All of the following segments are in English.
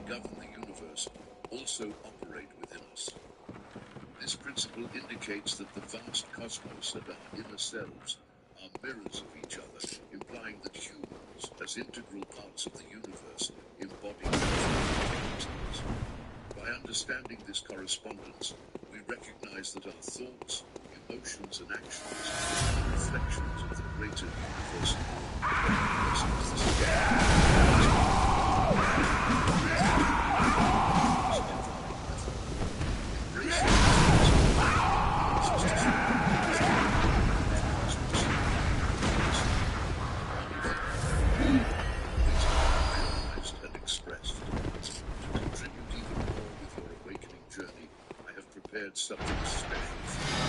govern the universe also operate within us. This principle indicates that the vast cosmos and our inner selves are mirrors of each other, implying that humans, as integral parts of the universe, embody themselves. By understanding this correspondence, we recognize that our thoughts, emotions, and actions are reflections of the greater universal and expressed. To contribute even more with your awakening journey, I have prepared something special for you.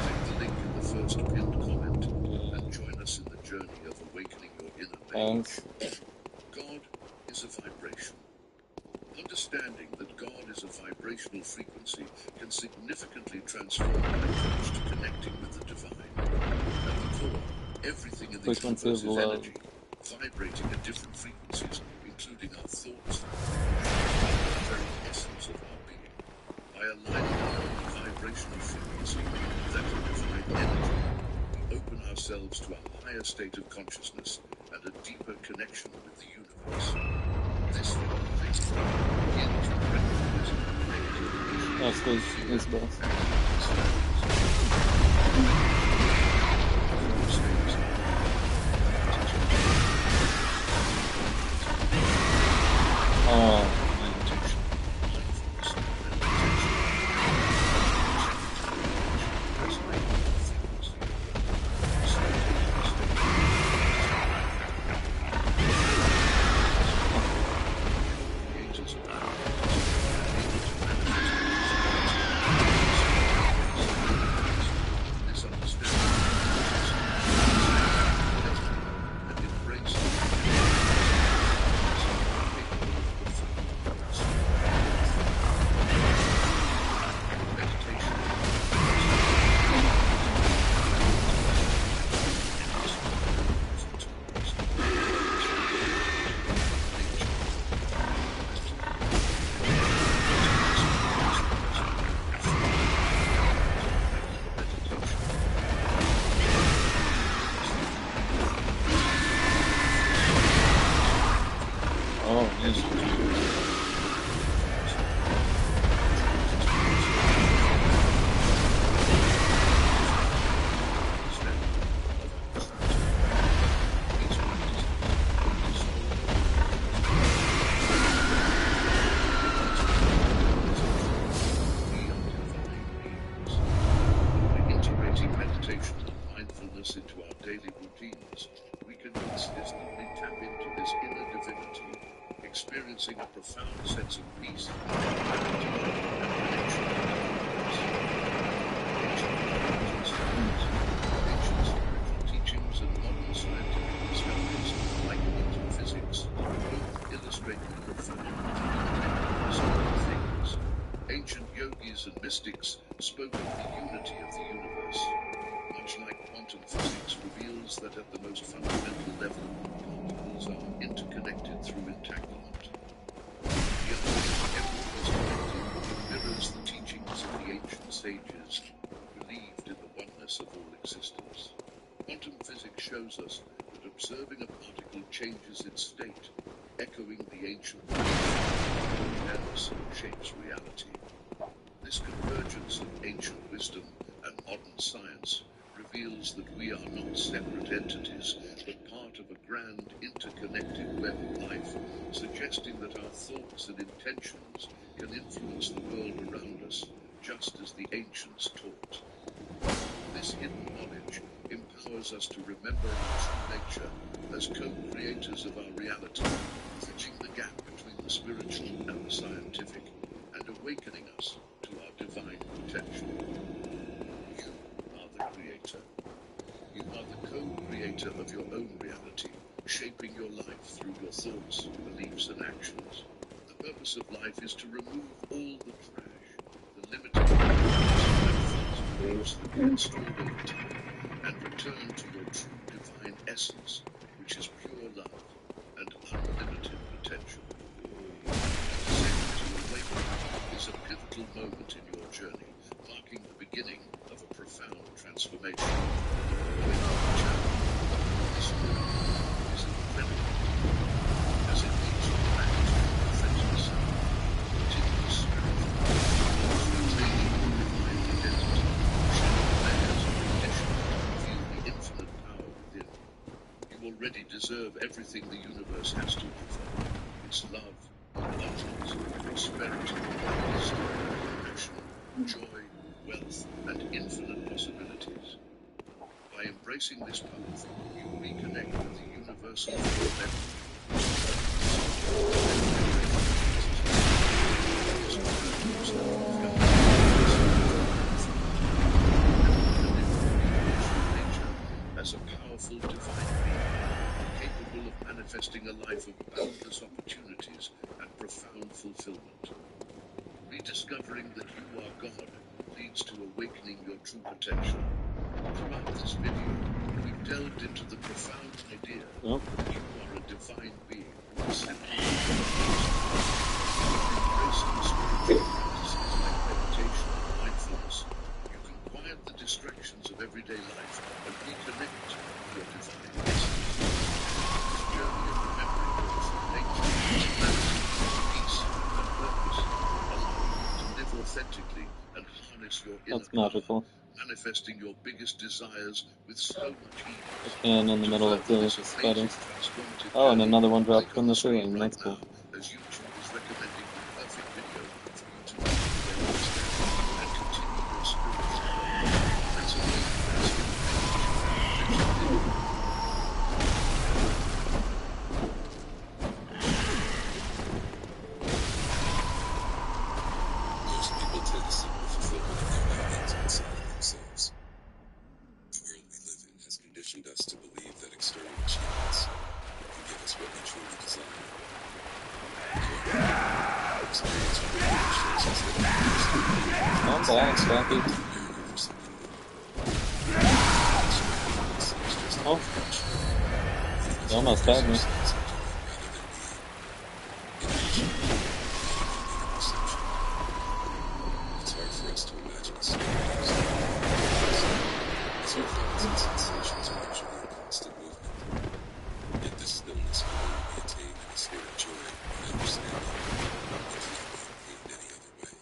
Click the link in the first pinned comment and join us in the journey of awakening your inner mage. God is a vibration. Understanding that God is a vibrational frequency can significantly transform our approach to connecting with the divine. At the core, everything in the universe is energy, vibrating at different frequencies, including our thoughts, the very essence of our being. By aligning our own vibrational frequency with that of divine energy, we open ourselves to a higher state of consciousness and a deeper connection with the universe. This form of awakening begins with recognizing the into our daily routines, we can consistently tap into this inner divinity, experiencing a profound sense of peace and connection with the universe. Ancient spiritual teachings and modern scientific discoveries like quantum physics both illustrate the profound interconnectedness of all things. Ancient yogis and mystics spoke of the unity of the universe. Much like quantum physics reveals that at the most fundamental level, particles are interconnected through entanglement. The idea that everything is connected mirrors the teachings of the ancient sages who believed in the oneness of all existence. Quantum physics shows us that observing a particle changes its state, echoing the ancient belief that awareness shapes reality. This convergence of ancient wisdom and modern science reveals that we are not separate entities, but part of a grand interconnected web of life, suggesting that our thoughts and intentions can influence the world around us, just as the ancients taught. This hidden knowledge empowers us to remember our true nature as co-creators of our reality, bridging the gap between the spiritual and the scientific, and awakening us to our divine potential. You are the creator. You are the co-creator of your own reality, shaping your life through your thoughts, beliefs, and actions. The purpose of life is to remove all the trash, the limiting beliefs that get stored over time, and return to your true divine essence, which is pure love and unlimited potential. pivotal moment in your journey, marking the beginning of a profound transformation. This story is incredible, as it leads you back to your authentic self, continuous spiritual growth, reclaiming your divine identity, shedding layers of condition to feel the infinite power within. You already deserve everything the universe has to offer. Its love, abundance, prosperity, wisdom, compassion, joy, wealth, and infinite possibilities. By embracing this path, you reconnect with the universal flow of everything. As a powerful divine being, capable of manifesting a life of boundless opportunities and profound fulfillment. Rediscovering that you are God leads to awakening your true potential. Throughout this video, we've delved into the profound idea that you are a divine being, simply embracing spiritual practices like meditation and mindfulness. You can quiet the distractions of everyday life and reconnect with your divine essence. This journey of remembering your true nature, humanity, peace, and purpose, allowing you to live authentically and harness your inner power, manifesting your biggest desires with so much ease. And in the middle of the spider. Oh, and another one dropped from the ceiling. That's cool. As YouTube is recommending the perfect video for you to deepen your understanding and continue your spiritual growth. That's a really fascinating page. Most people tend to seek the fulfillment of their longings outside of themselves. The world we live in has conditioned us to believe that external achievements can give us what we truly desire. However, experience frequently shows us that I'm back, Slappy. yearning for something more. Oh. He almost tagged me. It's hard for us to imagine a scenario as our thoughts and sensations are usually in constant movement. Yet this stillness can only be attained in a state of joy and understanding, infinitely obtained any other way.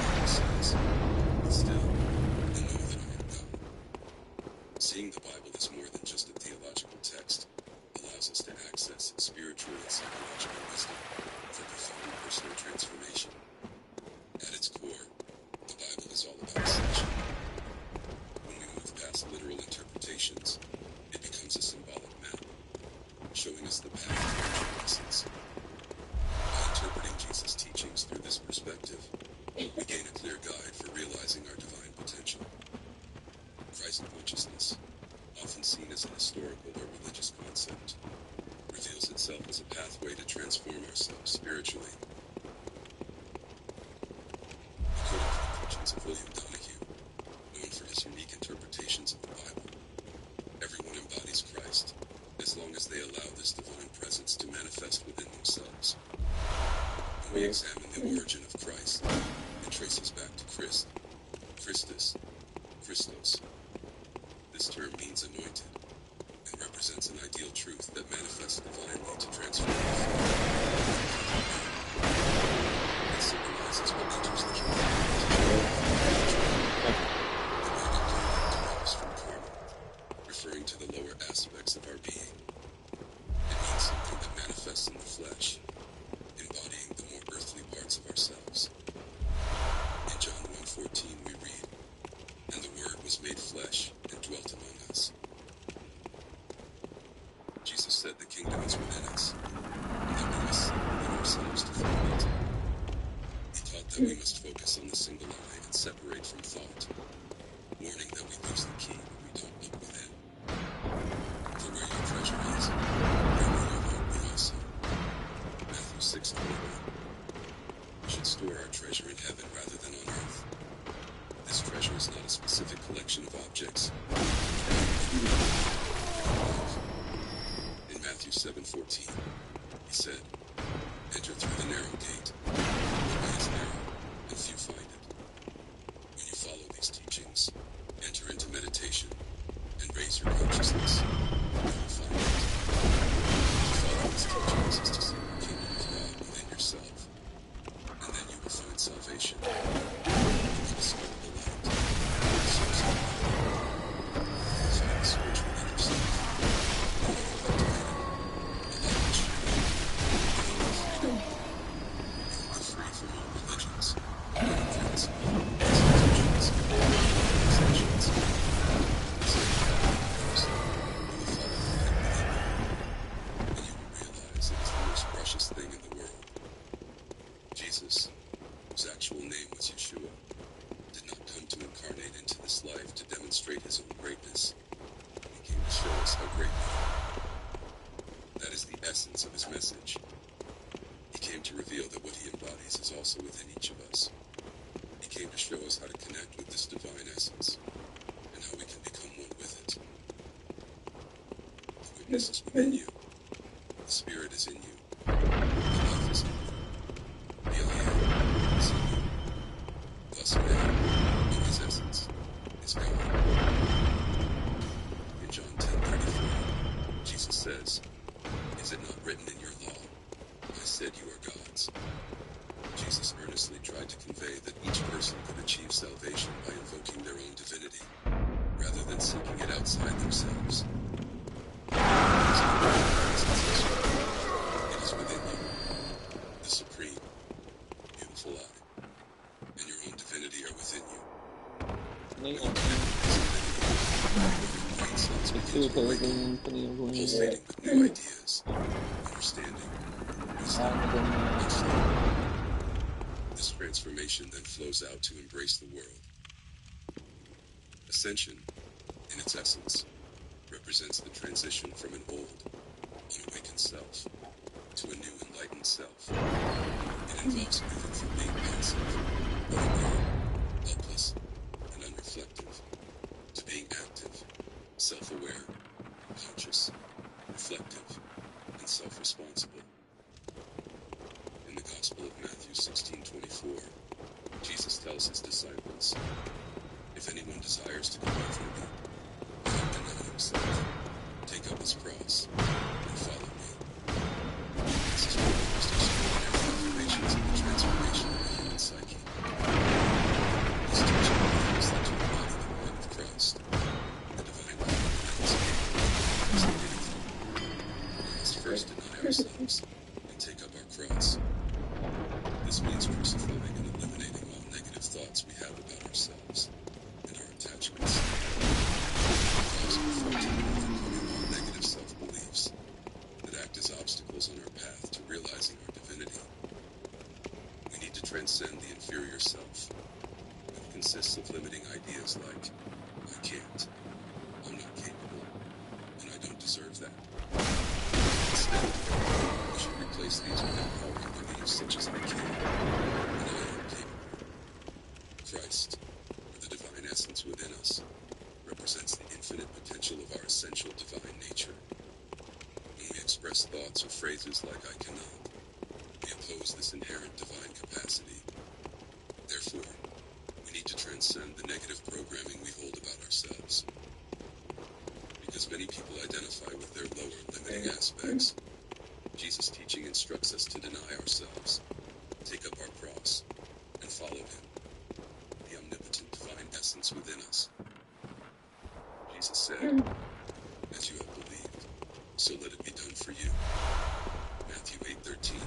Paul says, "Be still, and know that I am God." Seeing the Bible as more than just a theological text allows us to access its spiritual and psychological wisdom for profound personal transformation. At its core, the Bible is all about ascension. When we move past literal interpretations, it becomes a symbolic map, showing us the path to our true essence. By interpreting Jesus' teachings through this perspective, we gain a clear guide for realizing our divine potential. Christ consciousness, often seen as a historical or religious concept, reveals itself as a pathway to transform ourselves spiritually. According to the teachings of William Donahue, known for his unique interpretations of the Bible, everyone embodies Christ, as long as they allow this divine presence to manifest within themselves. When we examine the origin of Christ, it traces back to Christ, Christus, Christos. This term means anointed, and represents an ideal truth that manifests divinely to transform the form. It symbolizes what enters the human heart to the way that God derives from karma, referring to the lower aspects of our being. It means something that manifests in the flesh, embodying the more earthly parts of ourselves. In John 1:14 we read, "And the Word was made flesh and dwelt among us." Jesus said the kingdom is within us, and that we must seek within ourselves to find it. He taught that we must focus on the single eye and separate from thought, warning that we lose the key when we don't look within. For where your treasure is, there will your heart be also. Matthew 6:21. We should store our treasure in heaven rather than on earth. This treasure is not a specific collection of objects. In Matthew 7:14, he said, "Enter through the narrow gate. The way is narrow, and few find it. When you follow these teachings, enter into meditation, and raise your consciousness, you will find it. To follow these teachings is to see the kingdom of God within yourself, and then you will find salvation. You discover the light, the source of life. So in the spiritual inner self, you are liberated. The light will shine. You will be freedom. You will be free from all religions, doctrines, institutions, organizations. So you follow others. You will follow the light within you, and you will realize it is the most precious thing in the world. Jesus, whose actual name was Yeshua, did not come to incarnate into this life to demonstrate his own greatness. He came to show us how great we are. That is the essence of his message. He came to reveal that what he embodies is also within each of us. He came to show us how to connect with this divine essence, and how we can become one with it. The witness is within you. The Spirit is in you. The life is in you. The I Am is in you. Thus man, in his essence, is God. In John 10:34, Jesus says, "Is it not written in your law, I said you are gods?" Jesus earnestly tried to convey that each person could achieve salvation by invoking their own divinity, rather than seeking it outside themselves. It is within you, the supreme, beautiful I, and your own divinity are within you. When you connect with this divinity, your brain cells begin to awaken, pulsating with new ideas, understanding, wisdom, and flow. This transformation then flows out to embrace the world. Ascension, in its essence, represents the transition from an old, unawakened self to a new enlightened self. It involves moving from being passive, unaware, helpless, and unreflective, to being active, self-aware, conscious, reflective, and self-responsible. In the Gospel of Matthew 16:24, Jesus tells his disciples, "If anyone desires to come after me, let him deny himself, take up his cross, and follow me." This is one of the most extraordinary affirmations of the transformation of the human psyche. This teaching reveals that to embody the mind of Christ, the divine life within us, is not anything. We must first deny ourselves and take up our cross. This means crucifying and eliminating all negative thoughts we have about ourselves and our attachments. Thoughts refer to overcoming all negative self-beliefs that act as obstacles on our path to realizing our divinity. We need to transcend the inferior self, which consists of limiting ideas like, "I can't," "I'm not capable," and "I don't deserve that." Instead, we should replace these with empowering beliefs such as "I can," and "I am capable." Christ, or the divine essence within us, represents the infinite potential of our essential divine nature. When we express thoughts or phrases like "I cannot," we oppose this inherent divine capacity. Therefore, we need to transcend the negative programming we hold about ourselves. Because many people identify with their lower, limiting aspects, Jesus' teaching instructs us to deny ourselves, take up our cross, and follow him, the omnipotent divine essence within us. Jesus said, "As you have believed, so let it be done for you." Matthew 8:13.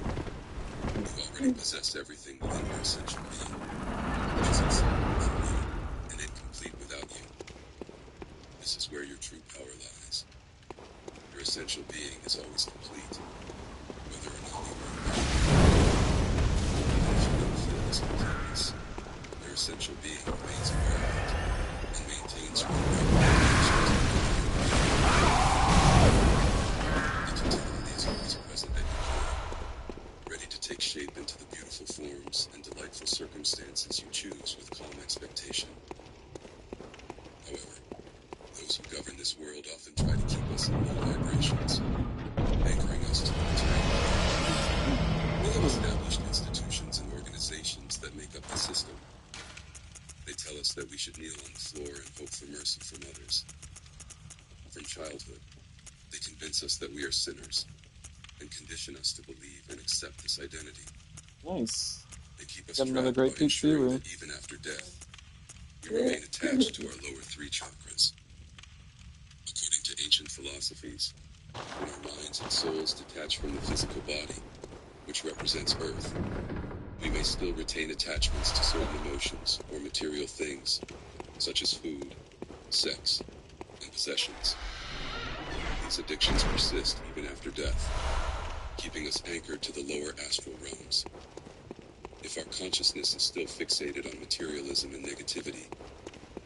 You already possess everything within your essential being, which is inseparable from you and incomplete without you. This is where your true power lies. Your essential being is always complete, whether or not you are aware. Even if you don't feel this completeness, your essential being remains aware of it and maintains your connection to the totality is always present at your core, ready to take shape into the beautiful forms and delightful circumstances should kneel on the floor and hope for mercy from others. From childhood, they convince us that we are sinners and condition us to believe and accept this identity. Nice. They keep us Got another trapped great by ensuring room. that even after death, we remain attached to our lower three chakras. According to ancient philosophies, when our minds and souls detach from the physical body, which represents Earth, we may still retain attachments to certain emotions or material things, such as food, sex, and possessions. These addictions persist even after death, keeping us anchored to the lower astral realms. If our consciousness is still fixated on materialism and negativity,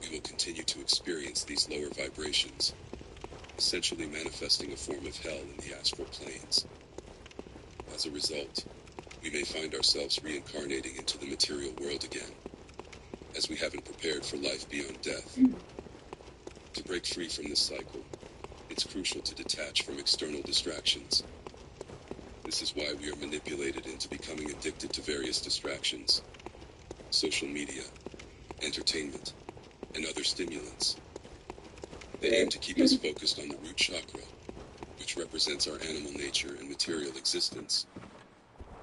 we will continue to experience these lower vibrations, essentially manifesting a form of hell in the astral planes. As a result, we may find ourselves reincarnating into the material world again, as we haven't prepared for life beyond death. To break free from this cycle, it's crucial to detach from external distractions. This is why we are manipulated into becoming addicted to various distractions, social media, entertainment, and other stimulants. They aim to keep us focused on the root chakra, which represents our animal nature and material existence.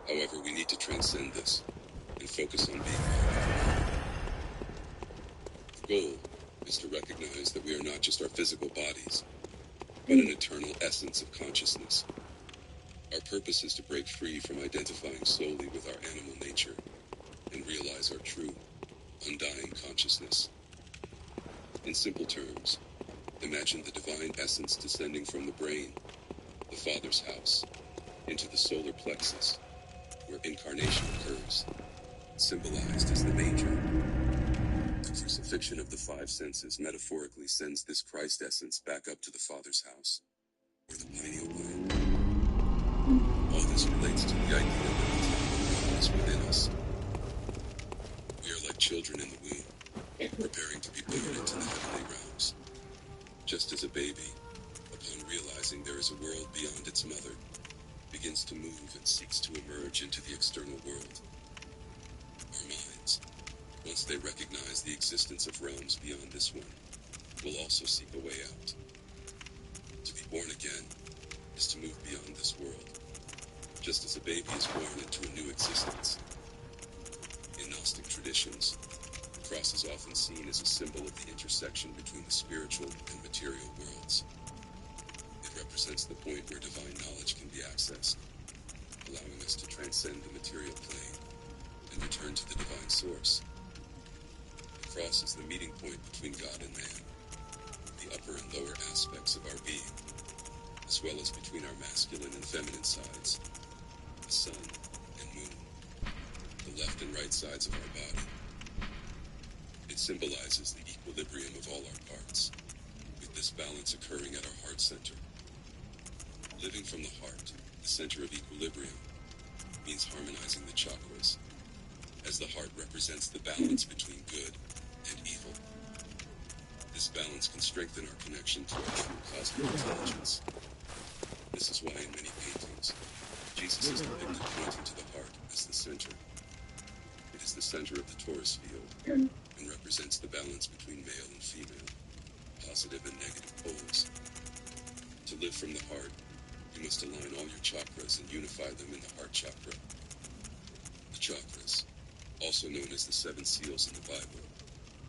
However, we need to transcend this and focus on being mindful. The goal is to recognize that we are not just our physical bodies, but an eternal essence of consciousness. Our purpose is to break free from identifying solely with our animal nature and realize our true, undying consciousness. In simple terms, imagine the divine essence descending from the brain, the Father's house, into the solar plexus, where incarnation occurs, symbolized as the manger. The crucifixion of the five senses metaphorically sends this Christ essence back up to the Father's house, or the pineal gland. All this relates to the idea that the temple of God is within us. We are like children in the womb, preparing to be born into the heavenly realms. Just as a baby, upon realizing there is a world beyond its mother, begins to move and seeks to emerge into the external world. Our minds, once they recognize the existence of realms beyond this one, will also seek a way out. To be born again is to move beyond this world, just as a baby is born into a new existence. In Gnostic traditions, the cross is often seen as a symbol of the intersection between the spiritual and material worlds. It represents the point where divine knowledge can be accessed, allowing us to transcend the material plane and return to the divine source. The cross is the meeting point between God and man, the upper and lower aspects of our being, as well as between our masculine and feminine sides, the sun and moon, the left and right sides of our body. It symbolizes the equilibrium of all our parts, with this balance occurring at our heart center. Living from the heart, the center of equilibrium, means harmonizing the chakras, as the heart represents the balance between good and evil. This balance can strengthen our connection to our true cosmic intelligence. This is why in many paintings, Jesus is depicted pointing to the heart as the center. It is the center of the torus field and represents the balance between male and female, positive and negative poles. To live from the heart, you must align all your chakras and unify them in the heart chakra. The chakras, also known as the seven seals in the Bible,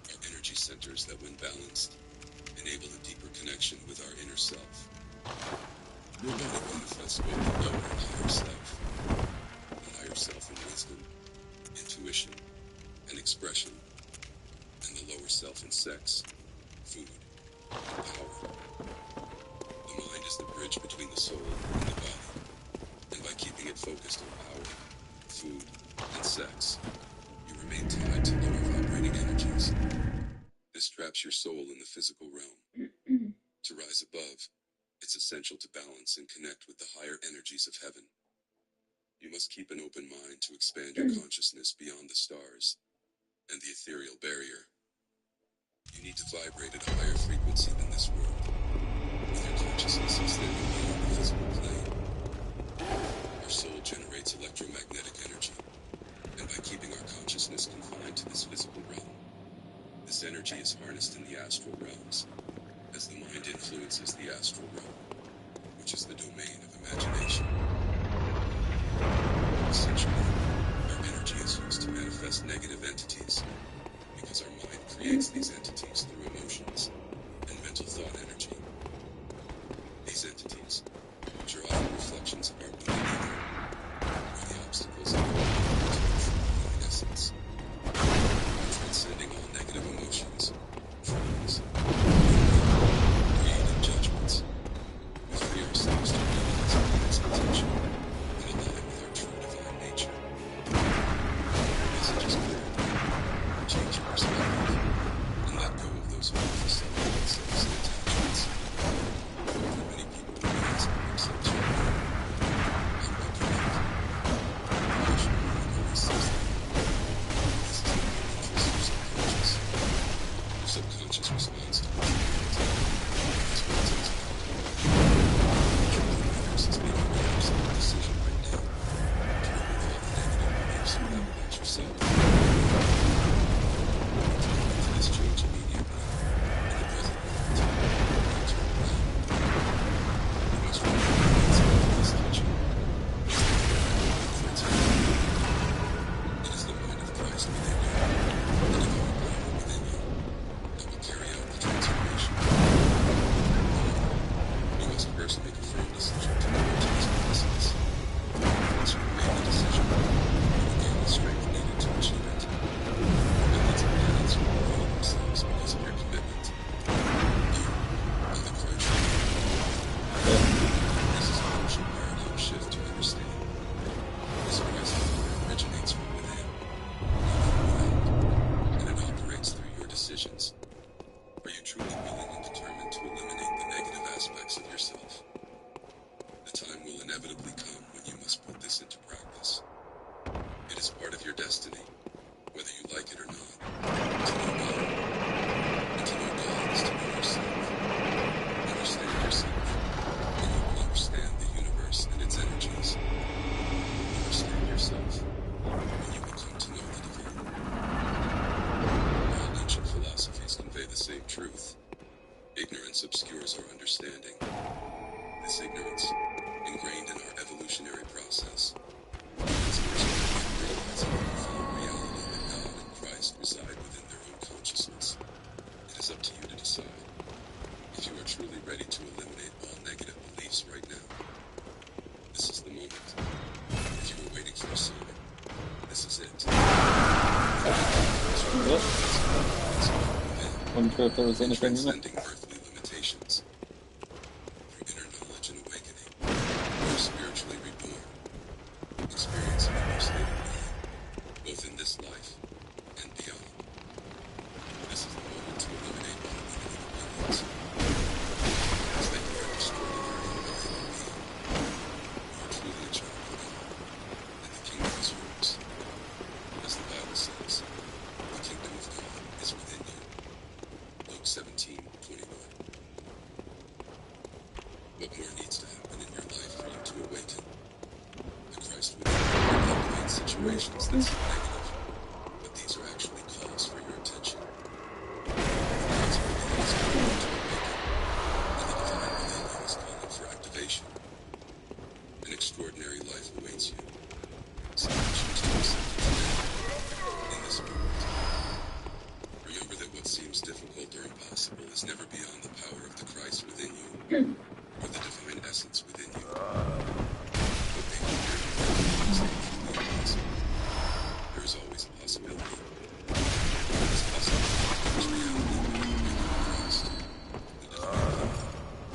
are energy centers that, when balanced, enable a deeper connection with our inner self. Your body manifests both the lower and higher self. The higher self in wisdom, intuition, and expression, and the lower self in sex, food, and power. The mind is the bridge between the soul and the body, and by keeping it focused on power, food, and sex, you remain tied to lower vibrating energies. This traps your soul in the physical realm. To rise above, it's essential to balance and connect with the higher energies of heaven. You must keep an open mind to expand your consciousness beyond the stars and the ethereal barrier. You need to vibrate at a higher frequency than this world, with your consciousness extending beyond the physical plane. Our soul generates electromagnetic energy, and by keeping our consciousness confined to this physical realm, this This energy is harnessed in the astral realms, as the mind influences the astral realm, which is the domain of imagination. Essentially, our energy is used to manifest negative entities, because our mind creates these entities through emotions and mental thought energy. These entities, which are often reflections of our wounded ego, are the obstacles that hold us to our true divine essence. By transcending all negative emotions, traumas, greed, and judgments, we free ourselves to realize our highest potential and align with our true divine nature. The message is clear. Change your perspective and let go of those harmful self-concepts and attachments. Many people will be asking themselves right now, how do I connect? Why should I always sense that? This is the interest of subconscious. Your subconscious responds to what you feel. That's what it takes back. The truth of matters is making the absolute decision right now to remove all the negative beliefs you have about yourself. To this change immediately, in the present moment, and turn around. You must remember the concept of this teaching. For its meaning, it is the mind of Christ within you, the divine power within you, that will carry out the transformation. You must first make a firm decision to go into this process. Once you have made the decision, you will gain the strength needed to achieve it. Millions of planets will reveal themselves because of your commitment. You are the Christ. This is a crucial paradigm shift to understand. This Christ power originates from within, not from without, and it operates through your decisions. Are you truly willing and determined to eliminate the negative aspects of yourself? The time will inevitably come when you must put this into practice. It is part of your destiny, whether you like it or not, to know God. And to know God is to know yourself. Understand yourself, and you will understand the universe and its energies. Understand yourself, and you will come to know the divine. All ancient philosophies convey the same truth. Ignorance obscures our understanding. This ignorance, ingrained in our evolutionary process, is preventing from realizing the profound reality that God and Christ reside within their own consciousness. It is up to you to decide if you are truly ready to eliminate all negative beliefs right now. This is the moment. If you were waiting for a sign, this is it. Wasn't sure if there was anything in it. Transcending earthly limitations. Through inner knowledge and awakening, you are spiritually reborn, experiencing a new state of being, both in this life and beyond. This is the moment to eliminate all limiting opinions. Realize that you are an extraordinary and valuable being. You are truly a child of God, and the kingdom is yours. As the Bible says, the kingdom of God is within you. Luke 17:21. What more needs to happen in your life for you to awaken? The Christ within you can elevate situations that seem negative, but these are actually calls for your attention. God's within you is calling you to awaken, and the divine within you is calling for activation. An extraordinary life awaits you. So choose to accept it today, in this moment. Remember that what seems difficult or impossible is never beyond the power of the Christ within you, or the divine essence within you. What may appear to you is truly impossible. There is always a possibility. This possibility becomes reality when you awaken in Christ, the divine life,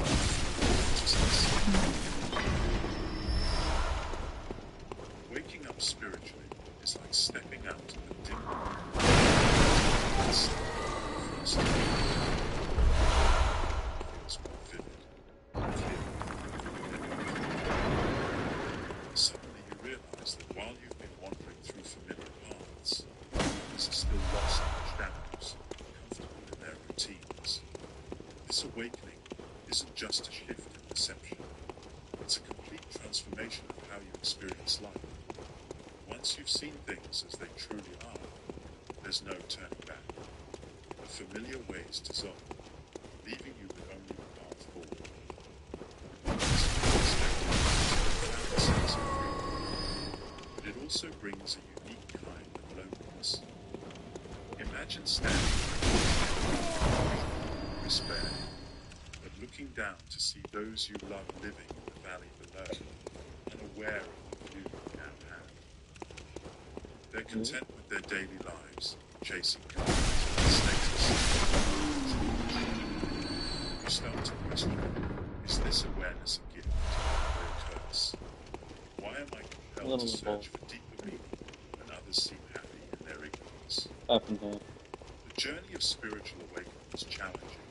and consciousness. Waking up spiritually is like stepping out of a dim feels more vivid, clear. Suddenly you realize that while you've been wandering through familiar paths, others are still lost in the shadows, comfortable in their routines. This awakening isn't just a shift in perception. It's a complete transformation of how you experience life. Once you've seen things as they truly are, there's no turning back. The familiar ways dissolve, leaving you with only the path forward. This profound sense of freedom, but it also brings a unique kind of loneliness. Imagine standing in despair, but looking down to see those you love living in the valley below, unaware of the view you now have. They're content with their daily lives, chasing cars and status. You start to question, is this awareness a gift or a curse? Why am I compelled to search for deeper meaning when others seem happy in their ignorance? The journey of spiritual awakening is challenging,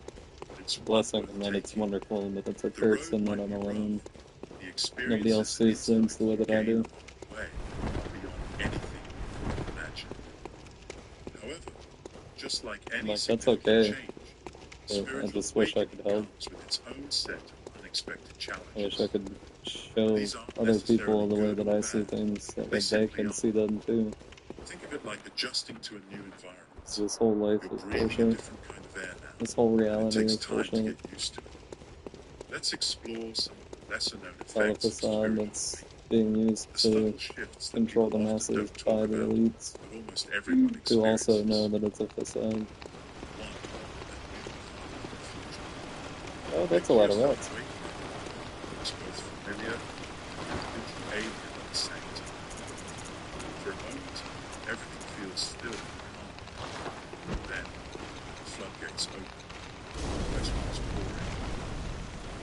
but it's Blessing worth and that it's taking. wonderful, but it's a The curse road and that might I'm be alone. rough. The Nobody experiences else and sees things the way insight that I you gain do. along the way are beyond anything you can imagine. However, just like any Like, that's significant okay, change, but I spiritual just wish I awakening could help. comes with its own set of unexpected I wish I challenges. could show These aren't other people necessarily the way good that or I see bad. things, that They way they simply can are. see them too. Think of it like adjusting to a new environment. This whole life You're is breathing a bullshit. different kind of air now, This whole and it reality takes is time to bullshit. get used to it. Let's explore some of the lesser-known It's all a effects of facade spiritual that's awakening. being used The to subtle shifts that control people the often masses don't talk by the about, elites, but almost everyone who also experiences. know that it's a facade. One, a new kind of confusion. Oh, that's a lot of Ideas that rats. awaken looks both familiar and a little alien at the same time. For a moment, everything feels still and calm. Then, the floodgates open. Questions pour in.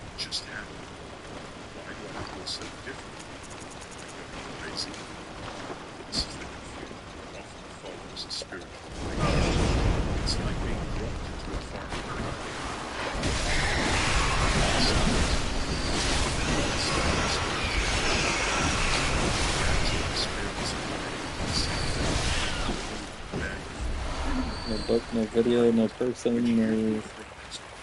What just happened? Why do I feel so different? Am I going crazy? This is the confusion that often follows a spiritual awakening. It's like being dropped into a foreign country. No book, no video, no person, no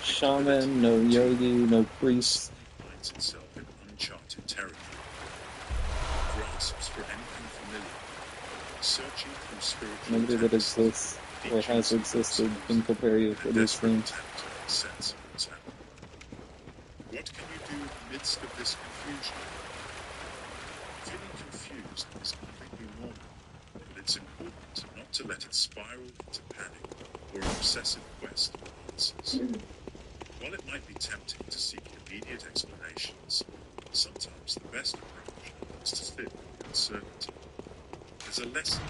shaman, no yogi, no priest. Finds itself in uncharted territory, grasps for anything familiar, searching through spiritual Nobody that texts, exists or has existed can prepare you for these things. attempt to make sense of what's happening. What can you do in the midst of this confusion? Feeling confused is completely normal, but it's important not to let it spiral into panic or an obsessive quest for answers. While it might be tempting to seek immediate explanations, sometimes the best approach is to sit with the uncertainty. There's a lesson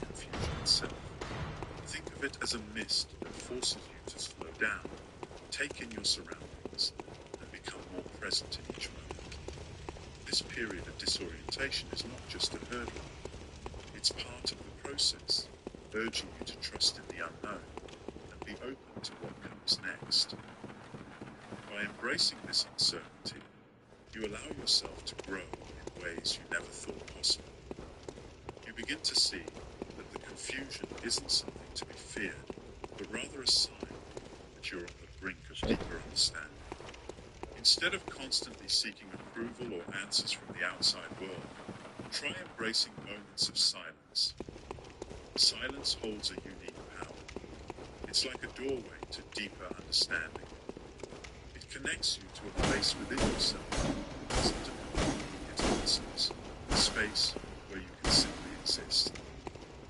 in confusion itself. Think of it as a mist that forces you to slow down, take in your surroundings, and become more present in each moment. This period of disorientation is not just a hurdle. It's part of the process, urging you to trust in the unknown and be open to what comes next. By embracing this uncertainty, you allow yourself to grow in ways you never thought possible. You begin to see that the confusion isn't something to be feared, but rather a sign that you're on the brink of deeper understanding. Instead of constantly seeking approval or answers from the outside world, try embracing moments of silence. Silence holds a unique power. It's like a doorway to deeper understanding. It connects you to a place within yourself that doesn't demand immediate answers, a space where you can simply exist.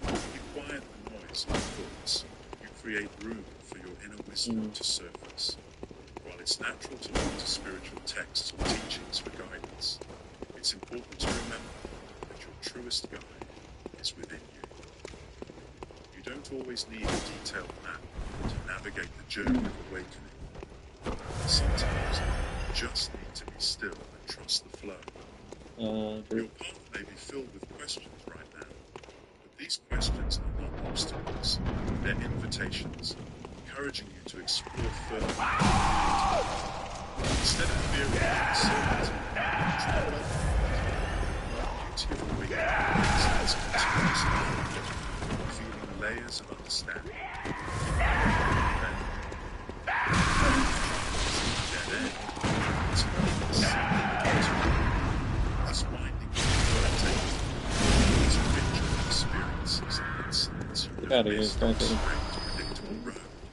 You quiet the noise of your thoughts. You create room for your inner wisdom to surface. While it's natural to look to spiritual texts or teachings for guidance, it's important to remember that your truest guide is within you. You don't always need a detailed map to navigate the journey of awakening. Sometimes you just need to be still and trust the flow. Your path may be filled with questions right now, but these questions are not obstacles. They're invitations, encouraging you to explore further. Instead of fearing uncertainty, try welcoming it. The beauty of awakening is that it's continuous growth, feeling layers of understanding. This winding is a ritual of experiences and insights you Get out of never here, missed on a frankly. straight, predictable road.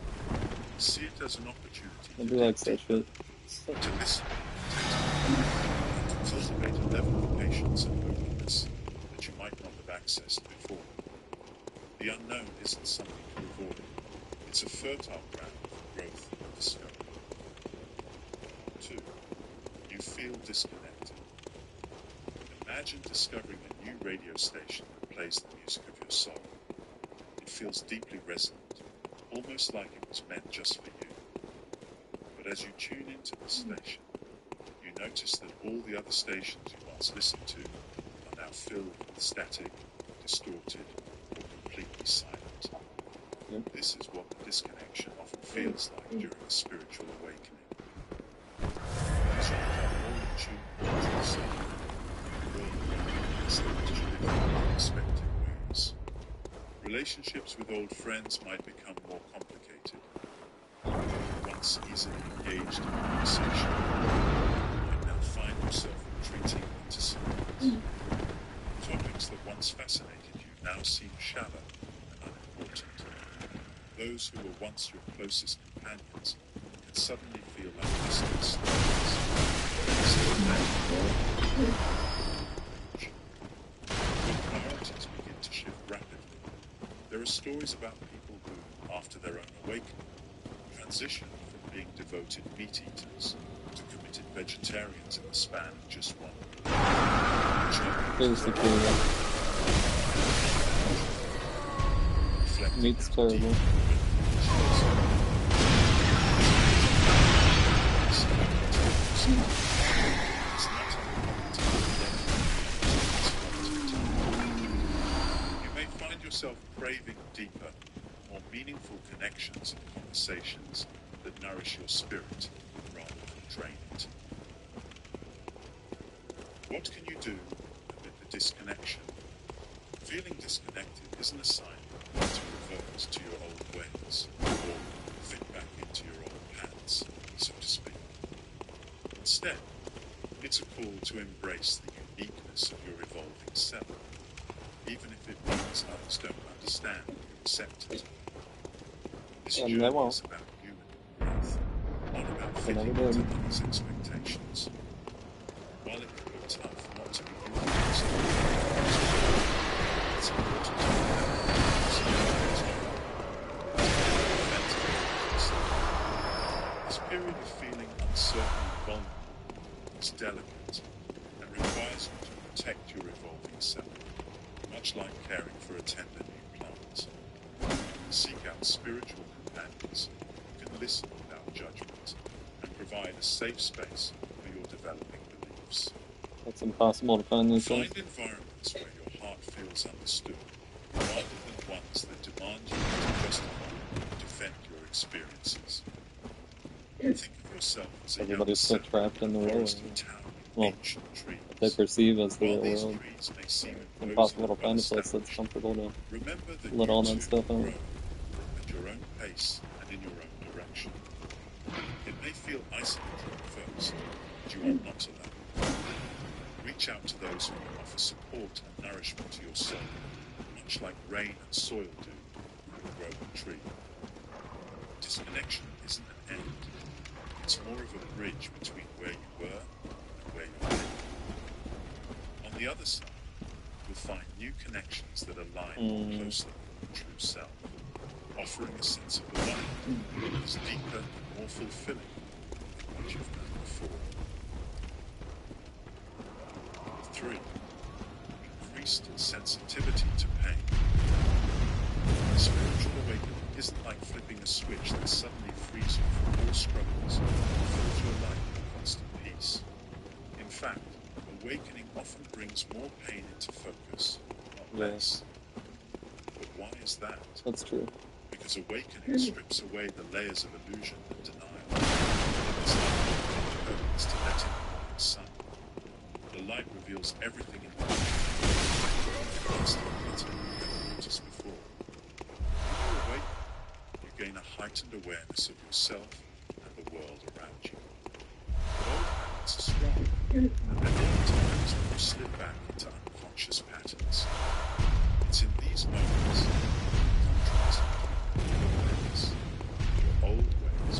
as an opportunity I to do like dig that deeper, shit. to listen attentively, to cultivate a level of patience and openness that you might not have accessed before. The unknown isn't something to avoid. It's a fertile ground for growth and discovery. 2. You feel disconnected. Imagine discovering a new radio station that plays the music of your soul. It feels deeply resonant, almost like it was meant just for you. But as you tune into the station, you notice that all the other stations you once listened to are now filled with static, distorted, or completely silent. Yep. This is what the disconnection often feels like during a spiritual awakening. As you become more in tune with yourself, the world around you starts to shift in unexpected ways. Relationships with old friends might become more complicated. Once easily engaged in conversation, you might now find yourself retreating into silence. Topics that once fascinated you now seem shallow and unimportant. Those who were once your closest companions can suddenly feel like distant strangers. Your priorities begin to shift rapidly. There are stories about people who, after their own awakening, transitioned from being devoted meat eaters to committed vegetarians in the span of just 1 week. Basically, meat's terrible. You may find yourself craving deeper, more meaningful connections and conversations that nourish your spirit rather than drain it. What can you do amid the disconnection? Feeling disconnected isn't a sign that you need to revert to your old ways or fit back into your old paths, so to speak. Instead, it's a call to embrace the uniqueness of your evolving self, even if it means others don't understand or accept it. This And journey they won't. is about human growth, not about They never fitting into did. others' expectations. While it can be tough not to be influenced by others, it's important to remember that it's this period of feeling uncertain and vulnerable is delicate and requires you to protect your evolving self, much like caring for a tender new plant. Seek out spiritual companions who can listen without judgment and provide a safe space for your developing beliefs. It's impossible to find these Find days. environments where your heart feels understood, rather than ones that demand you to justify and defend your experiences. Think of yourself as a young Everybody's still settler trapped in in the a real forest of world. towering Well, ancient trees. what they perceive as the While real these world. trees may seem It's imposing impossible to or find a place that's well-established, comfortable to remember that let you all too that stuff grow out. at your own pace and in your own direction. It may feel isolating at first, but you are not alone. Reach out to those who can offer support and nourishment to your soul, much like rain and soil do for a growing tree. Disconnection isn't an end. It's more of a bridge between where you were and where you're headed. On the other side, you'll find new connections that align more closely with your true self, offering a sense of belonging that is deeper and more fulfilling than what you've known before. 3. Increased sensitivity to pain. Spiritual awakening isn't like flipping a switch that suddenly frees you from all struggles and fills your life with constant peace. In fact, awakening often brings more pain into focus, not less. But why is that? That's true. Because awakening strips away the layers of illusion and denial. It's like opening curtains to let in the morning sun. The light reveals everything in the constant glitter you never noticed before. When you awaken, you gain a heightened awareness of yourself and the world around you. But old habits are strong, and there may be times when you slip back into unconscious patterns. It's in these moments, the contrast between your new awareness and your old ways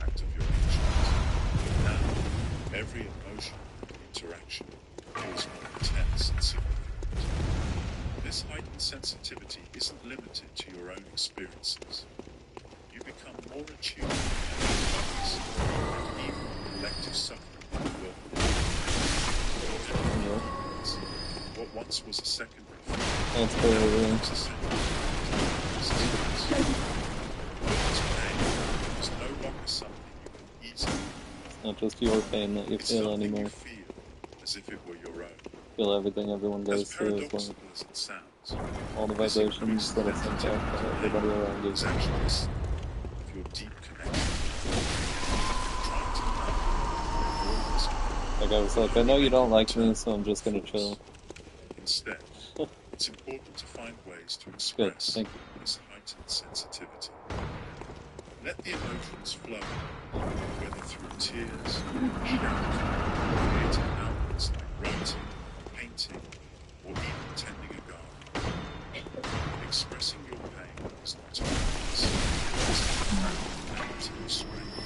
impact of your actions. Now, every emotion and interaction feels more intense and significant. This heightened sensitivity isn't limited to your own experiences. You become more attuned to others and even collective suffering in the world. What once was a secondary feeling That's cool, really. was a central experience. One's pain is no longer something you can easily It's not just your pain that you It's feel something anymore. you feel as if it were your own. Feel everything everyone As goes through as well. paradoxical as it sounds, All the this vibrations increased that are sent out sensitivity by to everybody pain around you. is actually a sign of your deep connection. Trying to numb or avoid this pain Like I was like, I know you don't like me, so I'm just gonna chill. Instead, it's important to find ways to Good, express thank you. this heightened sensitivity. Let the emotions flow, whether through tears, shouting, creating outlets like writing, painting, or even tending a garden. Expressing your pain is not a weakness, it's a profound act of strength.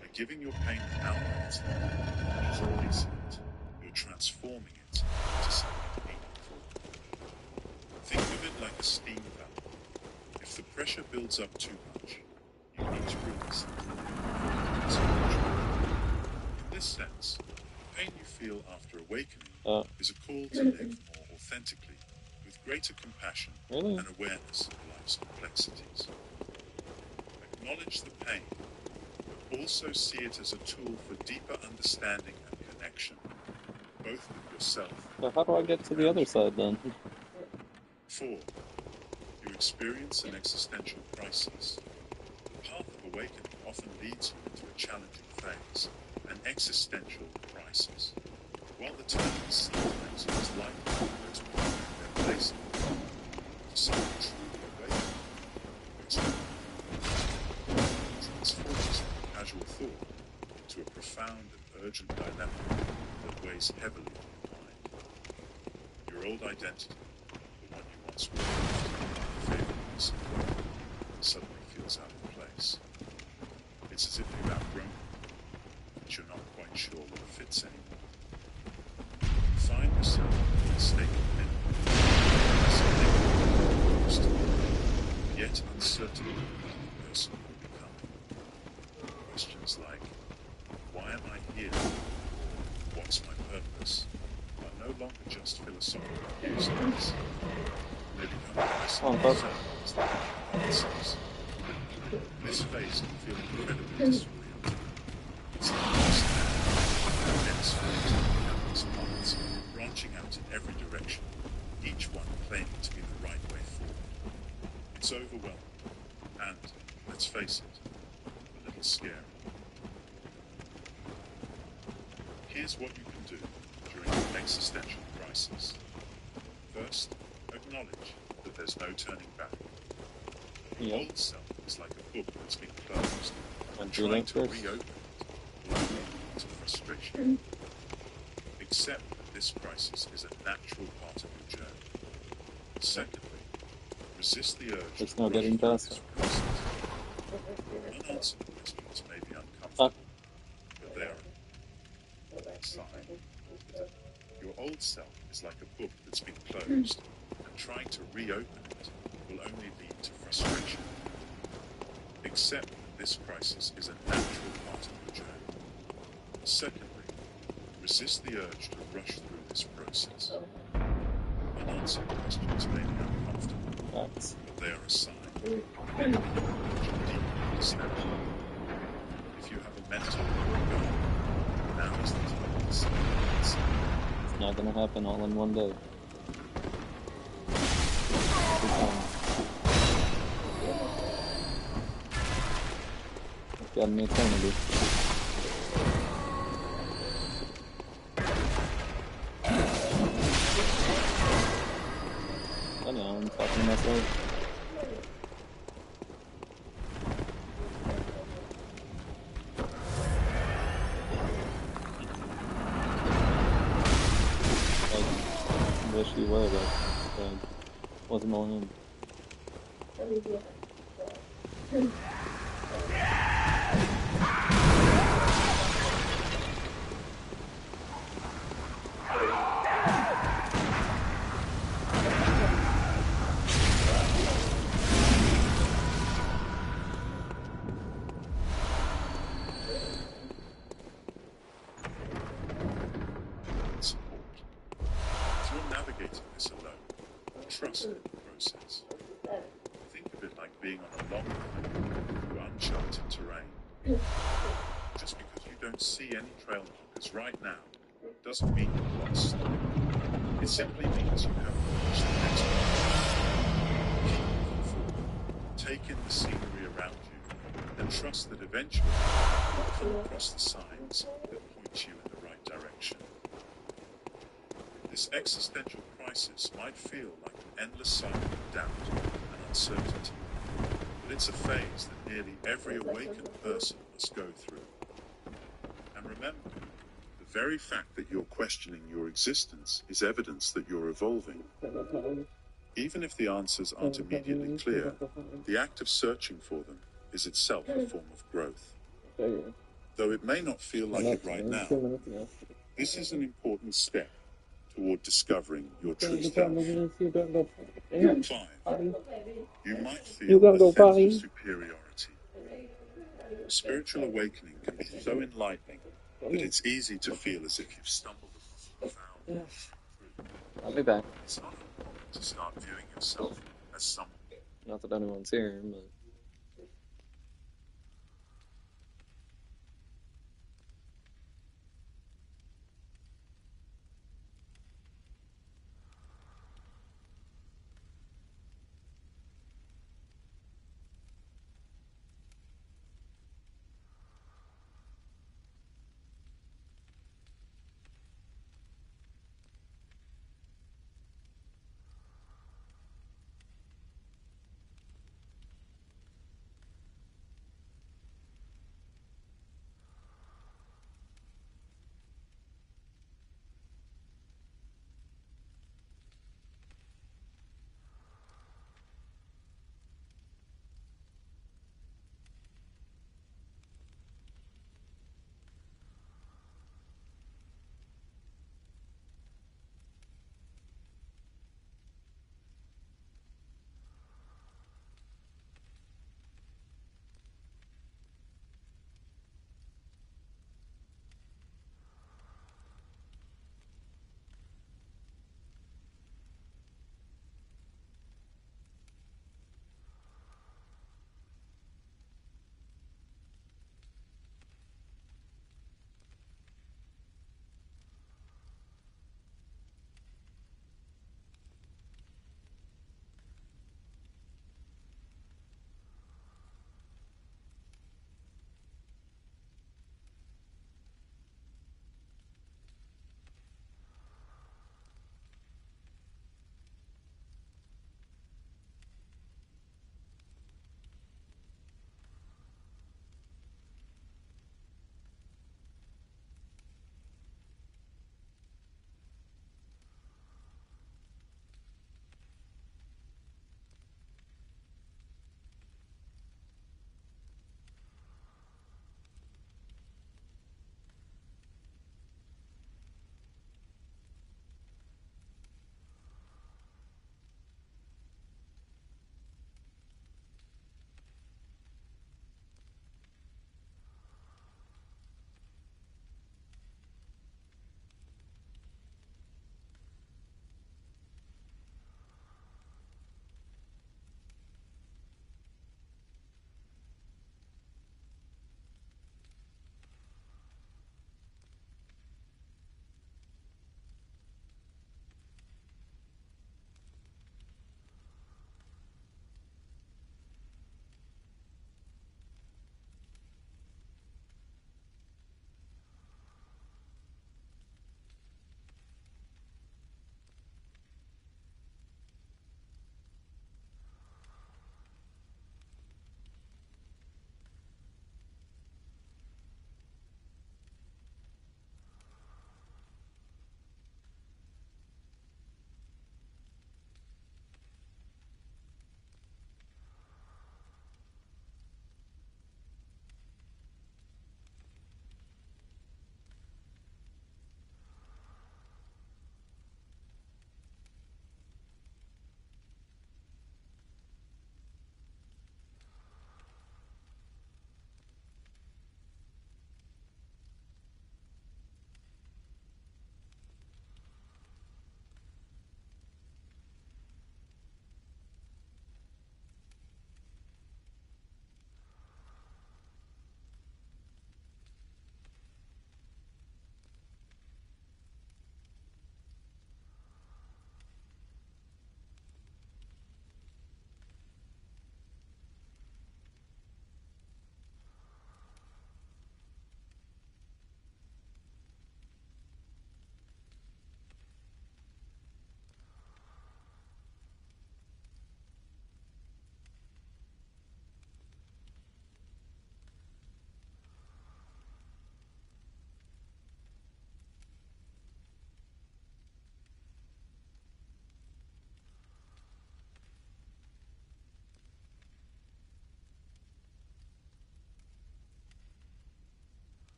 By giving your pain an outlet, not just releasing it, you're transforming it into something meaningful. Think of it like a steam valve. If the pressure builds up too much, you need to release it before it becomes control. In this sense, the pain you feel after awakening is a call to live more authentically, with greater compassion Really? and awareness of life's complexities. Acknowledge the pain, but also see it as a tool for deeper understanding and connection, both with yourself So how do I get to the other side then? 4. You experience an existential crisis. The path of awakening often leads you into a challenging phase, an existential crisis. While the term seems likely to most people in their place, to someone truly awakened, it's transforms from a casual thought into a profound and urgent dilemma that weighs heavily on your mind. Your old identity, the one you once were, the favorite piece of work, suddenly feels out of place. It's as if you've outgrown it, but you're not quite sure what fits anymore. You find yourself in a state of limbo, yet uncertain about the person you're becoming. Questions like, why am I here? What's my purpose? Are no longer just philosophical questions. They become personal concerns that have answers. This phase can feel incredibly disorienting. It's like you're standing in a dense forest of countless paths, branching out in every direction, each one claiming to be the right way forward. It's overwhelming, and, let's face it, a little scary. Here's what you can do during an existential crisis. First, acknowledge that there's no turning back. Your old self is like a book that's been closed, and trying to reopen it will only lead to frustration. Accept that this crisis is a natural part of your journey. Secondly, resist the urge There's to no rush getting through past this it. process. Unanswered questions may be uncomfortable, but they are a sign. Your old self is like a book that's been closed, and trying to reopen it will only lead to frustration. Accept that this crisis is a natural part of your journey. Secondly, resist the urge to rush through this process. Unanswered questions may be uncomfortable, but they are a sign. They acknowledge a deep understanding. If you have a mental goal, now is the time to set it aside. It's not gonna happen all in one day. I've got an eternity. I know, I'm talking to myself. I wish you were, but I wasn't alone. Just because you don't see any trail markers right now doesn't mean you're lost. It simply means you haven't reached the next point. Keep moving forward, take in the scenery around you, and trust that eventually you'll come across the signs that point you in the right direction. This existential crisis might feel like an endless cycle of doubt and uncertainty, but it's a phase that nearly every awakened person must go through. And remember, the very fact that you're questioning your existence is evidence that you're evolving. Even if the answers aren't immediately clear, the act of searching for them is itself a form of growth. Though it may not feel like it right now, this is an important step toward discovering your true self. At 5, you might feel a sense of superiority. Spiritual awakening can be so enlightening that it's easy to feel as if you've stumbled upon profound truth. I'll be back. It's not uncommon to start viewing yourself as someone. Not that anyone's here, but...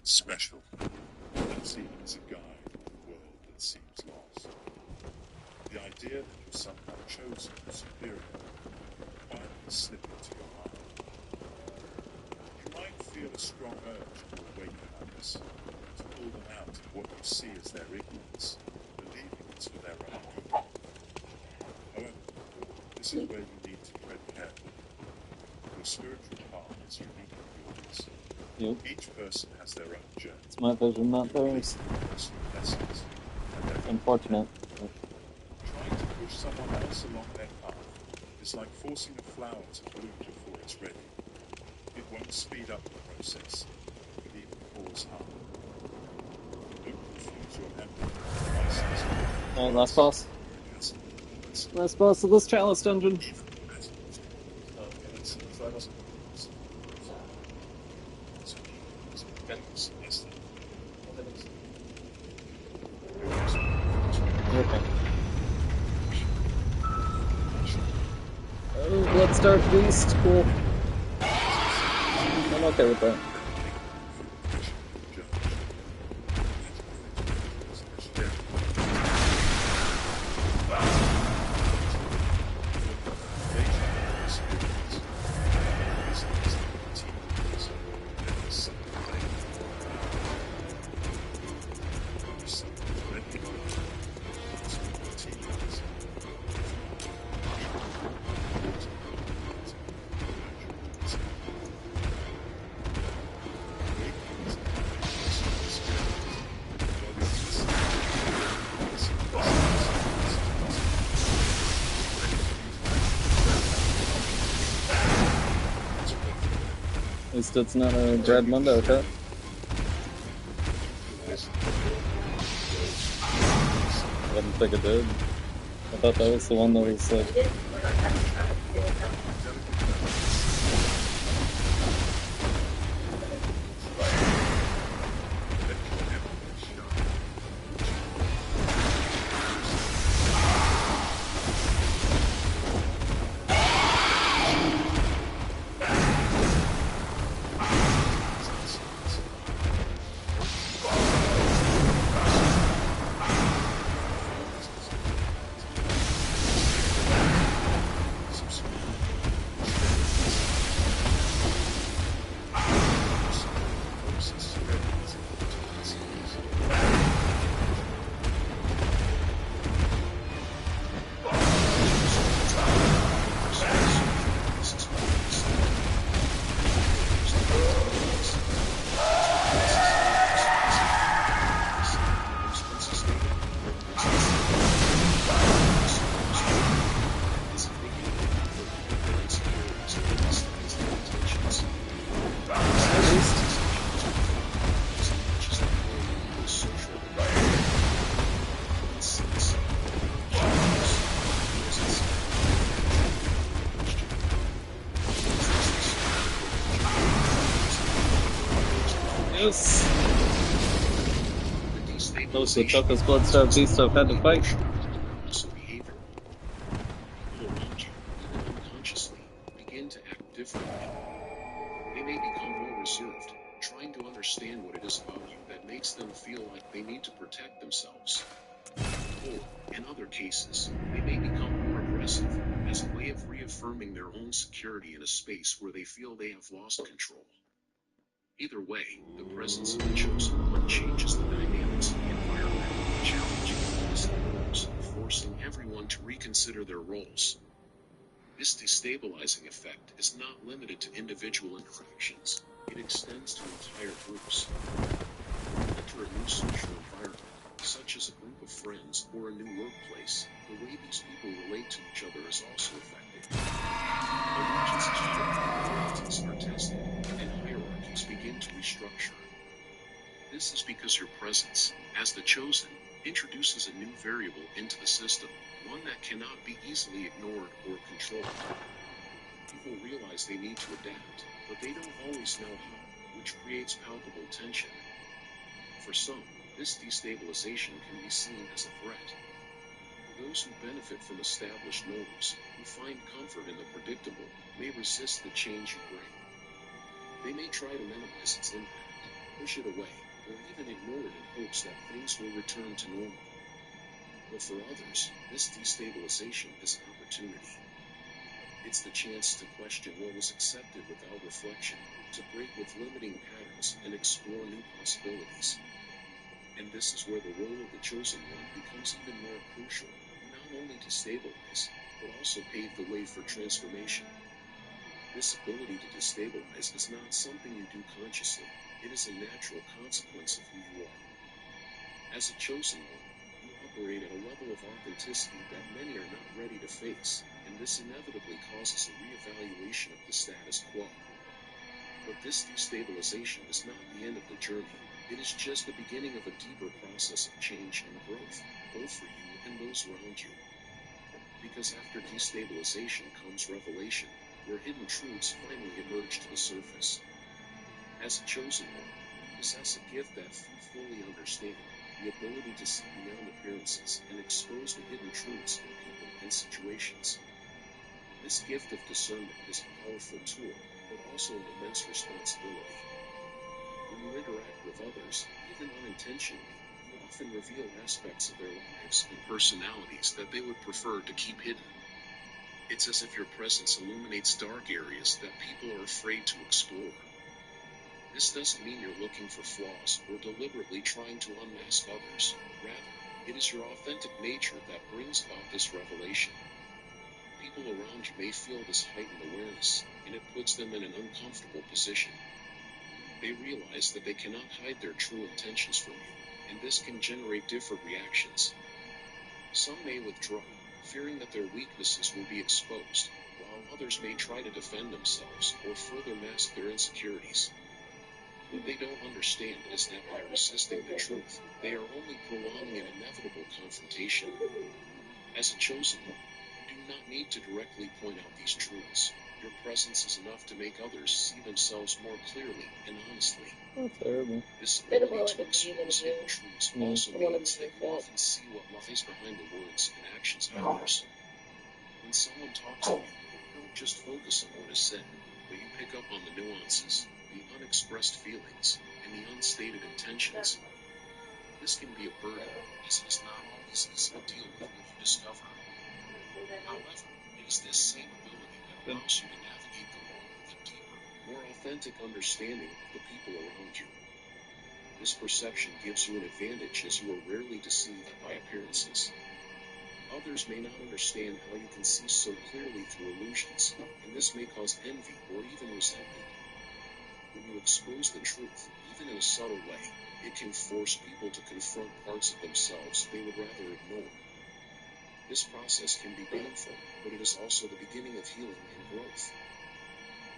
special, perhaps even as a guide in a world that seems lost. The idea that you're somehow chosen or superior quietly slip into your mind. You might feel a strong urge to awaken others, to pull them out of what you see as their ignorance, believing it's for their own good. However, this is where you need to tread carefully. Your spiritual path is uniquely yours. Yep. Each person has their own journey. It's my vision, not theirs. Personal lessons and their own Unfortunate. Trying to push someone else along their path is like forcing a flower to bloom before it's ready. It won't speed up the process, but even cause harm. Don't confuse your empathy with license. Alright, last boss. Last boss of this Chalice Dungeon. Okay. Oh, Bloodstarved Beast, cool. I'm okay with that. At least it's not a Brad Mundo cut. I didn't think it did. I thought that was the one that was like... Yes! That was the toughest Bloodstarved Beast I've had to fight. Behavior. People around you, even unconsciously, begin to act differently. They may become more reserved, trying to understand what it is about you that makes them feel like they need to protect themselves. Or, in other cases, they may become more aggressive, as a way of reaffirming their own security in a space where they feel they have lost control. Either way, the presence of the Chosen One changes the dynamics of the environment, challenging existing norms, forcing everyone to reconsider their roles. This destabilizing effect is not limited to individual interactions, it extends to entire groups. Enter a new social environment, such as a group of friends or a new workplace, the way these people relate to each other is also affected. Allegiances shift, loyalties are tested, and hierarchies begin to restructure. This is because your presence, as the Chosen, introduces a new variable into the system, one that cannot be easily ignored or controlled. People realize they need to adapt, but they don't always know how, which creates palpable tension. For some, this destabilization can be seen as a threat. Those who benefit from established norms, who find comfort in the predictable, may resist the change you bring. They may try to minimize its impact. push it away, or even ignore it in hopes that things will return to normal. But for others, this destabilization is an opportunity. It's the chance to question what was accepted without reflection, to break with limiting patterns and explore new possibilities. And this is where the role of the chosen one becomes even more crucial, not only to stabilize, but also pave the way for transformation. This ability to destabilize is not something you do consciously, it is a natural consequence of who you are. As a chosen one, you operate at a level of authenticity that many are not ready to face, and this inevitably causes a reevaluation of the status quo. But this destabilization is not the end of the journey, it is just the beginning of a deeper process of change and growth, both for you and those around you. Because after destabilization comes revelation, where hidden truths finally emerge to the surface. As a chosen one, you possess a gift that few fully understand, the ability to see beyond appearances and expose the hidden truths in people and situations. This gift of discernment is a powerful tool, but also an immense responsibility. When you interact with others, even unintentionally, you often reveal aspects of their lives and personalities that they would prefer to keep hidden. It's as if your presence illuminates dark areas that people are afraid to explore. This doesn't mean you're looking for flaws or deliberately trying to unmask others. Rather, it is your authentic nature that brings about this revelation. People around you may feel this heightened awareness, and it puts them in an uncomfortable position. They realize that they cannot hide their true intentions from you, and this can generate different reactions. Some may withdraw, fearing that their weaknesses will be exposed, while others may try to defend themselves or further mask their insecurities. What they don't understand is that by resisting the truth, they are only prolonging an inevitable confrontation. As a chosen one, you do not need to directly point out these truths. Your presence is enough to make others see themselves more clearly and honestly. That's terrible. This ability to expose hidden truths also means that you often see what lies behind the words and actions of others. When someone talks to you, you don't just focus on what is said, but you pick up on the nuances, the unexpressed feelings, and the unstated intentions. This can be a burden, as it is not always easy to deal with what you discover. However, it is this same ability that allows you to navigate the world with a deeper, more authentic understanding of the people around you. This perception gives you an advantage as you are rarely deceived by appearances. Others may not understand how you can see so clearly through illusions, and this may cause envy or even resentment. When you expose the truth, even in a subtle way, it can force people to confront parts of themselves they would rather ignore. This process can be painful, but it is also the beginning of healing and growth.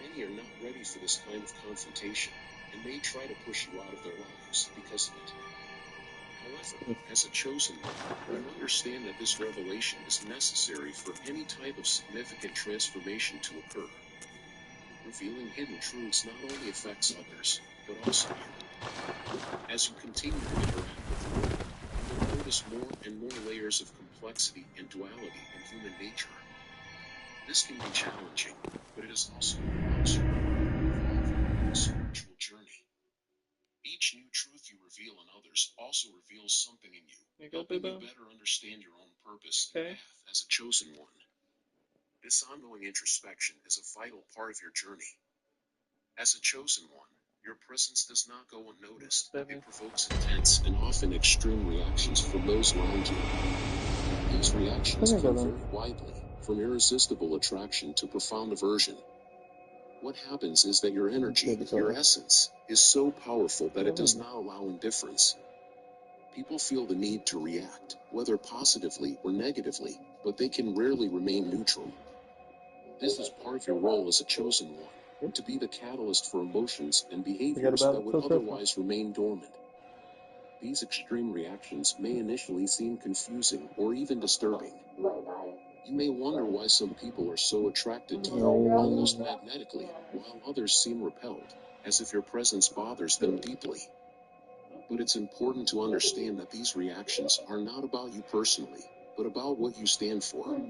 Many are not ready for this kind of confrontation, and may try to push you out of their lives because of it. However, as a chosen one, you understand that this revelation is necessary for any type of significant transformation to occur. Revealing hidden truths not only affects others, but also you. As you continue to interact with the world, you will notice more and more layers of complexity and duality in human nature. This can be challenging, but it is also what allows you to evolve in a spiritual journey. Each new truth you reveal in others also reveals something in you, helping you better understand your own purpose and path as a chosen one. This ongoing introspection is a vital part of your journey. As a chosen one, your presence does not go unnoticed. It provokes intense and often extreme reactions from those around you. These reactions can vary widely, from irresistible attraction to profound aversion. What happens is that your energy, your essence, is so powerful that it does not allow indifference. People feel the need to react, whether positively or negatively, but they can rarely remain neutral. This is part of your role as a chosen one, to be the catalyst for emotions and behaviors that would otherwise remain dormant. These extreme reactions may initially seem confusing or even disturbing. You may wonder why some people are so attracted to you, almost magnetically, while others seem repelled, as if your presence bothers them deeply. But it's important to understand that these reactions are not about you personally, but about what you stand for.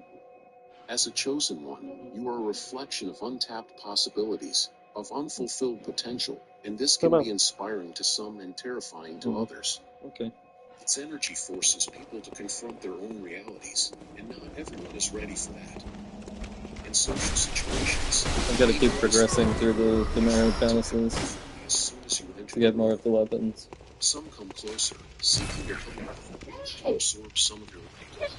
As a chosen one, you are a reflection of untapped possibilities. of unfulfilled potential, and this can be inspiring to some and terrifying to others. Okay. Its energy forces people to confront their own realities, and not everyone is ready for that. In social situations, I've got to keep progressing through the Chimera palaces as soon as you enter to get more of the weapons. some come closer, seeking to help absorb some of your light.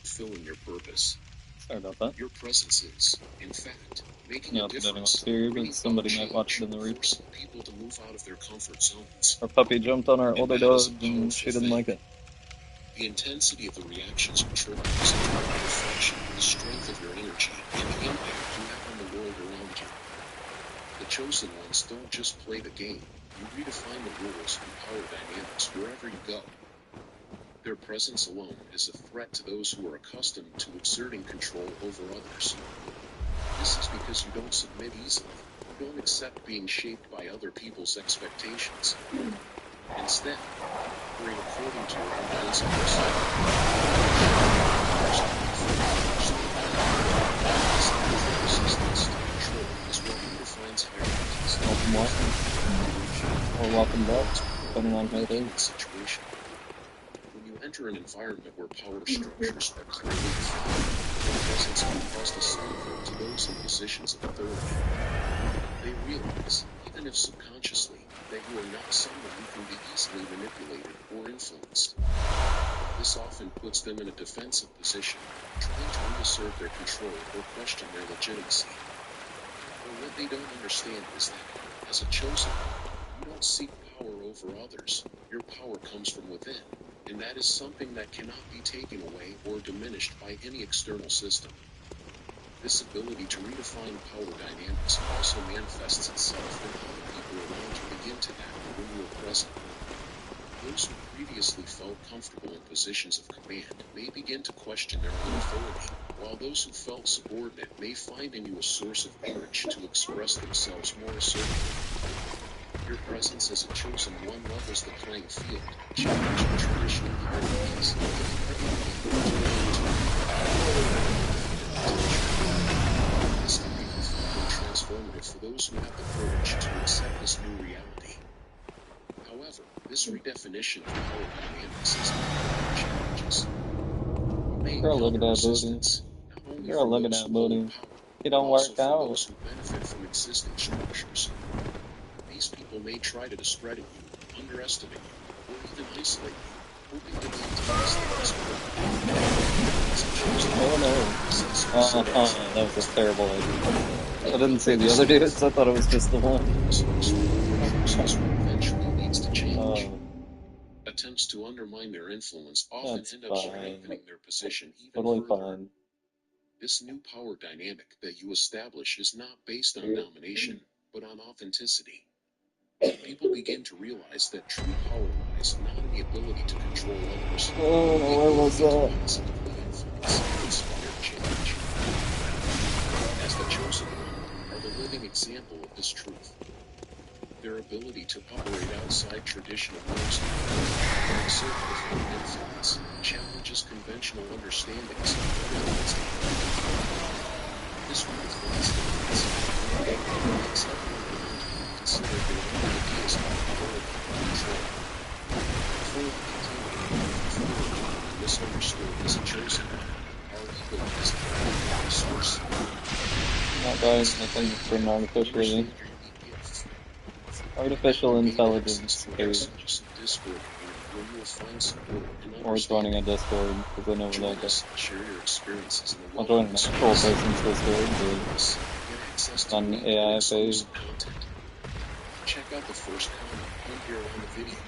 Fulfilling your purpose. Sorry about that. Your presence is, in fact, making a Not that anyone's difference. here, but Bringing somebody about might watch it change, in the replay. forcing people to move out of their comfort zones. Our puppy jumped on our older that is a dog and she powerful didn't thing. like it. The intensity of the reactions you trigger is a reflection of the strength of your energy and the impact you have on the world around you. The chosen ones don't just play the game, you redefine the rules and power dynamics wherever you go. Their presence alone is a threat to those who are accustomed to exerting control over others. This is because you don't submit easily. You don't accept being shaped by other people's expectations. Instead, operate according to your own principles. Resistance to control is what redefines hierarchies. Welcome, or welcome back, depending on how it is. Situation. When you enter an environment where power structures are clearly defined, your presence can cause discomfort to those in positions of authority. They realize, even if subconsciously, that you are not someone who can be easily manipulated or influenced. This often puts them in a defensive position, trying to reassert their control or question their legitimacy. But what they don't understand is that, as a chosen one, you don't seek power over others. Your power comes from within, and that is something that cannot be taken away or diminished by any external system. This ability to redefine power dynamics also manifests itself in how the people around you begin to act when you are present. Those who previously felt comfortable in positions of command may begin to question their own authority, while those who felt subordinate may find in you a source of courage to express themselves more assertively. Your presence as a chosen one levels the playing field, challenging traditional hierarchies, and giving everyone equal opportunity. This can be profoundly transformative for those who have the courage to accept this new reality. However, this redefinition of power dynamics has not challenges. You may Girl, look at encounter that booty. resistance, not only Girl, from look at those that who hold booty. power, It but don't also work from out. those who benefit from existing structures. These people may try to discredit you, underestimate you, or even isolate you, hoping to maintain status quo. Oh no. That was a terrible idea. I didn't see the other dudes, I thought it was just the one. Eventually leads to change. Oh, Attempts to undermine their influence often that's end up fine. strengthening their position even Totally further. fine. This new power dynamic that you establish is not based on domination, but on authenticity. People begin to realize that true power lies not in the ability to control others, but Oh, in the where was ability to that? positively influence and inspire change. As the chosen one are the living example of this truth. Their ability to operate outside traditional norms and exert profound influence challenges conventional understandings of what it means to be. This reflects the makes everyone around you consider their own ideas about authority and control. Before we continue, if you feel misunderstood as a chosen one, our ego is a valuable resource. Not buying anything from artificially. Understand your unique gifts. Artificial Gain intelligence access to an page. exclusive Discord community where you will find support and Or joining a understanding. Discord, because I know where Join that goes. us and share your experiences in a I'll join an welcoming actual space. person's Discord, Plus, get access to but on unique AI or page. exclusive content. Check out the first comment pinned here on the video.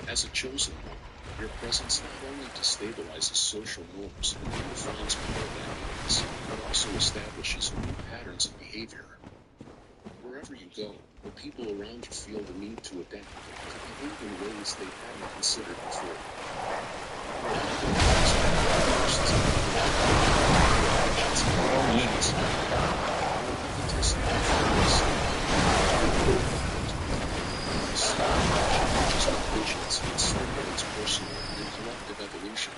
As a chosen one, your presence not only destabilizes social norms and redefines power dynamics, but also establishes new patterns of behavior. Wherever you go, the people around you feel the need to adapt, to behave in ways they hadn't considered before. Its personal and collective evolution.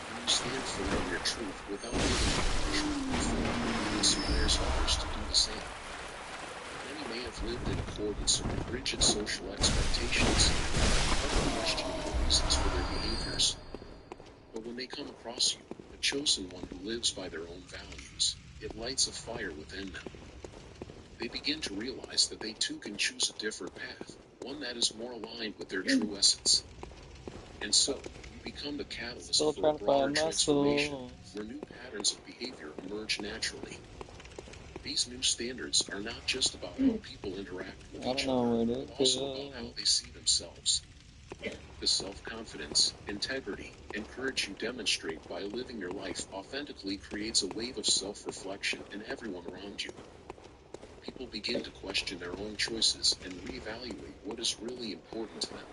When you stand firm in your truth without living in control, it inspires others to do the same. Many may have lived in accordance with rigid social expectations, often questioning the reasons for their behaviors. But when they come across you, a chosen one who lives by their own values, it lights a fire within them. They begin to realize that they too can choose a different path, one that is more aligned with their true essence. And so, you become the catalyst Still for a trying to broader find my transformation, soul. where new patterns of behavior emerge naturally. These new standards are not just about how people interact with I each don't know other, where to but also about go. how they see themselves. The self-confidence, integrity, and courage you demonstrate by living your life authentically creates a wave of self-reflection in everyone around you. People begin to question their own choices and reevaluate what is really important to them.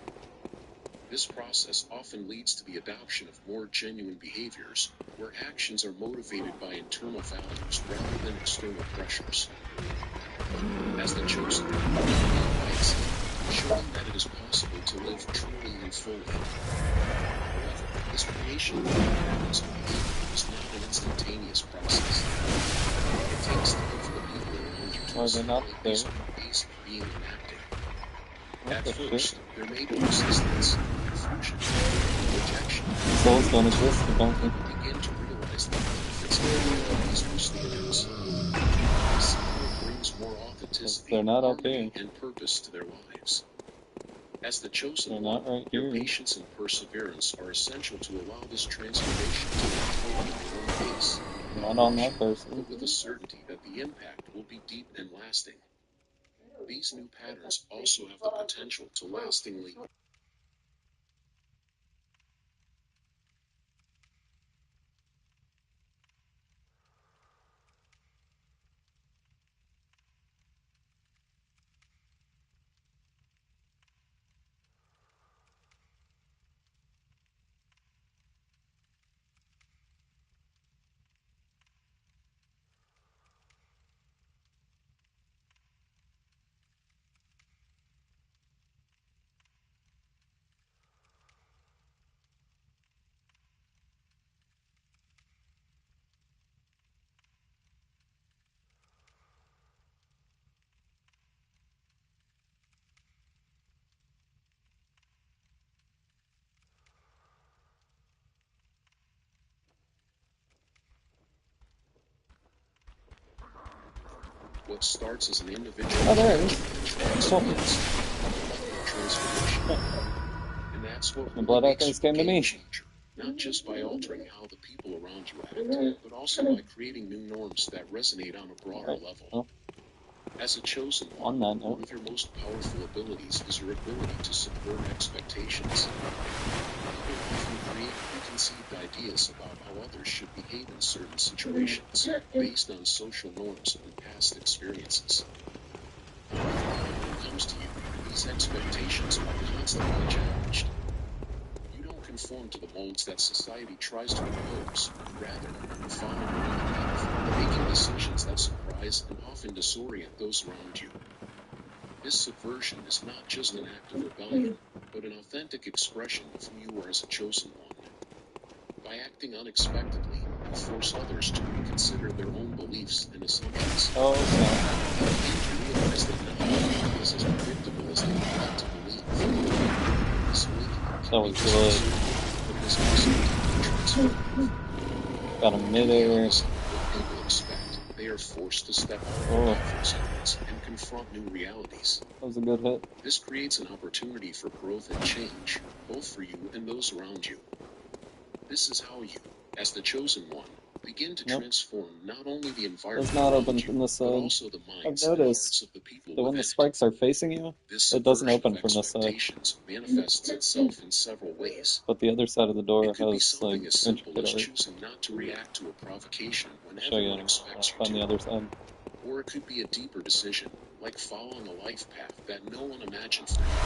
This process often leads to the adoption of more genuine behaviors, where actions are motivated by internal values rather than external pressures. As the chosen one, by example, showing that it is possible to live truly and fully. However, this creation of new patterns of behavior is not an instantaneous process. It takes time for the people around you to Are they not assimilate there? these new ways of being and acting. What At the first, shit? there may be resistance, confusion, or rejection. Souls don't exist, don't they? People begin to realize the benefits of following these new standards. They see how it brings more authenticity, They're not up harmony, here. and purpose to their lives. As the chosen They're one, not right your here. patience and perseverance are essential to allow this transformation to unfold at your own pace, without Not on rushing, that person. but with a certainty that the impact will be deep and lasting. These new patterns also have the potential to lastingly What starts as an individual Oh, there it is. transformation. And that's what The really blood makes echoes you a came to game me. changer. Not just by altering how the people around you act, but also by creating new norms that resonate on a broader Right. level. Well, As a chosen on one, that note, one of your most powerful abilities is your ability to subvert expectations. People often create preconceived ideas about how others should behave in certain situations, based on social norms and past experiences. However, when it comes to you, these expectations are constantly challenged. You don't conform to the molds that society tries to impose. Rather, you follow your own path, making decisions that surprise and often disorient those around you. This subversion is not just an act of rebellion, but an authentic expression of who you are as a chosen one. By acting unexpectedly, you force others to reconsider their own beliefs and assumptions. oh, You begin to realize that not everything is as predictable as they would like to believe. This awakening that can be was good. disconcerting, but it is also deeply transformative. Got a When the midair. opposite of what people expect, they are forced to step out of Oh, their comfort zones and confront new realities. that was a good hit. This creates an opportunity for growth and change, both for you and those around you. This is how you, as the chosen one, begin to Nope. transform not only the It's environment not open around you, from this but side. also the I've minds and noticed hearts of the people that when within the it. spikes are facing you, This it doesn't subversion open of from this side. expectations manifests itself in several ways. But the other side of the door It could be has something like as simple intricate as art. choosing not to react to a provocation when I'll show you everyone in expects you on the to. other side. Or it could be a deeper decision, like following a life path that no one imagined for you.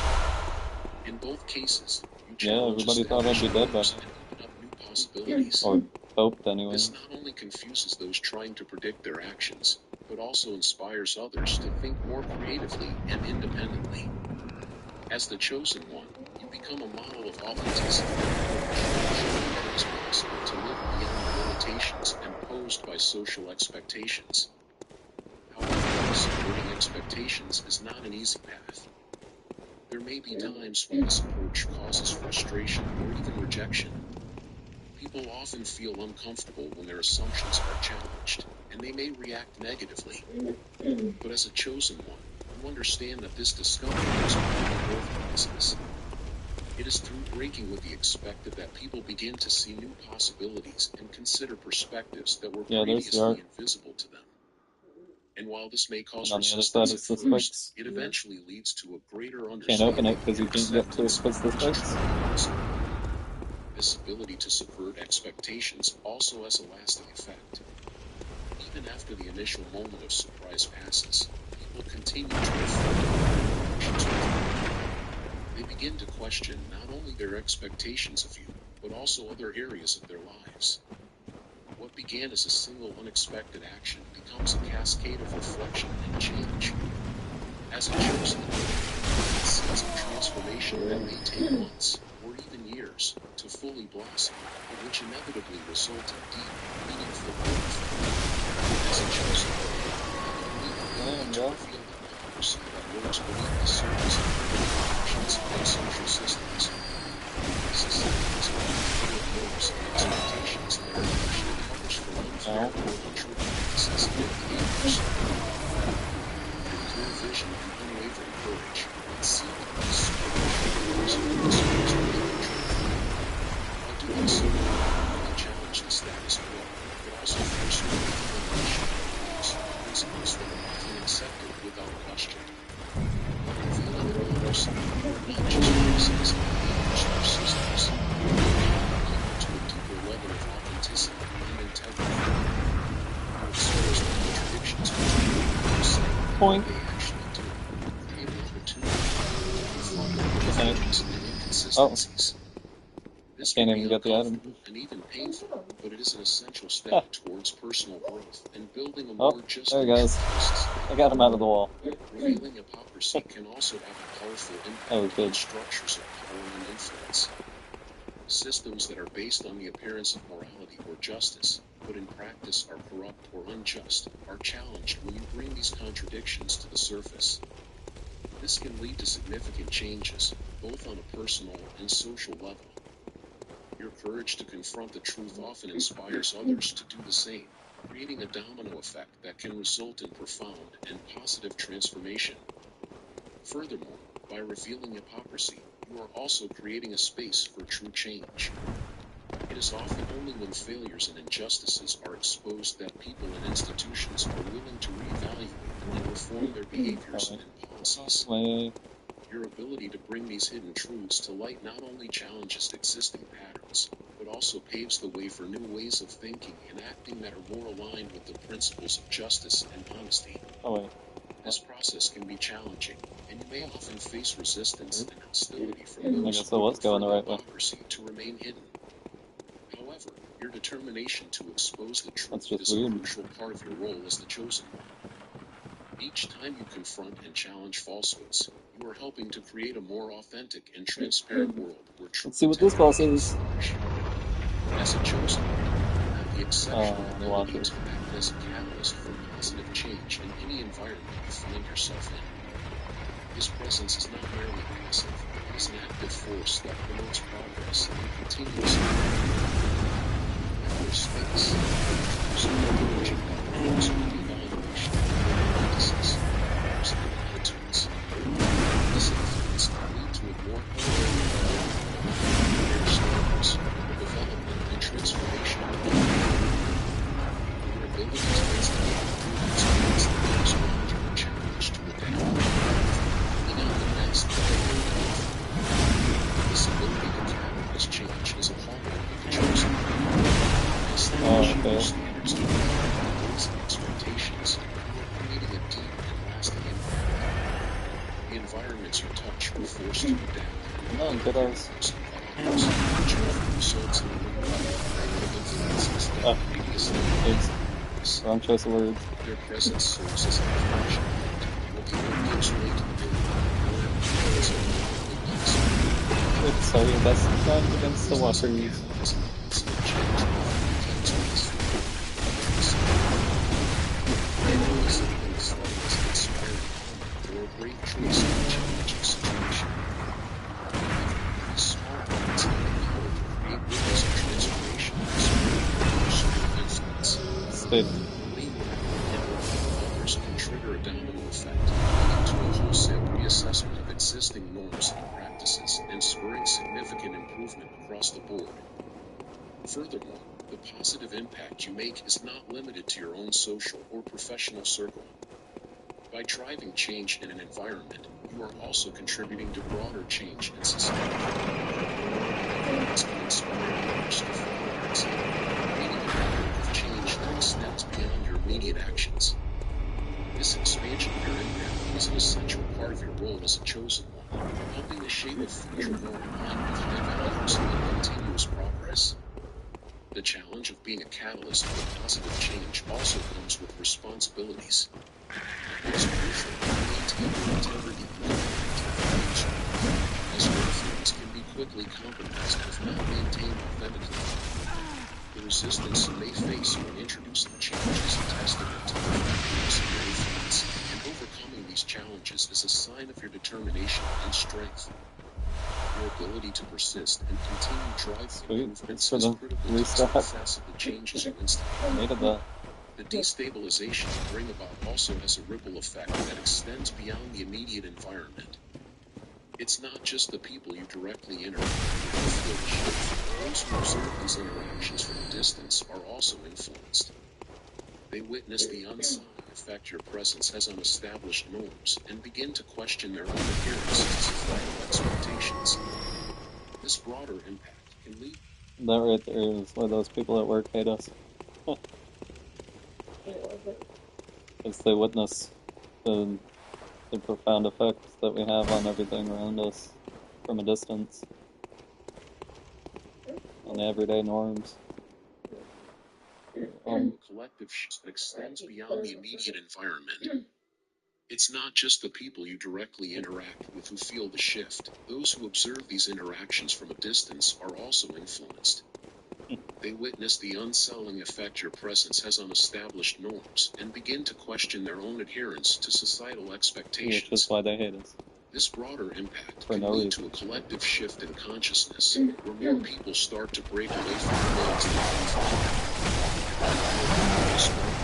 In both cases, you Yeah, challenge everybody thought I'd be established dead by norms now. and open up new possibilities. Or hoped, This anyways. not only confuses those trying to predict their actions, but also inspires others to think more creatively and independently. As the chosen one, you become a model of authenticity and courage, showing that it is possible to live beyond the limitations imposed by social expectations. However, subverting expectations is not an easy path. There may be times when this approach causes frustration or even rejection. People often feel uncomfortable when their assumptions are challenged, and they may react negatively. But as a chosen one, you understand that this discomfort is part of the growth process. It is through breaking with the expected that people begin to see new possibilities and consider perspectives that were Yeah, there's the art. previously invisible to them. And while this may cause And on the other resistance side at is the first, spikes. it eventually leads to a greater Can't understanding open it because you and can't get through acceptance because of the what is spikes. truly possible. This ability to subvert expectations also has a lasting effect. Even after the initial moment of surprise passes, people continue to reflect on their interactions with you. They begin to question not only their expectations of you, but also other areas of their lives. What began as a single unexpected action becomes a cascade of reflection and change. As a chosen one, seeds of transformation that may take months, or even years, to fully blossom, but which inevitably result in deep, meaningful growth. As a chosen one, not only to reveal the hypocrisy that lurks beneath the surface of actions and social systems, society's manipulative norms and expectations that are partially published for unfair or untrue practices and behaviors. Your clear vision and unwavering courage, seek to supercharge those who experience being truth. By doing so, you not only challenge the status quo, but also force your implementation of values and principles that are often accepted without question. Revealing an others, you are not just criticizing behaviors or systems, you are guiding people to a deeper level of authenticity and integrity. You expose the contradictions between what they say and what they actually do, and create an opportunity for people to confront their own flaws and inconsistencies. This may Can't be even get the item. uncomfortable and even painful, but it is an essential step towards personal growth and building a more just There and he goes. truthful society. I got him out of the wall. Revealing hypocrisy can also have a powerful That was impact good. on structures of power and influence. Systems that are based on the appearance of morality or justice, but in practice are corrupt or unjust, are challenged when you bring these contradictions to the surface. This can lead to significant changes, both on a personal and social level. Your courage to confront the truth often inspires others to do the same. creating a domino effect that can result in profound and positive transformation. Furthermore, by revealing hypocrisy, you are also creating a space for true change. It is often only when failures and injustices are exposed that people and institutions are willing to reevaluate and reform their behaviors and policies. Your ability to bring these hidden truths to light not only challenges existing patterns, but also paves the way for new ways of thinking and acting that are more aligned with the principles of justice and honesty. This process can be challenging, and you may often face resistance and hostility from those who prefer hypocrisy to remain hidden. However, your determination to expose the truth is a crucial part of your role as the chosen one. Each time you confront and challenge falsehoods, you are helping to create a more authentic and transparent world where truth and integrity can flourish. As a chosen one, you have the exceptional ability to act as a catalyst for positive change in any environment you find yourself in. His presence is not merely passive, it is an active force that promotes progress and continuous improvement. In your space, so encouraging that rules will be evaluation of practices, norms, and attitudes. This influence can lead to a more healthy standards, development, and transformation. Your ability to instigate improvements means that there is no longer a challenge to adapt. This ability to catalyze change is a hallmark of the chosen one. As standards to goals and expectations, you are creating a deep and lasting impact. The environments you touch are forced to adapt. Which often results in a negative influences that previously wrong choice of words. Their presence serves as a reflection what the world gives way to the sorry, that's not against the water. Can trigger a domino effect, leading to a wholesale reassessment of existing norms and practices and spurring significant improvement across the board. Furthermore, the positive impact you make is not limited to your own social or professional circle. By driving change in an environment, you are also contributing to broader change in society. This can inspire others to follow your example, creating a network of change that extends beyond your immediate actions. This expansion of your impact is an essential part of your role as a chosen one, helping to shape a future more aligned with high values and continuous progress. The challenge of being a catalyst for positive change also comes with responsibilities. It is crucial to maintain your integrity and commitment to values, as influence can be quickly compromised if not maintained authentically. The resistance you may face when introducing change is a testament to the effectiveness of your influence, and overcoming these challenges is a sign of your determination and strength. Your ability to persist and continue driving improvements is critical to the success of the changes you instigate. The destabilization you bring about also has a ripple effect that extends beyond the immediate environment. It's not just the people you directly interact with who feel the shift. Those who observe these interactions from a distance are also influenced. They witness the unsettling effect your presence has on established norms and begin to question their own adherence to societal expectations. This broader impact can lead. That right there is why those people at work hate us. Because they witness the profound effects that we have on everything around us from a distance, on everyday norms. A collective shift that extends beyond the immediate environment. It's not just the people you directly interact with who feel the shift. Those who observe these interactions from a distance are also influenced. They witness the unsettling effect your presence has on established norms and begin to question their own adherence to societal expectations. Which is why they hate us. This broader impact can lead to a collective shift in consciousness, where more people start to break away from the norms that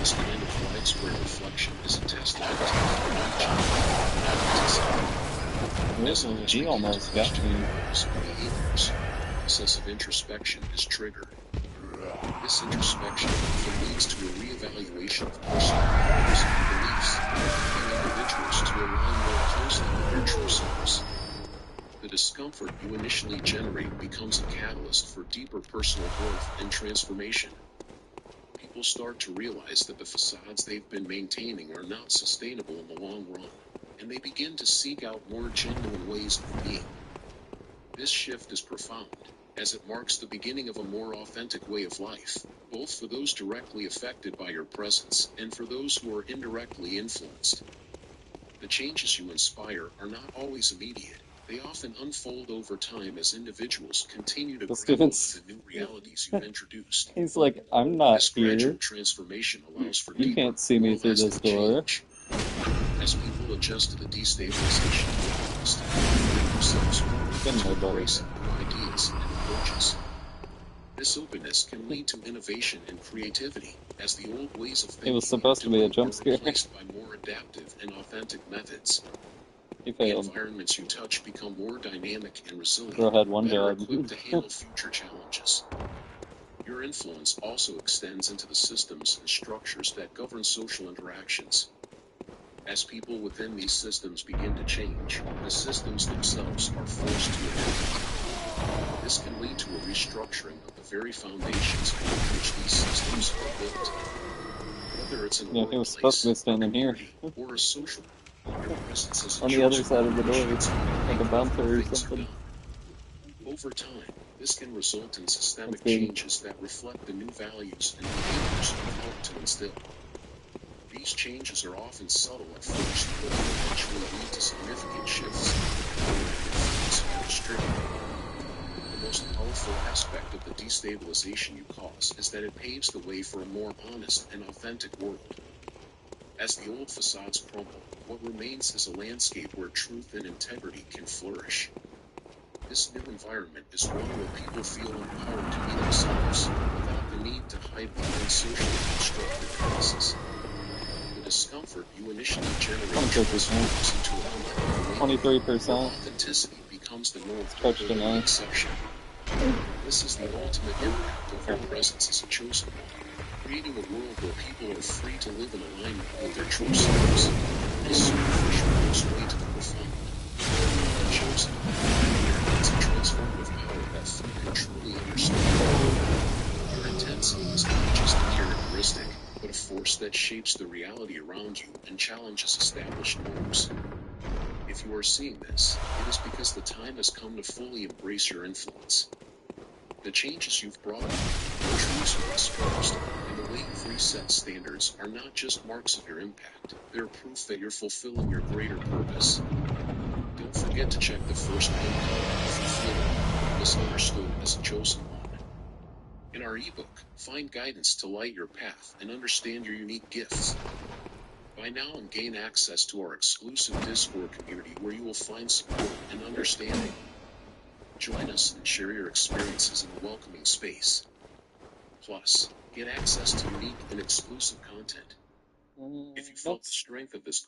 This kind of widespread reflection is a testament to the as others He begin to almost got question me. their roles and behaviors, the process of introspection is triggered. This introspection often leads to a reevaluation of personal values and beliefs, allowing individuals to align more closely with their true selves. The discomfort you initially generate becomes a catalyst for deeper personal growth and transformation. People start to realize that the facades they've been maintaining are not sustainable in the long run, and they begin to seek out more genuine ways of being. This shift is profound, as it marks the beginning of a more authentic way of life, both for those directly affected by your presence and for those who are indirectly influenced. The changes you inspire are not always immediate. They often unfold over time as individuals continue to This grapple dude's- with the new realities you've introduced. He's like, I'm not This gradual here. transformation allows for You deeper, can't see me more through this lasting door. change. As people adjust to the destabilization of the past, they find themselves more open Good to night, buddy. embracing new ideas and approaches. This openness can lead to innovation and creativity, as the old ways of It thinking was supposed to be a and doing jump are scare. replaced by more adaptive and authentic methods. He The failed. environments you touch become more dynamic and resilient, Bro had one better job. equipped to handle future challenges. Your influence also extends into the systems and structures that govern social interactions. As people within these systems begin to change, the systems themselves are forced to adapt. This can lead to a restructuring of the very foundations upon which these systems are built. Whether it's in a Yeah, he was supposed to be workplace, a standing here. community, or a social group, your presence as a On the other chosen side one of the door, initiates a like a rethinking of bouncer how or things are something. done. Over time, this can result in systemic That's good. changes that reflect the new values and behaviors you've helped to instill. These changes are often subtle at first, but can eventually lead to significant shifts in the power and influence you distribute. The most powerful aspect of the destabilization you cause is that it paves the way for a more honest and authentic world. As the old facades crumble, what remains is a landscape where truth and integrity can flourish. This new environment is one where people feel empowered to be themselves, without the need to hide behind socially constructed premises. The discomfort you initially generate 23%. transforms into a compelling awakening, 23%. where authenticity becomes the norm Stretched rather than enough. the exception. This is the ultimate impact of your presence as a chosen one, creating a world where people are free to live in alignment with their true selves. This superficial most way to the profound. The chosen inherits a transformative power that few can truly understand. Your intensity is not just a characteristic, but a force that shapes the reality around you and challenges established norms. If you are seeing this, it is because the time has come to fully embrace your influence. The changes you've brought about, the truths you've exposed, and the way you've reset standards are not just marks of your impact, they're proof that you're fulfilling your greater purpose. Don't forget to check the first link if you feel misunderstood as a chosen one. In our ebook, find guidance to light your path and understand your unique gifts. Buy now and gain access to our exclusive Discord community where you will find support and understanding. Join us and share your experiences in a welcoming space. Plus, get access to unique and exclusive content. If you felt the strength of this,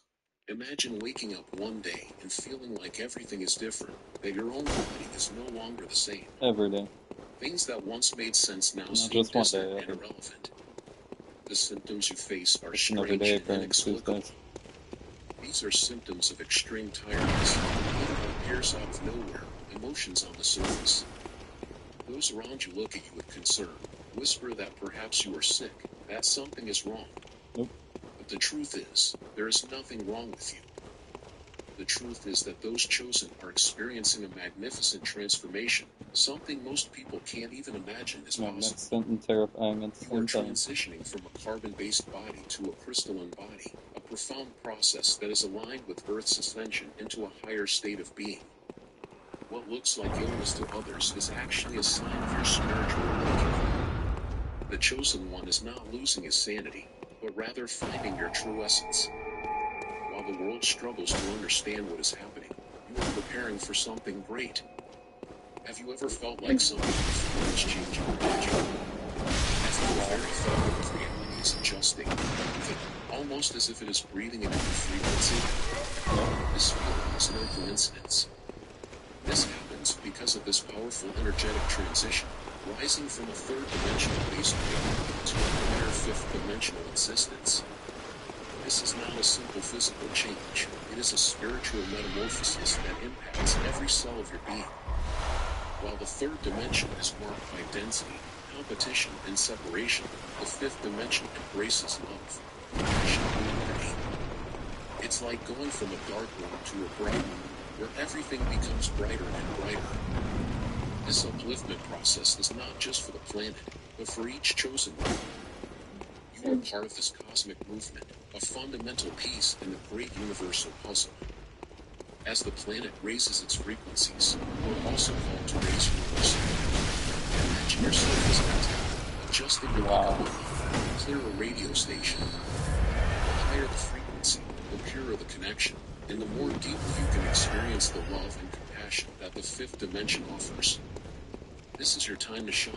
imagine waking up one day and feeling like everything is different, that your own body is no longer the same. Every day. Things that once made sense now Not seem just one distant day, and every day. irrelevant. The symptoms you face are It's an strange everyday and occurrence these inexplicable. days. These are symptoms of extreme tiredness. It appears out of nowhere, emotions on the surface. Those around you look at you with concern, whisper that perhaps you are sick, that something is wrong. Nope. But the truth is, there is nothing wrong with you. The truth is that those chosen are experiencing a magnificent transformation, something most people can't even imagine is possible. Magnificent and terrifying at the You are same time. transitioning from a carbon-based body to a crystalline body, a profound process that is aligned with Earth's ascension into a higher state of being. What looks like illness to others is actually a sign of your spiritual awakening. The chosen one is not losing his sanity, but rather finding your true essence. While the world struggles to understand what is happening, you are preparing for something great. Have you ever felt like something profound is changing around you? As the very fabric of reality is adjusting, moving, almost as if it is breathing in a new frequency. This feeling is no coincidence. This happens because of this powerful energetic transition, rising from a third-dimensional base reality to a higher fifth-dimensional existence. This is not a simple physical change. It is a spiritual metamorphosis that impacts every cell of your being. While the third dimension is marked by density, competition, and separation, the fifth dimension embraces love, compassion, and unity. It's like going from a dark room to a bright room, where everything becomes brighter and brighter. This upliftment process is not just for the planet, but for each chosen one. You are part of this cosmic movement, a fundamental piece in the great universal puzzle. As the planet raises its frequencies, you are also called to raise yours. Imagine yourself as an antenna, adjusting your level, clear a radio station. The higher the frequency, the purer the connection, and the more deeply you can experience the love and compassion that the fifth dimension offers. This is your time to shine,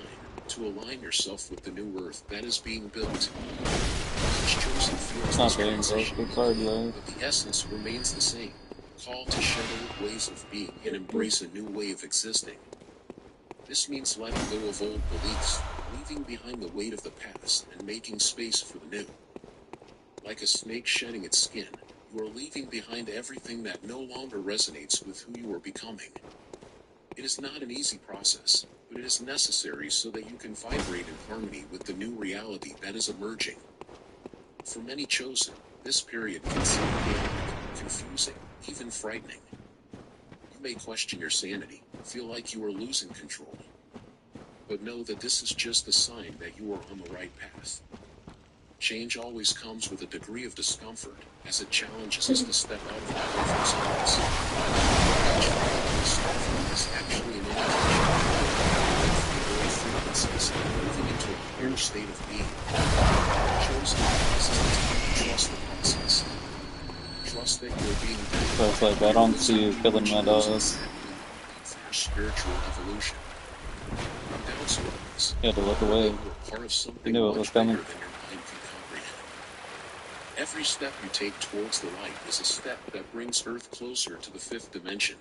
to align yourself with the new earth that is being built. Each chosen feels this transition, but the essence remains the same. Call to shed old ways of being and embrace a new way of existing. This means letting go of old beliefs, leaving behind the weight of the past, and making space for the new. Like a snake shedding its skin, you are leaving behind everything that no longer resonates with who you are becoming. It is not an easy process, but it is necessary so that you can vibrate in harmony with the new reality that is emerging. For many chosen, this period can seem chaotic, confusing, even frightening. You may question your sanity, feel like you are losing control. But know that this is just a sign that you are on the right path. Change always comes with a degree of discomfort, as it challenges us to step out of our comfort zones. Discomfort is actually an invitation to low frequencies and moving into a higher state of being. Chosen is the time to trust the process. Trust that you're being guided. So it's like, I don't see you killing my dog. For your spiritual evolution. When doubts arise, You had to look away. you are part of something You knew it was much bigger coming. than your mind can comprehend. Every step you take towards the light is a step that brings Earth closer to the fifth dimension.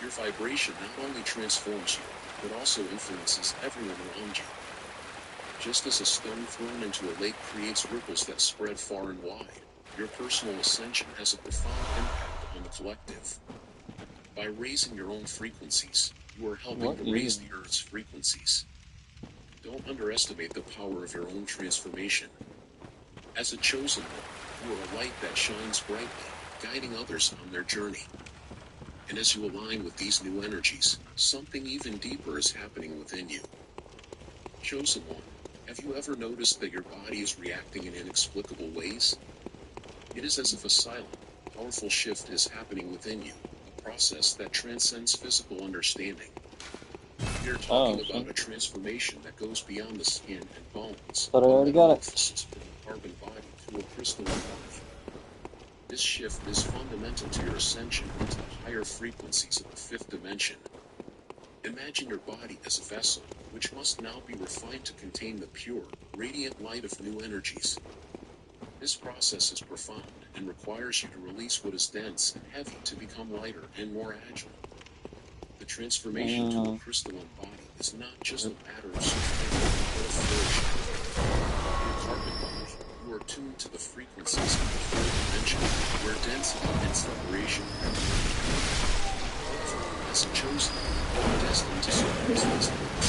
Your vibration not only transforms you, but also influences everyone around you. Just as a stone thrown into a lake creates ripples that spread far and wide, your personal ascension has a profound impact on the collective. By raising your own frequencies, you are helping to raise the Earth's frequencies. Don't underestimate the power of your own transformation. As a chosen one, you are a light that shines brightly, guiding others on their journey. And as you align with these new energies, something even deeper is happening within you. Chosen one, have you ever noticed that your body is reacting in inexplicable ways? It is as if a silent, powerful shift is happening within you, a process that transcends physical understanding. We are talking about a transformation that goes beyond the skin and bones, But I already got it. from a carbon body to a crystalline body. This shift is fundamental to your ascension into the higher frequencies of the fifth dimension. Imagine your body as a vessel, which must now be refined to contain the pure, radiant light of new energies. This process is profound and requires you to release what is dense and heavy to become lighter and more agile. The transformation to a crystalline body is not just a matter of survival, but of flourishing. Your carbon body, you are tuned to the frequencies of the third dimension, where density and separation are as a chosen, you are destined to surpass these limits.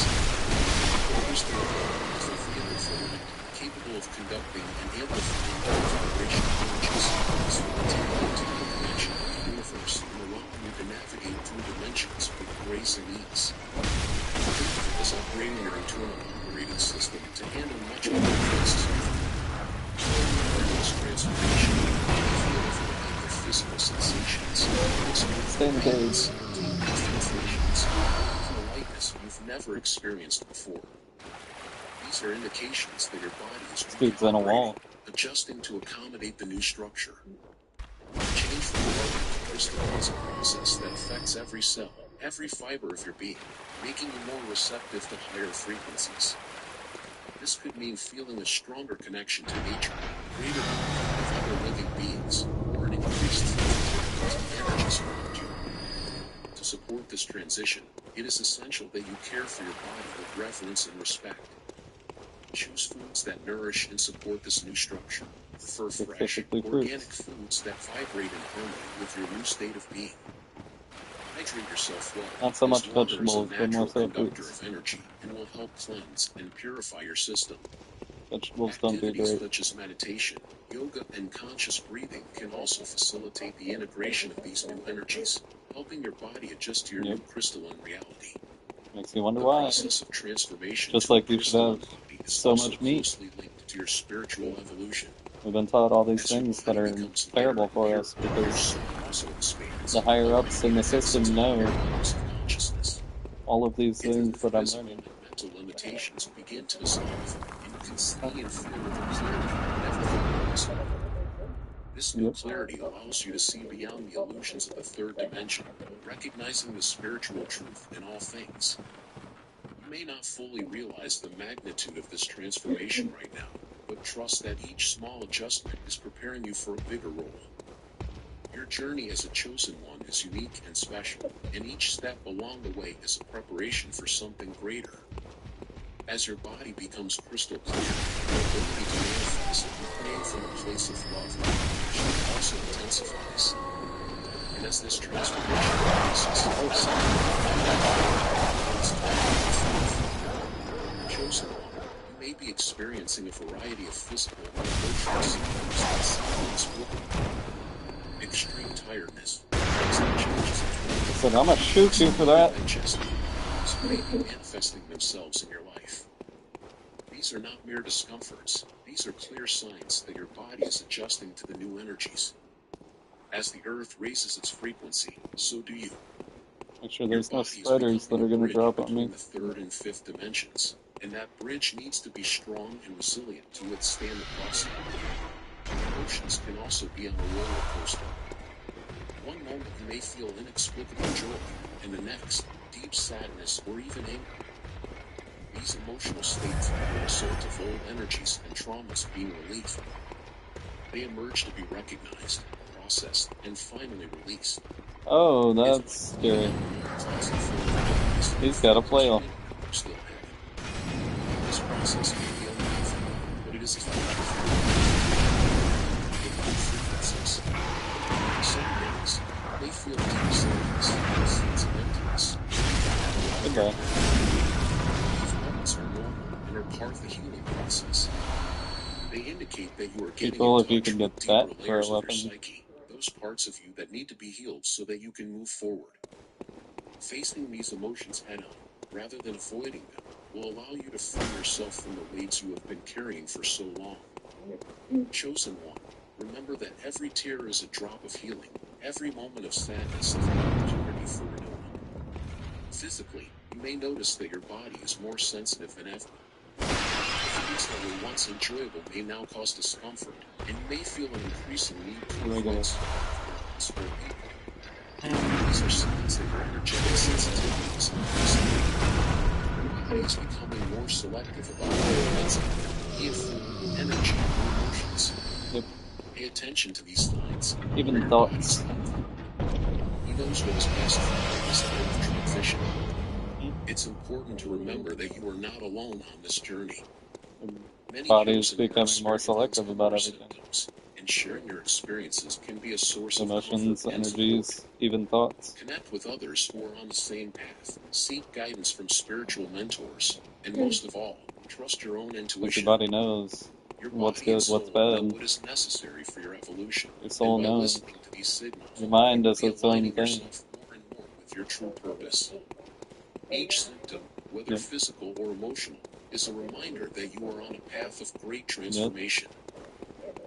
The crystalline body is a vehicle for light, capable of conducting and amplifying all vibrational energies, so that into the dimension of the universe and allowing you to navigate through dimensions with grace and ease. Think of it as upgrading your internal operating system to handle much more tasks. During this transformation, you feel a variety of physical sensations, Same days. sensations, and a lightness you've never experienced before. These are indications that your body is Dude's in a wall. adjusting to accommodate the new structure. Change from carbon to crystalline is a process that affects every cell, every fiber of your being, making you more receptive to higher frequencies. This could mean feeling a stronger connection to nature, greater bond with other living beings, or an increased sensitivity to energies around you. To support this transition, it is essential that you care for your body with reverence and respect. Choose foods that nourish and support this new structure. Prefer fresh, Specifically organic fruits. foods that vibrate in harmony with your new state of being. Hydrate yourself well, Not so as much water is a vegetables, but more natural so conductor fruits. of energy and will help cleanse and purify your system. Vegetables don't do Activities great. such as meditation, yoga, and conscious breathing can also facilitate the integration of these new energies, helping your body adjust to your new Yep. crystalline reality. Makes me wonder The why. process of transformation Just to a like you should crystalline have body is so also much meat. closely linked to your spiritual evolution. We've been taught all these As your things that body are becomes terrible lighter and for us purer, your because soul also expands, the higher allowing ups you in the to access system higher know levels of consciousness. all of these Even things if that I'm physical learning. and mental limitations begin to dissolve, and you can see and feel with a clarity never before possible. This new Yep. clarity allows you to see beyond the illusions of the third dimension, recognizing the spiritual truth in all things. You may not fully realize the magnitude of this transformation right now, but trust that each small adjustment is preparing you for a bigger role. Your journey as a chosen one is unique and special, and each step along the way is a preparation for something greater. As your body becomes crystal clear, your ability to manifest and create from a place of love and compassion also intensifies. And as this transformation progresses, chosen one, you may be experiencing a variety of physical and emotional symptoms that seem inexplicable. Extreme tiredness, constant changes in I said, I'm gonna shoot you for that. digestion may be manifesting themselves in your life. These are not mere discomforts, these are clear signs that your body is adjusting to the new energies. As the earth raises its frequency, so do you. Make sure Your there's no body is spiders that becoming are a gonna bridge drop on between me. the third and fifth dimensions, and that bridge needs to be strong and resilient to withstand the crossing. Emotions can also be on a roller coaster. One moment you may feel inexplicable joy, and the next, deep sadness or even anger. These emotional states are the result of old energies and traumas being released. They emerge to be recognized, processed, and finally released. Oh, that's scary. He's got a flail. Still heavy. This process may be uneven, but it is effective. Frequencies. Some days, they feel deep sadness, a sense of emptiness. Goodbye. These moments are normal and are part of the healing process. They indicate that you are getting People, in if you touch can with get deeper that for a layers of your weapon. psyche, those parts of you that need to be healed so that you can move forward. Facing these emotions head on, rather than avoiding them, will allow you to free yourself from the weights you have been carrying for so long. Chosen one, remember that every tear is a drop of healing, every moment of sadness is an opportunity for renewal. Physically, you may notice that your body is more sensitive than ever. Foods that were once enjoyable may now cause discomfort, and you may feel an increasing need to avoid certain or people. These are signs that your energetic sensitivity is increasing. Your body is becoming more selective about food, energy, and emotions. Yep. Pay attention to these signs. Even thoughts. He knows what is best for this time of transition. It's important to remember that you are not alone on this journey. Many Body's chosen ones becoming more experience selective about similar everything. symptoms, and sharing your experiences can be a source of Emotions, comfort and support. energies, even thoughts. Connect with others who are on the same path, seek guidance from spiritual mentors, and most of all, trust your own Because intuition. your body knows Your what's body and good, what's soul know bad. what is necessary for your evolution, Your and soul by knows. listening to these signals, Your mind you will does be its own aligning thing. yourself more and more with your true purpose. Each symptom, whether Yep. physical or emotional, is a reminder that you are on a path of great Yep. transformation.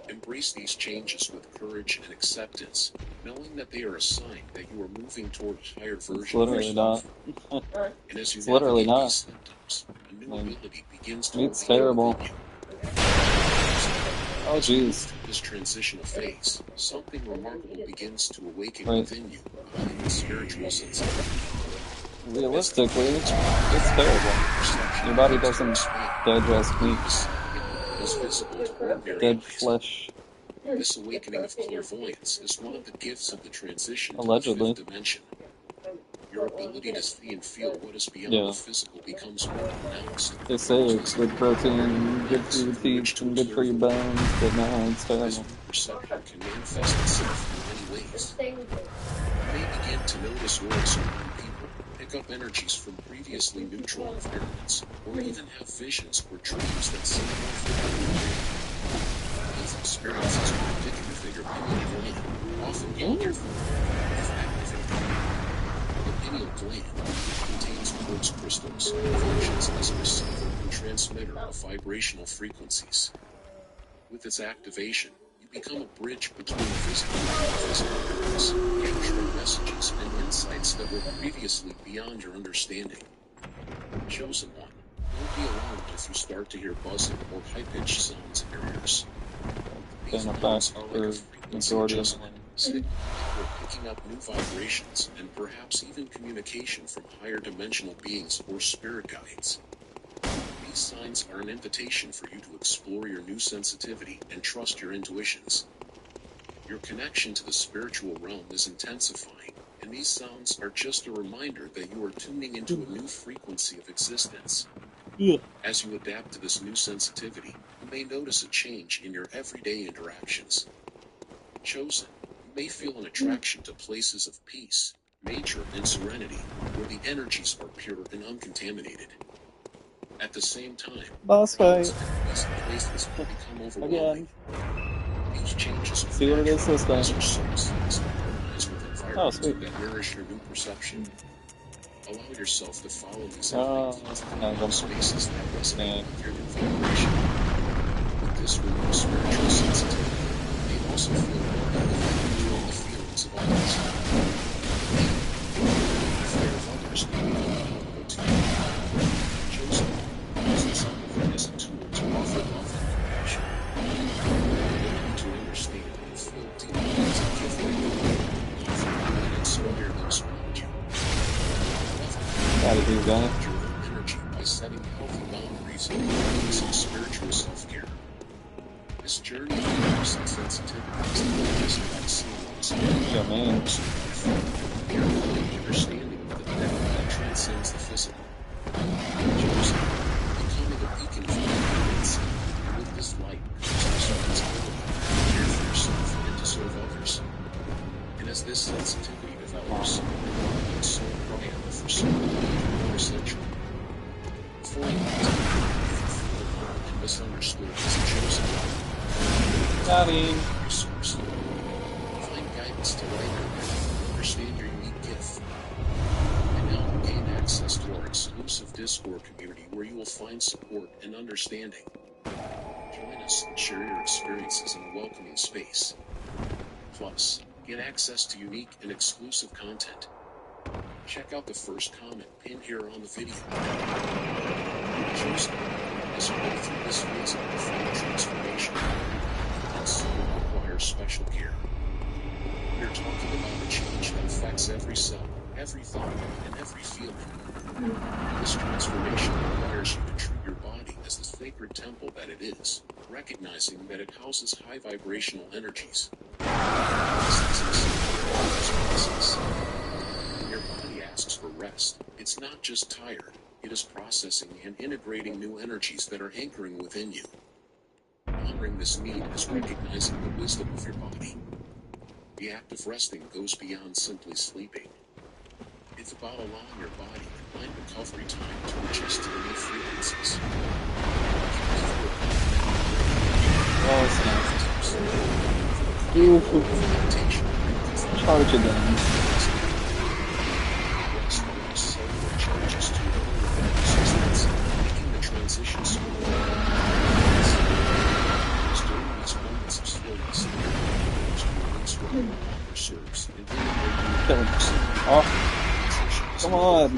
Embrace these changes with courage and acceptance, knowing that they are a sign that you are moving toward a higher version It's literally of not. yourself. And as you It's literally navigate not. these symptoms, a new ability begins to It's awaken terrible. within you. Oh, As you move jeez. through this transitional phase, something remarkable begins to awaken Right. within you, a heightened spiritual sensitivity. Realistically, it's terrible. Your body doesn't digest meat. It is visible to ordinary Dead eyes. flesh. This awakening of clairvoyance is one of the gifts of the transition to the Allegedly. fifth dimension. Your ability to see and feel what is beyond Yeah. the physical becomes more pronounced. They say it's good protein, good for your teeth, and good for your bones, but no, it's This terrible. new perception can manifest itself in many ways. You may begin to notice auras around people, pick up energies from previously neutral environments, or even have visions or dreams that seem more familiar. These experiences are indicative that your pineal gland, often called your thyroid, is activated. The pineal gland contains quartz crystals and functions as a receiver and transmitter of vibrational frequencies. With its activation, you become a bridge between physical and metaphysical worlds, capturing messages and insights that were previously beyond your understanding. Chosen one, don't be alarmed if you start to hear buzzing or high-pitched sounds in your ears. These Been a tones fact are like for a frequency majority of adjustment, signaling that you're picking up new vibrations and perhaps even communication from higher dimensional beings or spirit guides. These signs are an invitation for you to explore your new sensitivity and trust your intuitions. Your connection to the spiritual realm is intensifying, and these sounds are just a reminder that you are tuning into a new frequency of existence. Yeah. As you adapt to this new sensitivity, you may notice a change in your everyday interactions. Chosen, you may feel an attraction to places of peace, nature, and serenity, where the energies are pure and uncontaminated. At the same time, Boss crowds fight. and busy places can become overwhelming. Again. These changes are See what it is natural this time. as your soul seeks to harmonize with environments sweet. that nourish your new perception. Allow yourself to follow these Oh, invitations to spaces that resonate man. with your new vibration. With this renewed spiritual sensitivity, you may also feel more elevated toward the feelings of others. The fear of others may become palatable to you. Chosen, use this empathy as a tool to offer love and compassion. The ability to understand and feel deeply is a gift that you can inspire those around you. Gotta do that. Your own energy by setting healthy boundaries and practicing spiritual self-care. This journey of awareness and sensitivity is not just about seeing what is happening. Yeah, man. You're building an understanding of the depth that transcends the physical. Chosen, becoming a beacon for guidance, and with this light comes responsibility to care for yourself and to serve others. And as this sensitivity develops, your soul cry out for someone more essential. Before you feel alone and misunderstood as a chosen one, Got him. your source. Find guidance to light your path and understand your unique gift. And now you gain access to our exclusive Discord community where you will find support and understanding. Join us and share your experiences in a welcoming space. Plus, get access to unique and exclusive content. Check out the first comment pinned here on the video. Chosen, as you go through this phase of profound transformation, and soul requires special care. We're talking about a change that affects every cell, every thought, and every feeling. This transformation requires you to treat your body as the sacred temple that it is, recognizing that it houses high vibrational energies. When your body asks for rest, it's not just tired, it is processing and integrating new energies that are anchoring within you. Honoring this need is recognizing the wisdom of your body. The act of resting goes beyond simply sleeping. It's about allowing your body and mind recovery time to adjust to the new frequencies. Oh, snap. Ooh. Charge again. Making the transition smooth. During these moments of stillness, serves and Kill him. Oh, come on.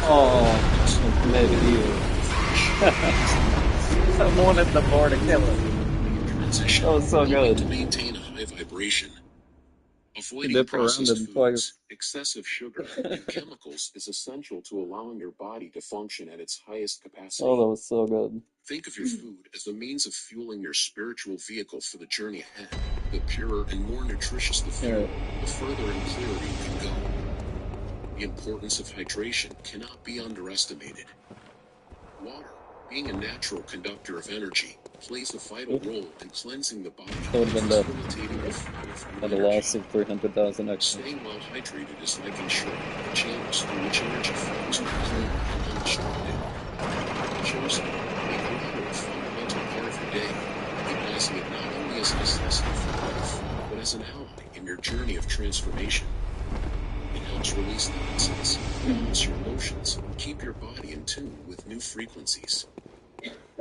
Oh, maybe you. Someone at the board to kill him. That was so good. To maintain a high vibration. Avoiding dip around processed him foods, twice. excessive sugar, and chemicals is essential to allowing your body to function at its highest capacity. Oh, that was so good. Think of your food as the means of fueling your spiritual vehicle for the journey ahead. The purer and more nutritious the fuel, the further and clearer you can go. The importance of hydration cannot be underestimated. Water, being a natural conductor of energy, plays a vital role in cleansing the body That would have and been facilitating the flow of new at a energy. loss of 300,000 extra. Staying well hydrated is like ensuring the channels through which energy flows are clean and unobstructed. Chosen, make water a fundamental part of your day, recognizing it not only as a necessity for life, but as an ally in your journey of transformation. It helps release toxins, balance your emotions, and keep your body in tune with new frequencies.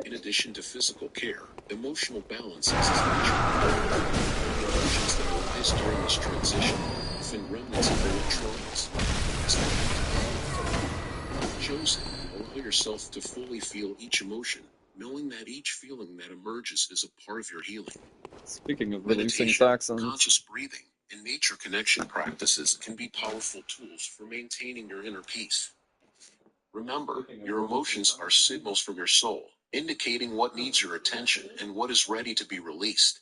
In addition to physical care, emotional balance is essential. The emotions that arise during this transition are often remnants of old traumas. Chosen, allow yourself to fully feel each emotion, knowing that each feeling that emerges is a part of your healing. Speaking of releasing Meditation, toxins, conscious breathing, and nature connection practices can be powerful tools for maintaining your inner peace. Remember, your emotions are signals from your soul, indicating what needs your attention and what is ready to be released.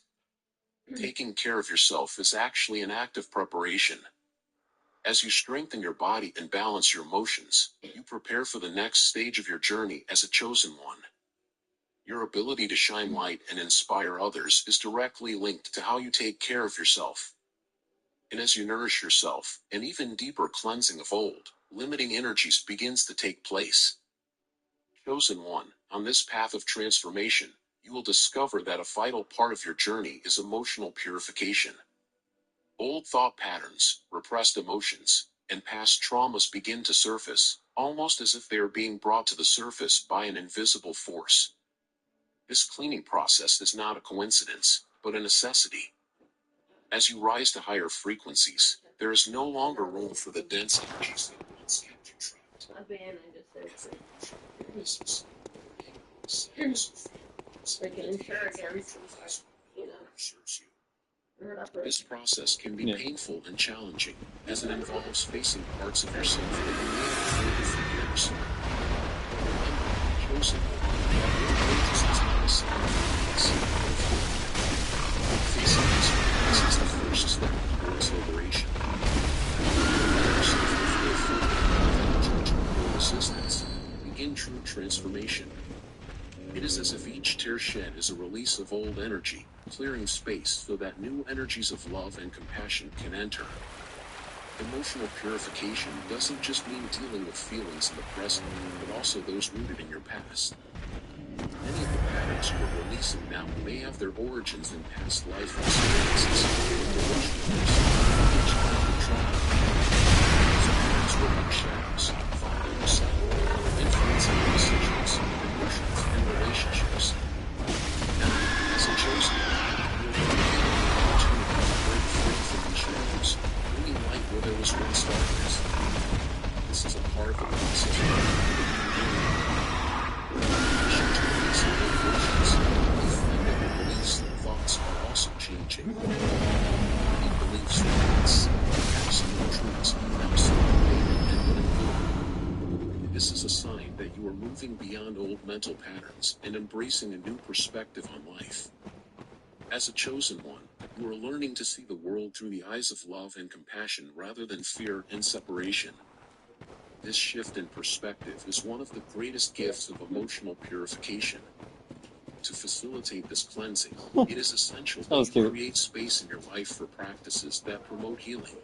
Taking care of yourself is actually an act of preparation. As you strengthen your body and balance your emotions, you prepare for the next stage of your journey as a chosen one. Your ability to shine light and inspire others is directly linked to how you take care of yourself. And as you nourish yourself, an even deeper cleansing of old, limiting energies begins to take place. Chosen one, on this path of transformation, you will discover that a vital part of your journey is emotional purification. Old thought patterns, repressed emotions, and past traumas begin to surface, almost as if they are being brought to the surface by an invisible force. This cleaning process is not a coincidence, but a necessity. As you rise to higher frequencies, there is no longer room for the dense energies that once kept you trapped. This process can be painful and challenging, as it involves facing parts of yourself that you may have avoided for years. Chosen this is not a sign of weakness, but of hope. Facing these feelings is the first step towards liberation. Resistance, begin true transformation. It is as if each tear shed is a release of old energy, clearing space so that new energies of love and compassion can enter. Emotional purification doesn't just mean dealing with feelings in the present, but also those rooted in your past. Many of the patterns you are releasing now may have their origins in past life experiences, shadows, following yourself, influencing your decisions, emotions, and relationships. Now, as a chosen one, you will have the opportunity to break free from these shadows, bringing light where there was once darkness. This is a part of the process of beliefs and thoughts are also changing. Many beliefs remains, absolute truths are now separated and unimportant. This is a sign that you are moving beyond old mental patterns and embracing a new perspective on life. As a chosen one, you are learning to see the world through the eyes of love and compassion rather than fear and separation. This shift in perspective is one of the greatest gifts of emotional purification. To facilitate this cleansing, it is essential that you create space in your life for practices that promote healing.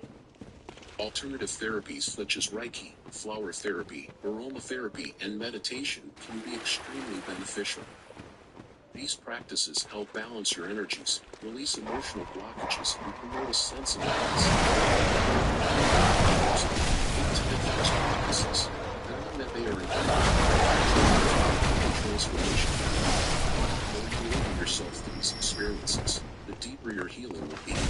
Alternative therapies such as Reiki, flower therapy, aromatherapy, and meditation can be extremely beneficial. These practices help balance your energies, release emotional blockages, and promote a sense of balance. Knowing that they are in transformation. The more you open yourself to these experiences, the deeper your healing will be.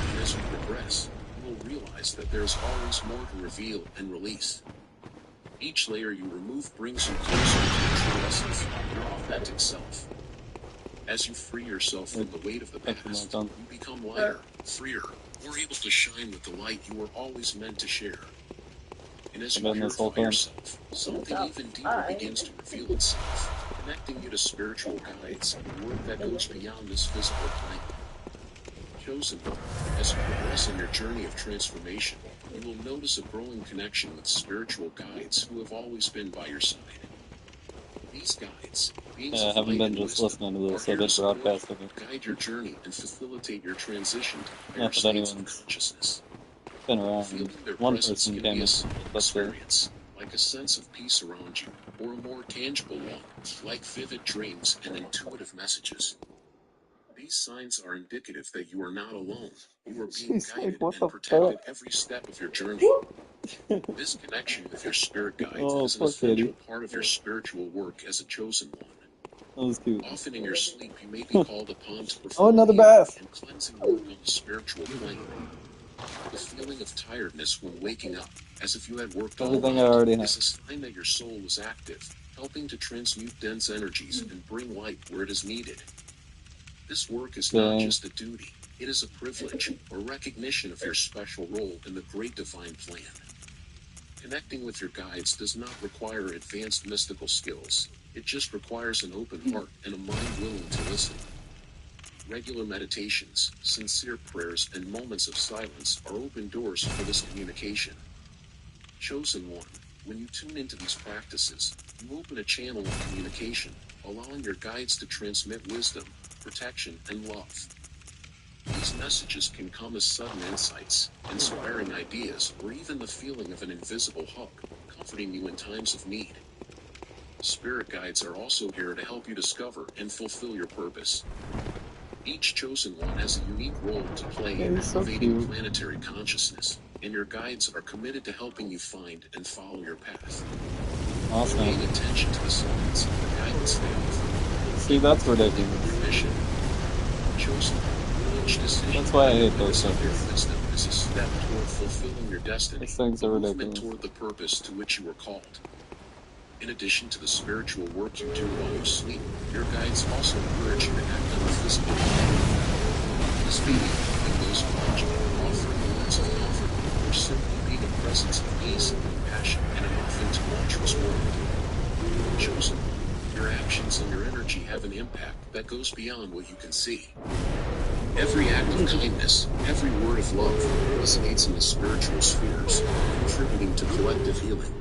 And as you progress, you will realize that there is always more to reveal and release. Each layer you remove brings you closer to your true essence, your authentic self. As you free yourself from the weight of the That's past, my tongue. you become lighter, freer, more able to shine with the light you were always meant to share. And as I've you been this whole purify time. yourself, something even deeper begins to reveal itself, connecting you to spiritual guides and work that goes beyond this physical plane. Chosen one, as you progress on your journey of transformation, you will notice a growing connection with spiritual guides who have always been by your side. These guides, beings Yeah, I of haven't light been and just wisdom, listening to are this. I here to did support broadcast you, of it. guide your journey, and facilitate your transition to higher Not that states of anyone's consciousness. been around. Feeling their One presence person can came be a in, subtle that's it. experience, like a sense of peace around you, or a more tangible one, like vivid dreams and intuitive messages. These signs are indicative that you are not alone. You are being She's like, guided what and the protected fuck? every step of your journey. This connection with your spirit guides Oh, is an poor essential kitty. part of your spiritual work as a chosen one. That was cute. Often in your sleep, you may be called upon to Oh, perform another healing bath. and cleansing work on the spiritual plane. The feeling of tiredness when waking up, as if you had worked all Everything I night, already have. is a sign that your soul is active, helping to transmute dense energies and bring light where it is needed. This work is not Okay. just a duty, it is a privilege, a recognition of your special role in the great divine plan. Connecting with your guides does not require advanced mystical skills. It just requires an open heart and a mind willing to listen. Regular meditations, sincere prayers, and moments of silence are open doors for this communication. Chosen one, when you tune into these practices, you open a channel of communication, allowing your guides to transmit wisdom, protection, and love. These messages can come as sudden insights, inspiring ideas, or even the feeling of an invisible hug, comforting you in times of need. Spirit guides are also here to help you discover and fulfill your purpose. Each chosen one has a unique role to play Yeah, in he's so elevating cute. planetary consciousness, and your guides are committed to helping you find and follow your path. Awesome. Paying attention to the signs and the guidance they offer. See, that's ridiculous. Your mission. Chosen one, each decision That's why I hate those based on your things. wisdom is a step toward fulfilling your destiny, These things a are movement ridiculous. toward the purpose to which you were called. In addition to the spiritual work you do while you sleep, your guides also encourage you to act on the physical plane. This may be helping those around you, offering words of comfort, or simply being a presence of peace and compassion in an often tumultuous world. Chosen one, your actions and your energy have an impact that goes beyond what you can see. Every act of kindness, every word of love, resonates in the spiritual spheres, contributing to collective healing.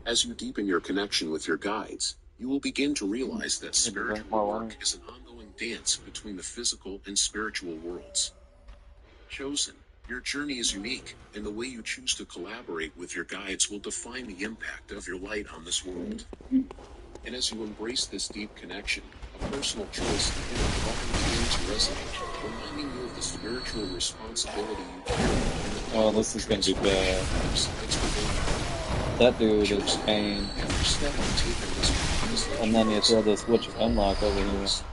As you deepen your connection with your guides, you will begin to realize that Need to drink spiritual more work water. is an ongoing dance between the physical and spiritual worlds. Chosen, your journey is unique, and the way you choose to collaborate with your guides will define the impact of your light on this world. And as you embrace this deep connection, a personal choice and inner calling begin to resonate, reminding you of the spiritual responsibility you carry and the Oh, power this of is gonna be transformation bad. that resides within you. That dude is a Chosen, pain. every step you take on this path is And then you legendary, throw this witch of unfollowed, hemlock over here. yours.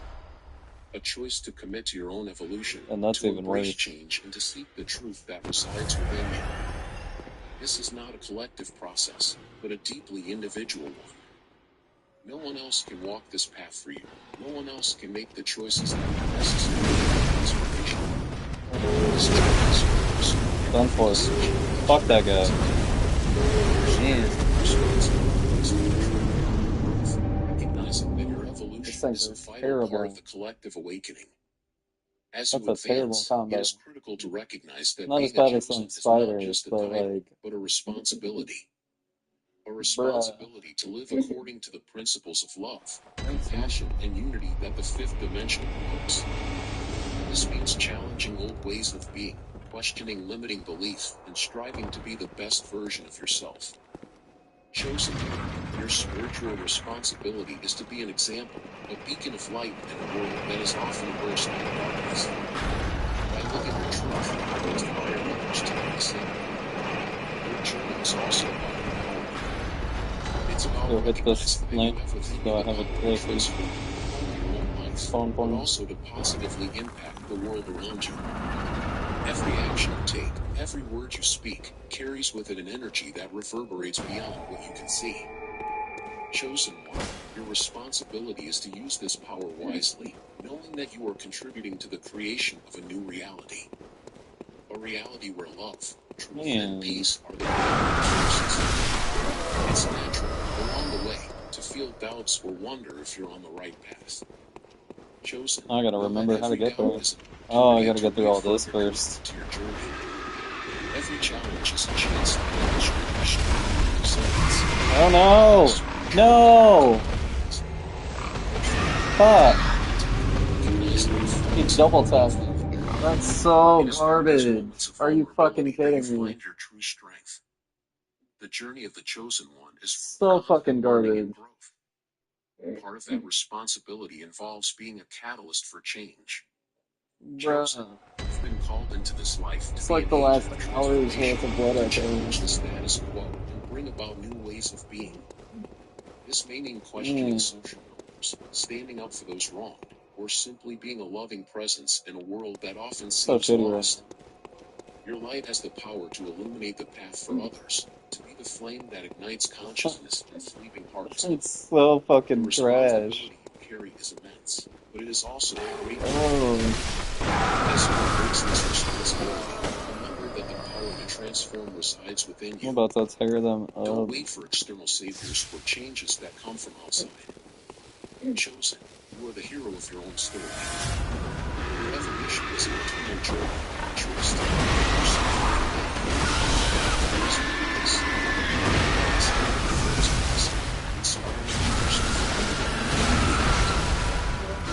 A choice to commit to your own evolution, And that's to even embrace worse. change, and to seek the truth that resides within you. This is not a collective process, but a deeply individual one. No one else can walk this path for you. No one else can make the choices that are necessary for transformation. This journey is yours. Done for. Fuck that guy. Man. Recognizing that your These evolution things is a are vital part of terrible. the collective awakening. As That's you a terrible advance, it combo. is critical to recognize that Not as being a bad as chosen some is not spiders, just a but title, like, but a responsibility. A bruh. responsibility to live according to the principles of love, compassion, and unity that the fifth dimension promotes. This means challenging old ways of being, questioning limiting beliefs, and striving to be the best version of yourself. Chosen one, your spiritual responsibility is to be an example, a beacon of light in a world that is often immersed in darkness. By living your truth, you inspire others to do the same. Your journey is also about empowerment. It's about Go hit this recognizing that you link have within so you I the have it power to closer. transform your own life, Phone but point. also to positively impact the world around you. Every action you take, every word you speak, carries with it an energy that reverberates beyond what you can see. Chosen one, Your responsibility is to use this power wisely, knowing that you are contributing to the creation of a new reality. A reality where love, truth, and peace are the primary forces. It's natural, along the way, to feel doubts or wonder if you're on the right path. Chosen, I gotta remember how to every get doubt there. is an Oh, I opportunity gotta to get through all reaffirm this your first. commitment to your journey. Every challenge is a chance to demonstrate your strength and resilience. Oh no! No! Fuck! He double tapped me. That's so garbage. Are you fucking kidding me? Find your true strength. The journey of the chosen one is So fucking garbage. part of that responsibility involves being a catalyst for change. Bruh. You've been called into this life to It's be like an the last agent of hour's transformation, worth of blood I to challenge paid. the status quo and bring about new ways of being. This may mean questioning social norms, standing up for those wronged, or simply being a loving presence in a world that often So seems shitty, lost. Your light has the power to illuminate the path for others, to be the flame that ignites consciousness in sleeping hearts. It's so The fucking trash. responsibility you carry is immense, but it is also a great Oh. As you embrace this responsibility, remember that the power to transform resides within I'm you. about to tear them Don't up. wait for external saviors or changes that come from outside. Chosen, you are the hero of your own story. Your evolution is an eternal journey, a choice to elevate yourself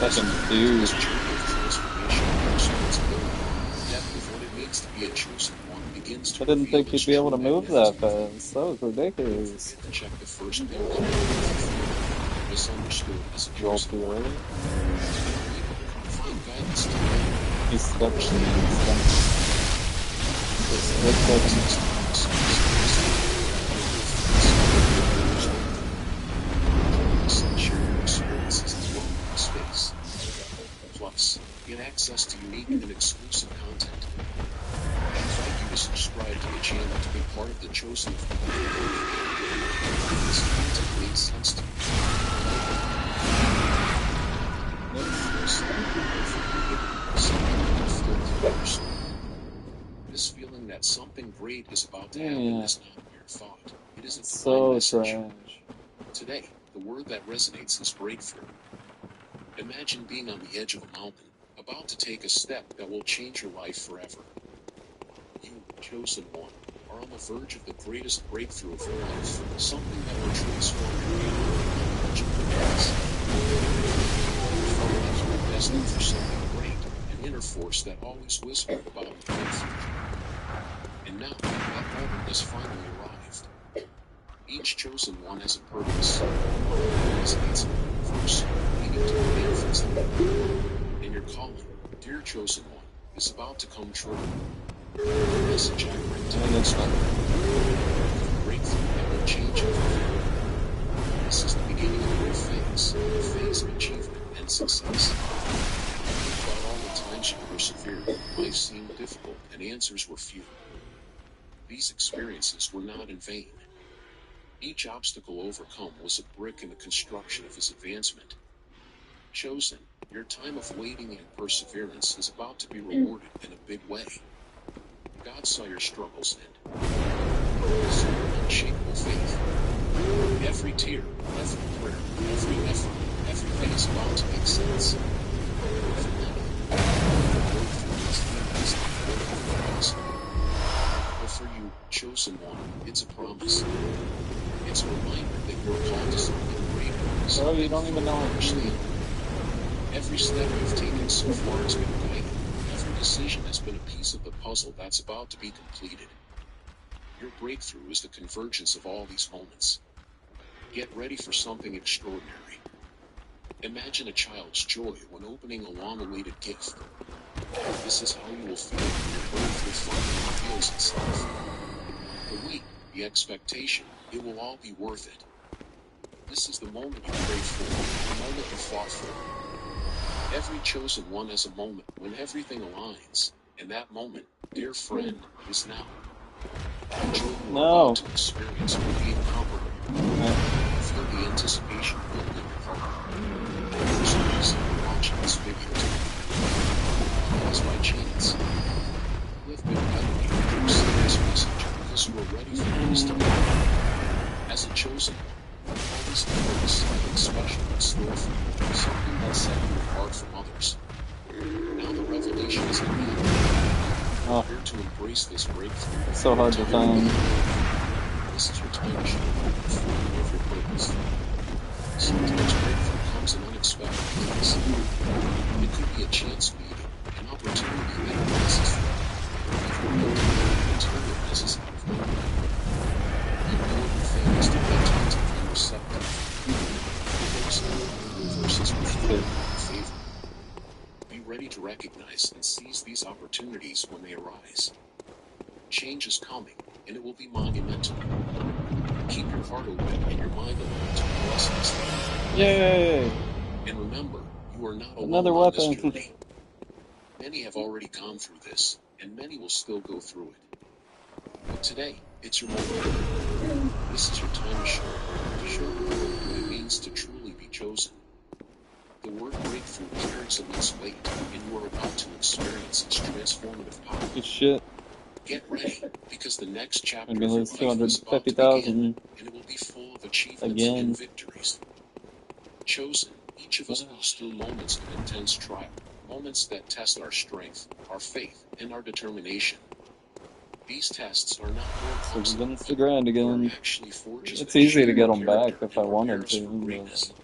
Fucking dude. this journey of transformation and responsibility. The depth of what it means to be a chosen one begins to I didn't reveal think its you'd be able to true move that magnificence. fast. That was ridiculous. Forget to check the first pin card. Misunderstood as a Roll chosen too one. early. Find guidance to life. He's stuck. Share your experiences as well in space. Plus, get access to unique and exclusive content. I invite you to subscribe to the channel to be part of the chosen community. This content makes sense to you. This feeling that something great is about to happen is not a mere thought. It is a divine So message. trash. Today, the word that resonates is breakthrough. Imagine being on the edge of a mountain, about to take a step that will change your life forever. You, chosen one, are on the verge of the greatest breakthrough of your life, something that will transform your unimaginable ways. You felt like you were destined for something great, an inner force that always whispered about a breakthrough. And now, that moment has finally arrived. Each chosen one has a purpose. One resonates in the universe, leading to the manifest. And your calling, dear chosen one, is about to come true. The message I bring to you is a breakthrough that will change everything. This is the beginning of a new phase, a phase of achievement and success. Think about all the times you persevered, life seemed difficult, and answers were few. These experiences were not in vain. Each obstacle overcome was a brick in the construction of his advancement. Chosen, your time of waiting and perseverance is about to be rewarded in a big way. God saw your struggles and saw your unshakable faith. Every tear, every prayer, every effort, everything is about to make sense. For many, breakthrough is the next thing. But for you, chosen one, it's a promise. It's a reminder that you're called to something greater. So you don't even know understand. Every step you've taken so far has been guided. Every decision has been a piece of the puzzle that's about to be completed. Your breakthrough is the convergence of all these moments. Get ready for something extraordinary. Imagine a child's joy when opening a long-awaited gift. This is how you will feel when your breakthrough finally reveals itself. The wait, the expectation, it will all be worth it. This is the moment you prayed for, the moment you fought for. Every chosen one has a moment when everything aligns, and that moment, dear friend, is now. The joy you are about to experience will be incomparable. Feel the anticipation building watching this video today. As by chance, you have been elevated to receive this message because you are ready for things to happen. As a chosen one, you always have something special in store for you, something that set you apart from others. Now the revelation is in you. Oh, Prepare to embrace this breakthrough. it's so hard to find. This is your time to show the freedom of your purpose. Sometimes breakthrough comes in unexpected ways. It could be a chance meeting, an opportunity that arises from you, or even a materializes out of nowhere. The important thing is to be attentive and receptive. Focus on the verses before you in favor. Be ready to recognize and seize these opportunities when they arise. Change is coming, and it will be monumental. Keep your heart open and your mind alert to the lessons that are. Yay! And remember, you are not alone Another on this weapon. journey. Many have already gone through this, and many will still go through it. But today, it's your moment. This is your time to show the world what it means to truly be chosen. The word breakthrough carries immense weight, and you are about to experience its transformative power. Good shit. Get ready, because the next chapter I'm of gonna your lose life is about to begin, 250,000 and it will be full of achievements again. and victories. Chosen, each of us goes through moments of intense trial, moments that test our strength, our faith, and our determination. These tests are not mere So bumps then in it's the the road, grind they are again. actually forges It's that easy shape to get our them back character if and I wanted prepare us to, for greatness.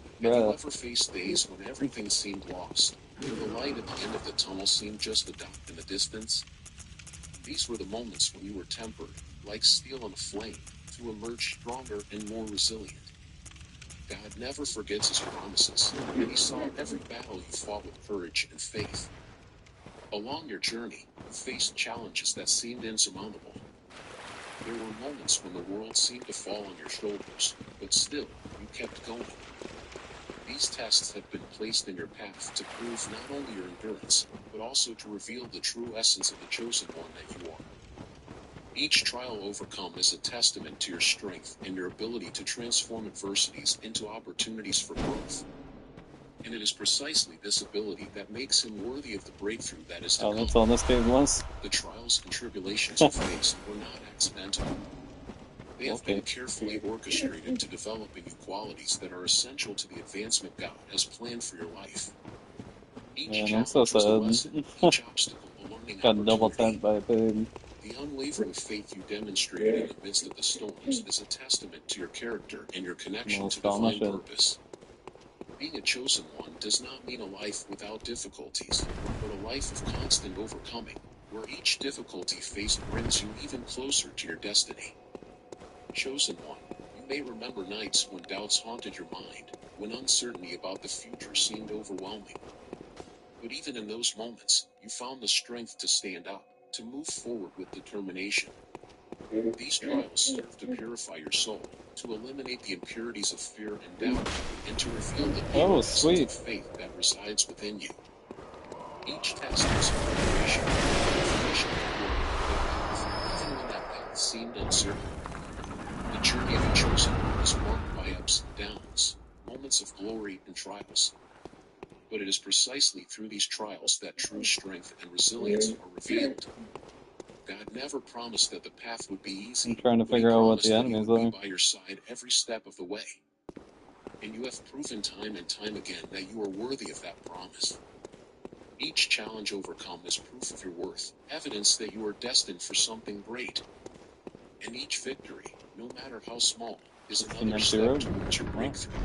but Have you bruh. ever faced days when everything seemed lost, when the light at the end of the tunnel seemed just a dot in the distance? These were the moments when you were tempered, like steel in a flame, to emerge stronger and more resilient. God never forgets his promises, and he saw every battle you fought with courage and faith. Along your journey, you faced challenges that seemed insurmountable. There were moments when the world seemed to fall on your shoulders, but still, you kept going. These tests have been placed in your path to prove not only your endurance, but also to reveal the true essence of the chosen one that you are. Each trial overcome is a testament to your strength and your ability to transform adversities into opportunities for growth. And it is precisely this ability that makes him worthy of the breakthrough that is to Oh, come. that's all this game was? The trials and tribulations you faced were not accidental. They have been Okay. carefully orchestrated to develop in you qualities that are essential to the advancement God has planned for your life. Each Man, I'm so challenge was a sad. lesson, each obstacle a learning Got double opportunity. tapped by a pig. The unwavering faith you demonstrated in the midst of the storms is a testament to your character and your connection Well, to stall my divine shit. purpose. Being a chosen one does not mean a life without difficulties, but a life of constant overcoming, where each difficulty faced brings you even closer to your destiny. Chosen one, you may remember nights when doubts haunted your mind, when uncertainty about the future seemed overwhelming. But even in those moments, you found the strength to stand up, to move forward with determination. These trials serve to purify your soul, to eliminate the impurities of fear and doubt, and to reveal the pure Oh, essence of sweet. faith that resides within you. Each test was a preparation, a confirmation that you are on the right path, even when that path seemed uncertain. The journey of a chosen one is marked by ups and downs, moments of glory and trials. But it is precisely through these trials that true strength and resilience are revealed. God never promised that the path would be easy, I'm trying to but he figure out what promised the that he enemies would be are. by your side every step of the way. And you have proven time and time again that you are worthy of that promise. Each challenge overcome is proof of your worth, evidence that you are destined for something great. And each victory, no matter how small, is another 16 empty step road. towards your Wow. breakthrough.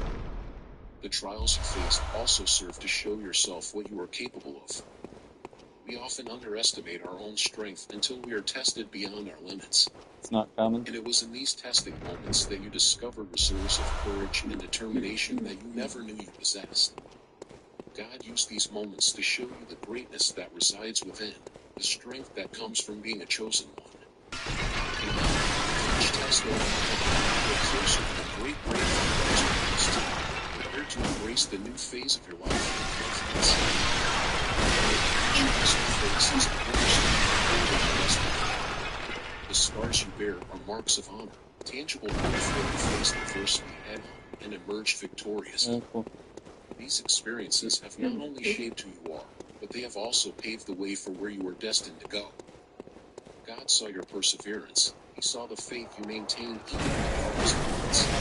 The trials you faced also serve to show yourself what you are capable of. We often underestimate our own strength until we are tested beyond our limits. It's not common. And it was in these testing moments that you discovered reserves of courage and determination that you never knew you possessed. God used these moments to show you the greatness that resides within, the strength that comes from being a chosen one. And now, with each test over, you are closer to the great breakthrough that is promised. Prepare to embrace the new phase of your life with confidence. Each test you face is a cornerstone of your destiny. The scars you bear are marks of honor, tangible proof that you faced adversity head on and emerged victorious. Yeah, cool. These experiences have not only shaped who you are, but they have also paved the way for where you are destined to go. God saw your perseverance. He saw the faith you maintained even in the darkest moments.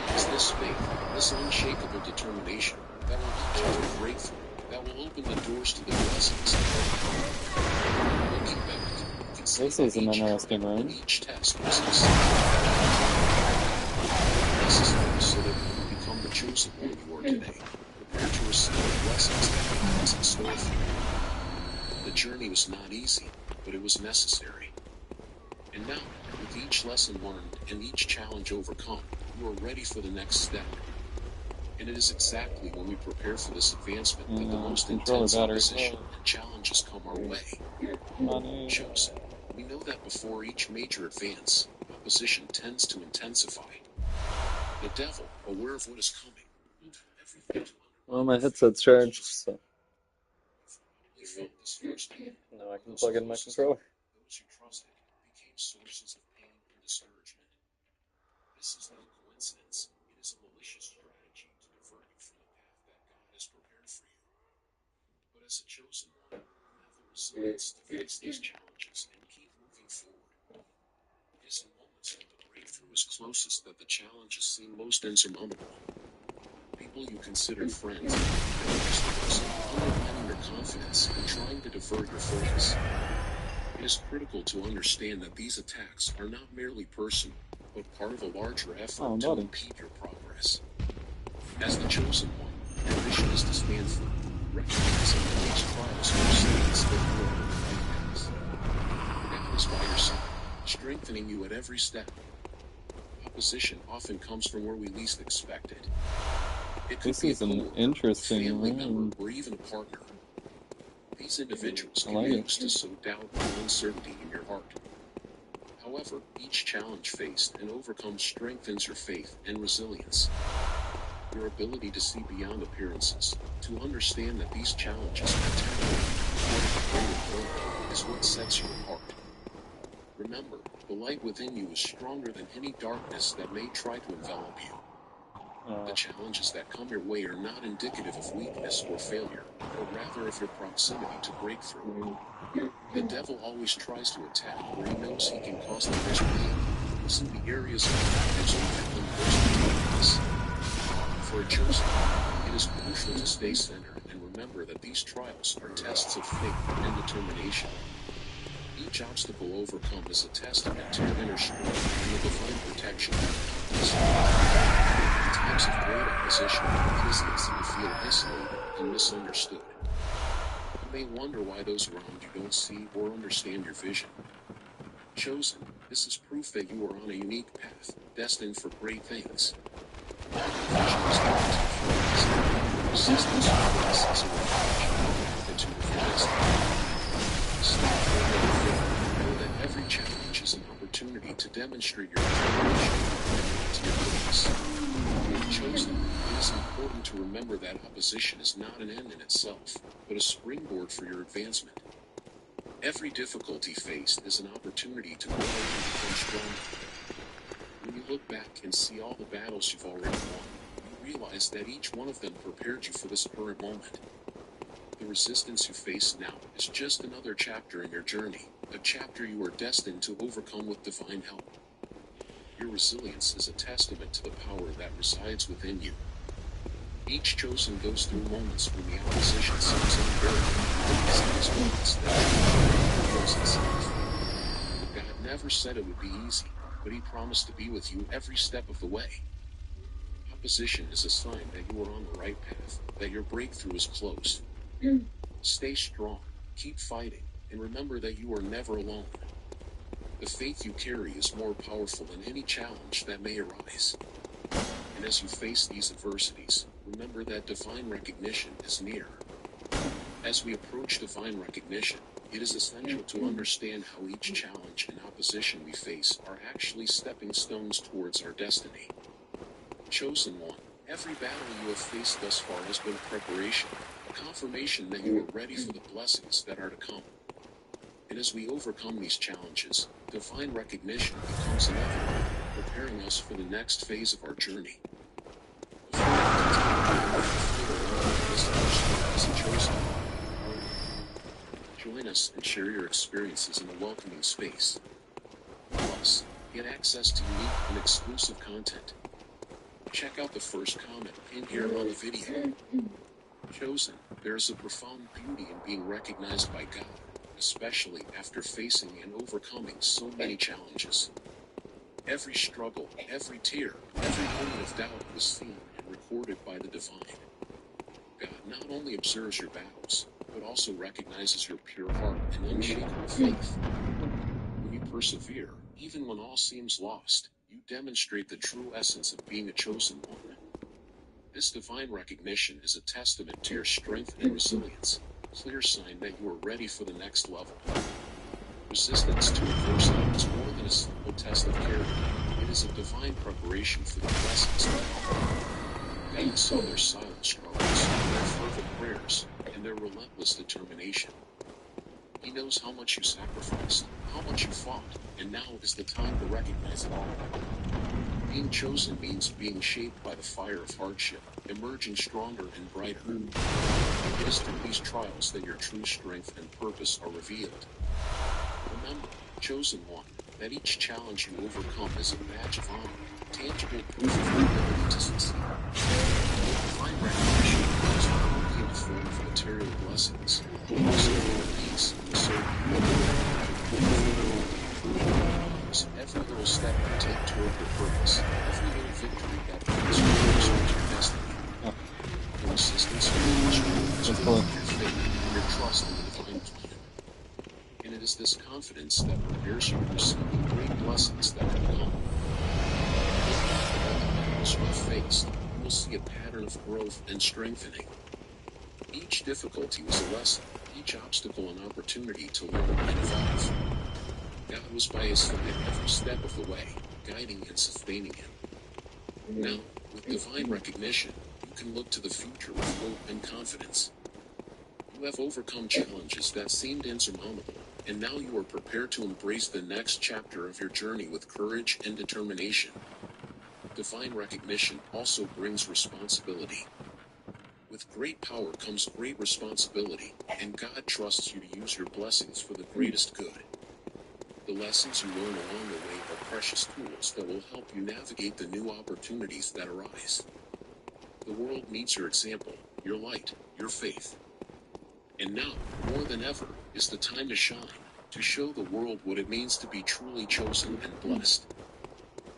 It's this faith, this unshakable determination, that will lead you to a breakthrough, that will open the doors to the blessings that are to come. Looking back, you can see This that is an each interesting trial and room. each test was necessary so that you can become the chosen one you are today. Prepare to receive the blessings that God has in store for you. The journey was not easy, but it was necessary. And now, with each lesson learned and each challenge overcome, you are ready for the next step. And it is exactly when we prepare for this advancement that the most Controller intense battery's opposition low. and challenges come our way. Money. Chosen. We know that before each major advance, opposition tends to intensify. The devil, aware of what is coming, will do everything to Well, my headset's charged, so this first hand. now I can plug in my controller. Those you trusted became sources of pain and discouragement. This is no coincidence. It is a malicious strategy to divert you from the path that God has prepared for you. But as a chosen one, you have the resilience to face these challenges and keep moving forward. It is in moments when the breakthrough is closest that the challenges seem most insurmountable. People you considered friends and obstacles, undermining your confidence and trying to divert your focus. It is critical to understand that these attacks are not merely personal, but part of a larger effort to impede your progress. As the chosen one, your mission is to stand firm, recognizing that these trials are signs that you are on the right path. God is by your side, strengthening you at every step. Opposition often comes from where we least expect it. It could be a coworker, a family member, or even a partner. These individuals can be used to sow doubt and uncertainty in your heart. However, each challenge faced and overcome strengthens your faith and resilience. Your ability to see beyond appearances, to understand that these challenges are temporary, part of a greater plan, is what sets you apart. Remember, the light within you is stronger than any darkness that may try to envelop you. The challenges that come your way are not indicative of weakness or failure, but rather of your proximity to breakthrough. The devil always tries to attack where he knows he can cause the most pain. These are the areas of lives we have the most darkness. For a chosen one, it is crucial to stay centered and remember that these trials are tests of faith and determination. Each obstacle overcome is a testament to your inner strength and the divine protection. In times of great opposition, it is easy to feel isolated and misunderstood. You may wonder why those around you don't see or understand your vision. Chosen, this is proof that you are on a unique path, destined for great things. Your vision is not too far. Resistance to progress is a reflection of the magnitude of your destiny. Stand firm in your faith, know that every challenge is an opportunity to demonstrate your determination and commitment to your purpose. Chosen, it is important to remember that opposition is not an end in itself, but a springboard for your advancement. Every difficulty faced is an opportunity to grow and become stronger. When you look back and see all the battles you've already won, you realize that each one of them prepared you for this current moment. The resistance you face now is just another chapter in your journey, a chapter you are destined to overcome with divine help. Your resilience is a testament to the power that resides within you. Each chosen goes through moments when the opposition seems unbearable, but it's these moments that reveals itself. God never said it would be easy, but He promised to be with you every step of the way. Opposition is a sign that you are on the right path, that your breakthrough is close. Stay strong, keep fighting, and remember that you are never alone. The faith you carry is more powerful than any challenge that may arise. And as you face these adversities, remember that divine recognition is near. As we approach divine recognition, it is essential to understand how each challenge and opposition we face are actually stepping stones towards our destiny. Chosen one, every battle you have faced thus far has been preparation, a confirmation that you are ready for the blessings that are to come. And as we overcome these challenges, divine recognition becomes inevitable, preparing us for the next phase of our journey. Before we continue, as a chosen one. Join us and share your experiences in a welcoming space. Plus, get access to unique and exclusive content. Check out the first comment pinned here on the video. Chosen, there's a profound beauty in being recognized by God, especially after facing and overcoming so many challenges. Every struggle, every tear, every moment of doubt was seen and recorded by the divine. God not only observes your battles, but also recognizes your pure heart and unshakable faith. When you persevere, even when all seems lost, you demonstrate the true essence of being a chosen one. This divine recognition is a testament to your strength and resilience, a clear sign that you are ready for the next level. Resistance to adversity is more than a simple test of character. It is a divine preparation for the blessings to come. God saw their silent struggles, their fervent prayers, and their relentless determination. He knows how much you sacrificed, how much you fought, and now is the time to recognize it all. Being chosen means being shaped by the fire of hardship, emerging stronger and brighter. It is through these trials that your true strength and purpose are revealed. Remember, chosen one, that each challenge you overcome is a badge of honor, tangible proof of your ability to succeed. Divine recognition is not only in the form of material blessings, but also in peace and certainty. Every little step you take toward your purpose, every little victory that brings you closer to your destiny. Your persistence is your faith, your trust in the divine plan. And it is this confidence that prepares you to receive the great blessings that are to come. As you face, you will see a pattern of growth and strengthening. Each difficulty was a lesson, each obstacle an opportunity to learn and evolve. God was by his side every step of the way, guiding and sustaining him. Now, with divine recognition, you can look to the future with hope and confidence. You have overcome challenges that seemed insurmountable, and now you are prepared to embrace the next chapter of your journey with courage and determination. Divine recognition also brings responsibility. With great power comes great responsibility, and God trusts you to use your blessings for the greatest good. The lessons you learn along the way are precious tools that will help you navigate the new opportunities that arise. The world needs your example, your light, your faith. And now, more than ever, is the time to shine, to show the world what it means to be truly chosen and blessed.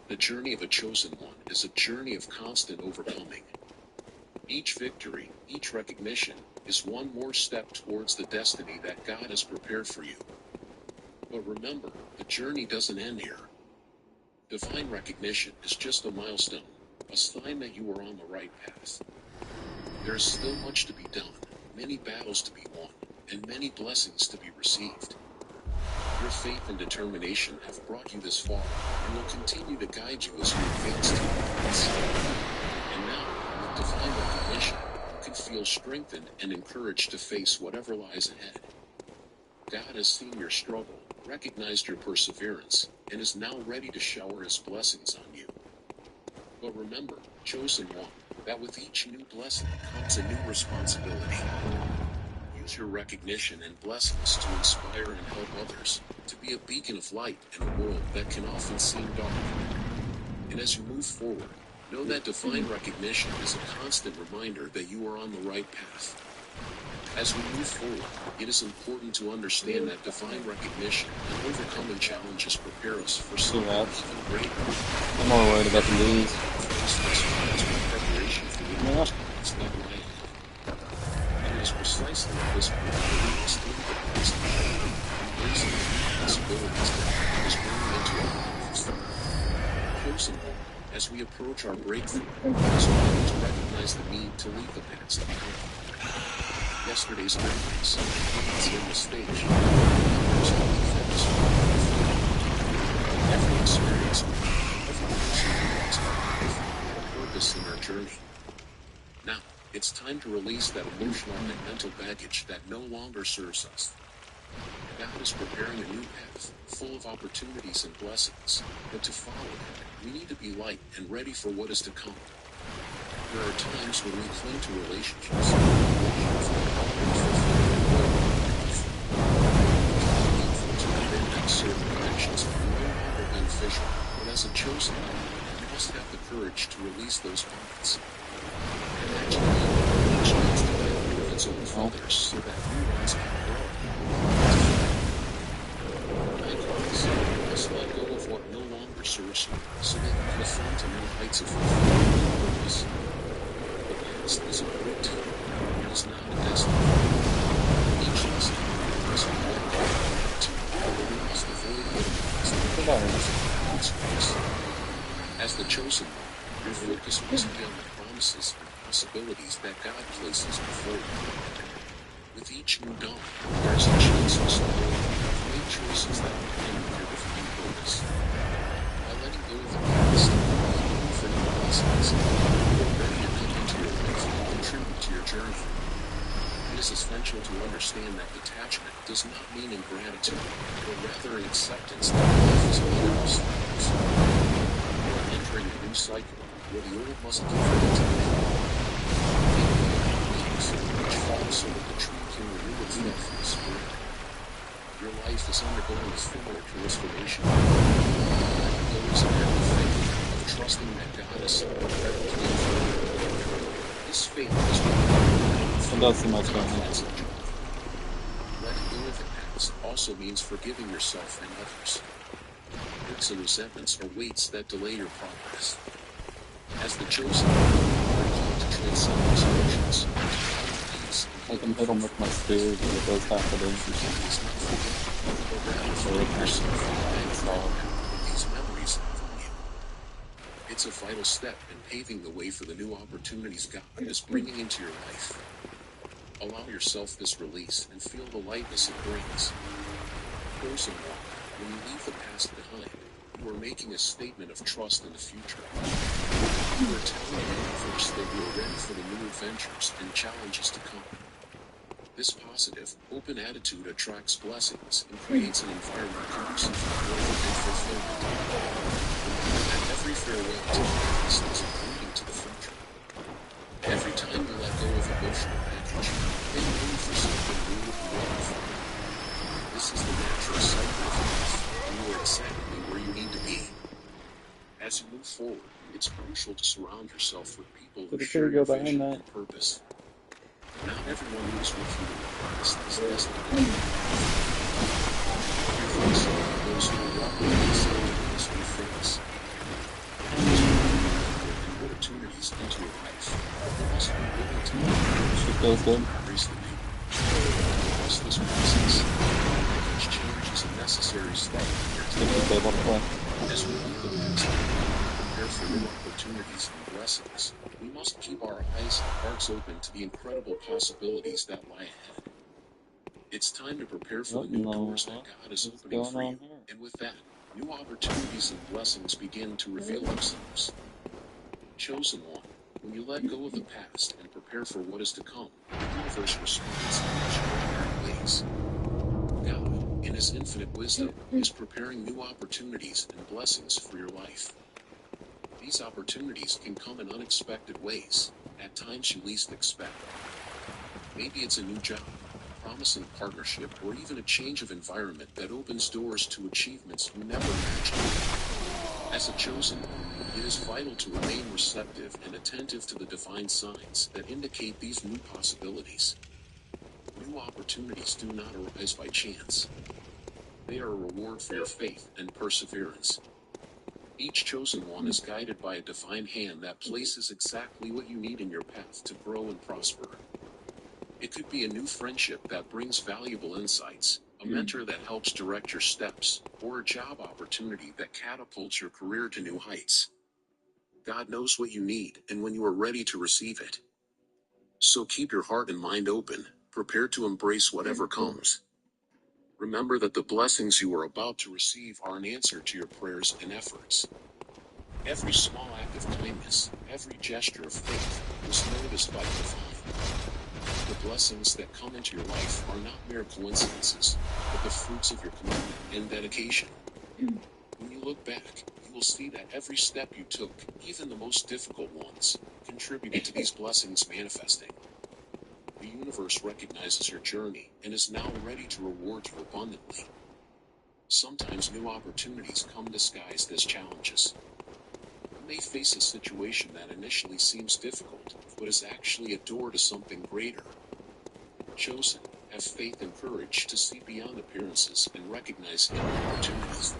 The journey of a chosen one is a journey of constant overcoming. Each victory, each recognition, is one more step towards the destiny that God has prepared for you. But remember, the journey doesn't end here. Divine recognition is just a milestone, a sign that you are on the right path. There is still much to be done, many battles to be won, and many blessings to be received. Your faith and determination have brought you this far, and will continue to guide you as you advance to your purpose. And now, with divine recognition, you can feel strengthened and encouraged to face whatever lies ahead. God has seen your struggle, recognized your perseverance, and is now ready to shower his blessings on you. But remember, chosen one, that with each new blessing comes a new responsibility. Use your recognition and blessings to inspire and help others, to be a beacon of light in a world that can often seem dark. And as you move forward, know that divine recognition is a constant reminder that you are on the right path. As we move forward, it is important to understand that divine recognition and overcoming challenges prepare us for something even greater. I'm more worried about the bees. Preparation for the opportunities that lie ahead. And it is precisely at this point that we must leave the past behind, embracing the new possibilities that God is bringing into our lives. Chosen one, as we approach our breakthrough, it is important to recognize the need to leave the past behind. Yesterday's memories, and mistakes, every experience, every person a purpose in our journey. Now, it's time to release that emotional and mental baggage that no longer serves us. God is preparing a new path, full of opportunities and blessings, but to follow it, we need to be light and ready for what is to come. There are times when we cling to relationships and certain connections are no longer beneficial, but as a chosen one, you must have the courage to release those bonds. Imagine each needs to let go of its own feathers so that new ones can grow. Likewise, you must let go of what no longer serves you, so that you can ascend to new heights of fulfillment and purpose. The past is a great tool, it is not a destiny. Each lesson is a as the chosen one, your focus must be on the promises and possibilities that God places before you. With each new dawn, there is a chance to stumble and make choices that will end with your divine purpose. By letting go of the past, you for new blessings, you are ready to come into your life and contribute to your journey. It is essential to understand that detachment does not mean ingratitude, but rather an acceptance that life is others. You are entering a new cycle, where the old must give way to the new. Which fall so that the tree can renew itself in the spring. Your life is undergoing a similar transformation. Letting go is an act of faith, of trusting that God is someone better planned for you. This faith is And that's the most fun. Letting go of the past also means forgiving yourself and others. Hurts and resentments are weights that delay your progress. As the chosen one, you are called to transcend these emotions, to find peace I and can hit him with my spear, but it does half of it. It's not forgetting, but rather forgive yourself for these memories from you. It's a vital step in paving the way for the new opportunities God is bringing into your life. Allow yourself this release and feel the lightness it brings. Chosen one, when you leave the past behind, you are making a statement of trust in the future. You are telling the universe that you are ready for the new adventures and challenges to come. This positive, open attitude attracts blessings and creates an environment conducive for growth and fulfillment. And every farewell to the past is a greeting to the future. Every time you let go of emotional baggage, make room for something new and wonderful. This is the natural cycle of life, and you are exactly where you need to be. As you move forward, it's crucial to surround yourself with people who Did it share go your behind vision that? and purpose. Not everyone moves with you in the past is destined to be with you. Those who are walking alongside those who face opportunities into your life, but you must be willing to It goes good. embrace the new. Trust this process. Each change is a necessary step in your If it's able to play. As we leave the past, prepare for new opportunities and blessings. We must keep our eyes and hearts open to the incredible possibilities that lie ahead. It's time to prepare for the new doors that God is opening for you. And with that, new opportunities and blessings begin to reveal themselves. Chosen one, when you let go of the past and prepare for what is to come, the universe responds in extraordinary ways. God, in His infinite wisdom, is preparing new opportunities and blessings for your life. These opportunities can come in unexpected ways, at times you least expect. Maybe it's a new job, a promising partnership, or even a change of environment that opens doors to achievements you never imagined. As a chosen one, it is vital to remain receptive and attentive to the divine signs that indicate these new possibilities. New opportunities do not arise by chance. They are a reward for your faith and perseverance. Each chosen one is guided by a divine hand that places exactly what you need in your path to grow and prosper. It could be a new friendship that brings valuable insights, a mentor that helps direct your steps, or a job opportunity that catapults your career to new heights. God knows what you need and when you are ready to receive it. So keep your heart and mind open, prepared to embrace whatever comes. Remember that the blessings you are about to receive are an answer to your prayers and efforts. Every small act of kindness, every gesture of faith, was noticed by the divine. The blessings that come into your life are not mere coincidences, but the fruits of your commitment and dedication. When you look back, you will see that every step you took, even the most difficult ones, contributed to these blessings manifesting. The universe recognizes your journey and is now ready to reward you abundantly. Sometimes new opportunities come disguised as challenges. You may face a situation that initially seems difficult, but is actually a door to something greater. Chosen, have faith and courage to see beyond appearances and recognize hidden opportunities.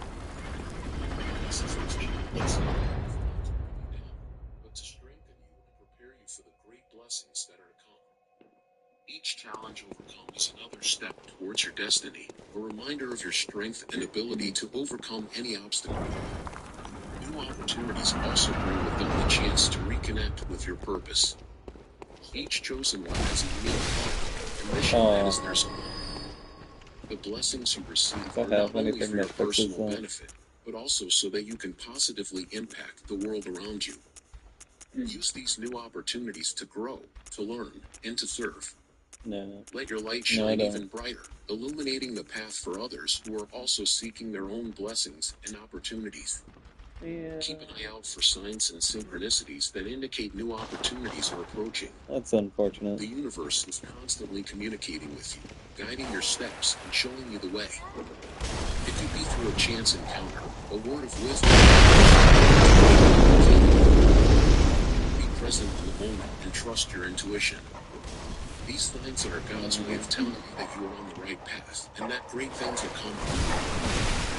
This is not to bring you down, but to strengthen you and prepare you for the great blessings that are to come. Each challenge overcome is another step towards your destiny, a reminder of your strength and ability to overcome any obstacle. New opportunities also bring with them the chance to reconnect with your purpose. Each chosen one has a unique calling and mission that is theirs alone. The blessings you receive are not only for your personal benefit, but also so that you can positively impact the world around you. Use these new opportunities to grow, to learn, and to serve. No. Let your light shine even brighter, illuminating the path for others who are also seeking their own blessings and opportunities. Yeah. Keep an eye out for signs and synchronicities that indicate new opportunities are approaching. That's unfortunate. The universe is constantly communicating with you, guiding your steps and showing you the way. It could be through a chance encounter, a word of wisdom. Be present in the moment and trust your intuition. These signs are God's way of telling you that you are on the right path and that great things are coming.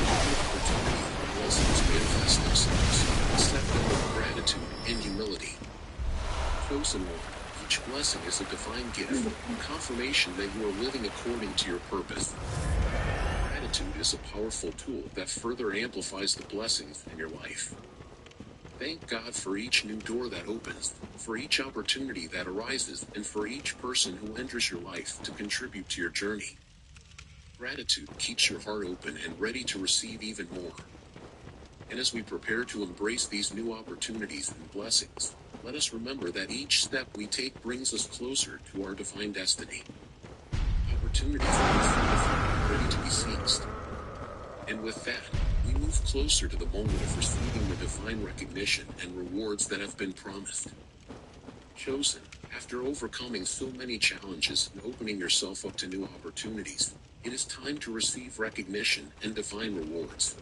Opportunity and blessings manifest themselves. Accept them with gratitude and humility. Chosen one, each blessing is a divine gift, a confirmation that you are living according to your purpose. Gratitude is a powerful tool that further amplifies the blessings in your life. Thank God for each new door that opens, for each opportunity that arises, and for each person who enters your life to contribute to your journey. Gratitude keeps your heart open and ready to receive even more. And as we prepare to embrace these new opportunities and blessings, let us remember that each step we take brings us closer to our divine destiny. Opportunities are in front of you, ready to be seized. And with that, we move closer to the moment of receiving the divine recognition and rewards that have been promised. Chosen, after overcoming so many challenges and opening yourself up to new opportunities, it is time to receive recognition and divine rewards.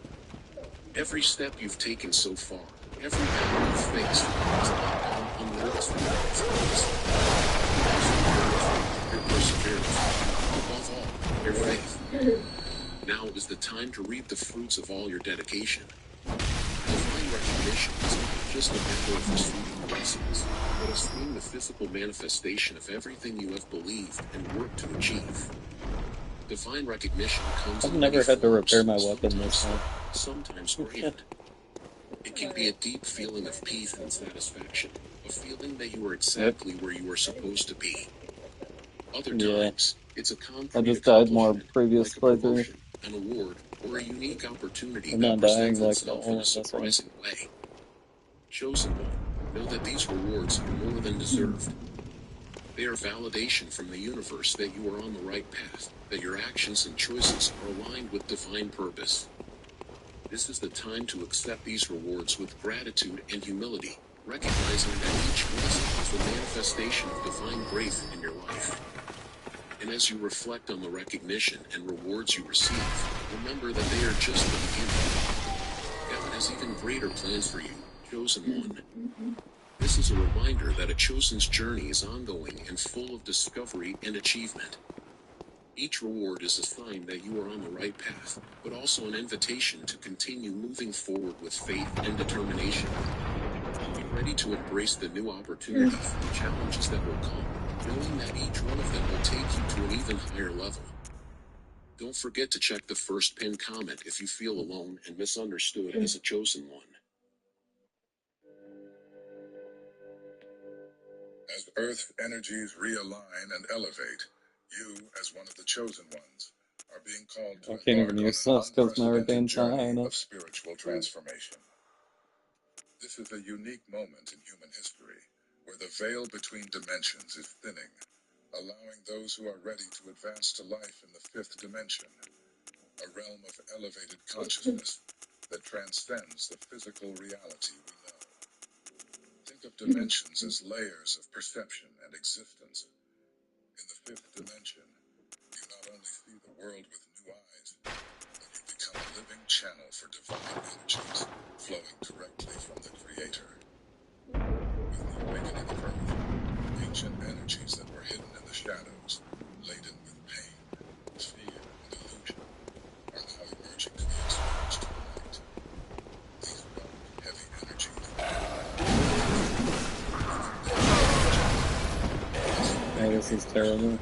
Every step you've taken so far, every battle you've faced, has not gone unnoticed. Your perseverance, above all, your faith. Now is the time to reap the fruits of all your dedication. Divine recognition is not just a matter of receiving blessings, but of seeing the physical manifestation of everything you have believed and worked to achieve. Divine recognition comes I've in never many had to forms, repair my weapon sometimes this subtle, time. sometimes grand. It can be a deep feeling of peace and satisfaction, a feeling that you are exactly where you are supposed to be. Other times, it's a I concrete just died more accomplishment, previous like a playthrough. promotion, an award, or a unique opportunity I'm that not dying presents like itself only in a this one. surprising way. Chosen one, know that these rewards are more than deserved. They are validation from the universe that you are on the right path, that your actions and choices are aligned with divine purpose. This is the time to accept these rewards with gratitude and humility, recognizing that each blessing is a manifestation of divine grace in your life. And as you reflect on the recognition and rewards you receive, remember that they are just the beginning. God has even greater plans for you, chosen one. This is a reminder that a chosen's journey is ongoing and full of discovery and achievement. Each reward is a sign that you are on the right path, but also an invitation to continue moving forward with faith and determination. Be ready to embrace the new opportunities and challenges that will come, knowing that each one of them will take you to an even higher level. Don't forget to check the first pinned comment if you feel alone and misunderstood as a chosen one. As Earth energies realign and elevate, you, as one of the chosen ones, are being called to I can't embark even on use an this because my unprecedented arcane's not high journey enough. of spiritual transformation. This is a unique moment in human history, where the veil between dimensions is thinning, allowing those who are ready to advance to life in the fifth dimension, a realm of elevated consciousness, that transcends the physical reality we know. Think of dimensions as layers of perception and existence. In the fifth dimension, you not only see the world with new eyes, but you become a living channel for divine energies flowing directly from the Creator. With the awakening of Earth, ancient energies that were hidden in the shadows, laden with pain, fear, and illusion, are now emerging to be exposed to the light. These dark, heavy energies Oh, this is terrible.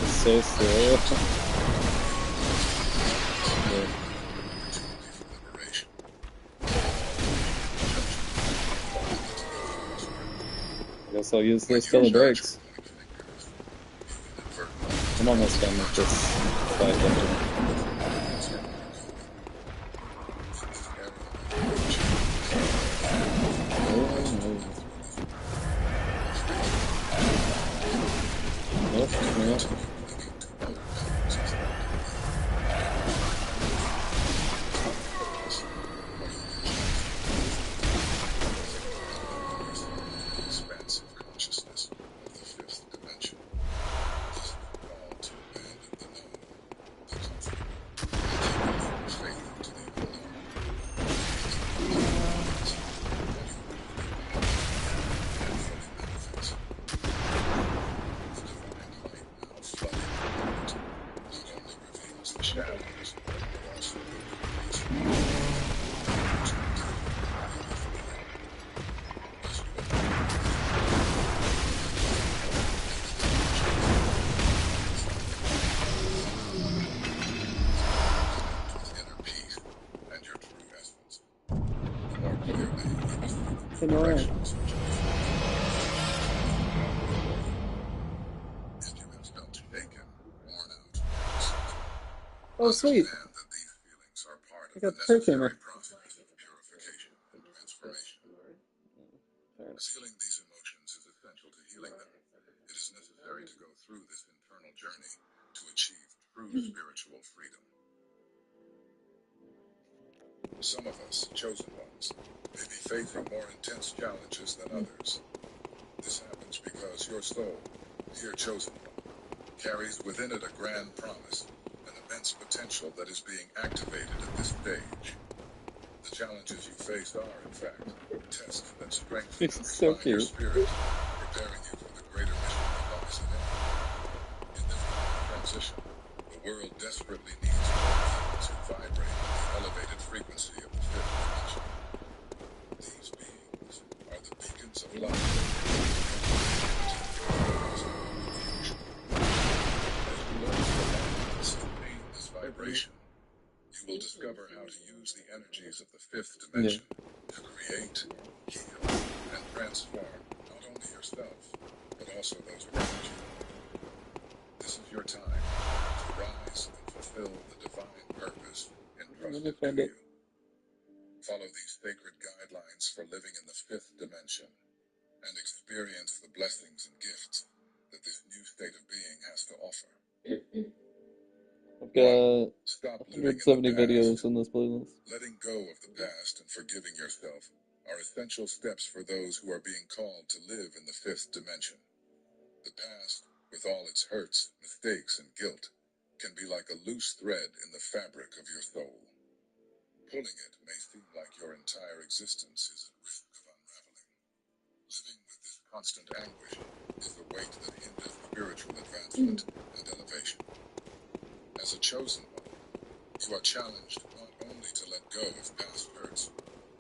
It's so slow. Yeah. I guess I'll use this till it breaks. I'm almost done with this fight dungeon. Expansive consciousness of the fifth dimension. This is a call to abandon the known, the comfortable, and take a leap of faith into the unknown. The divine light now flooding the world not only reveals the shadows, but also illuminates the opportunity as you with inner peace and your true essence. The more clearly you will see the Come on. directions which if you have felt shaken, worn out, or something, Oh, sweet. understand that these feelings are part I of the got the necessary camera. process of purification and transformation. Sealing these emotions is essential to healing them. It is necessary to go through this internal journey to achieve true spiritual freedom. Some of us, chosen ones, may be facing more intense challenges than others. This happens because your soul, dear chosen one, carries within it a grand promise, an immense potential that is being activated at this stage. The challenges you face are, in fact, tests that strengthen and It's so refine your cute. spirit, preparing you for the greater mission that lies ahead. In this time of transition, the world desperately needs more beings who vibrate on the elevated frequency of the fifth dimension. These beings are the beacons of light. As you learn to align and sustain this vibration, you will discover how to use the energies of the fifth dimension to create, heal, and transform not only yourself, but also those around you. This is your time to rise and fulfill the divine purpose entrusted to you. Follow these sacred guidelines for living in the fifth dimension and experience the blessings and gifts that this new state of being has to offer. I've got Stop living in the 170 past. videos in this playlist. Letting go of the past and forgiving yourself are essential steps for those who are being called to live in the fifth dimension. The past, with all its hurts, mistakes, and guilt, can be like a loose thread in the fabric of your soul. Pulling it may seem like your entire existence is at risk of unraveling. Living with this constant anguish is a weight that hinders spiritual advancement and elevation. As a chosen one, you are challenged not only to let go of past hurts,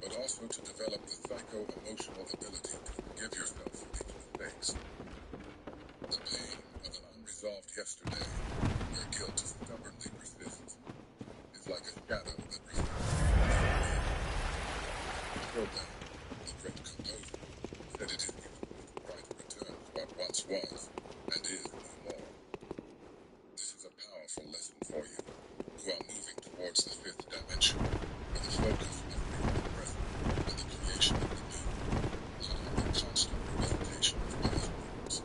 but also to develop the psycho-emotional ability to forgive yourself for these mistakes. The pain of an unresolved yesterday, where guilt stubbornly persists, is like a shadow that resurfaces. Chillin, the great composer, said it is useless to try to return to what once was and is no more. This is a powerful lesson for you, who are moving towards the fifth dimension, where the focus must be on the present and the creation of the new, not on the constant revisitation of past wounds.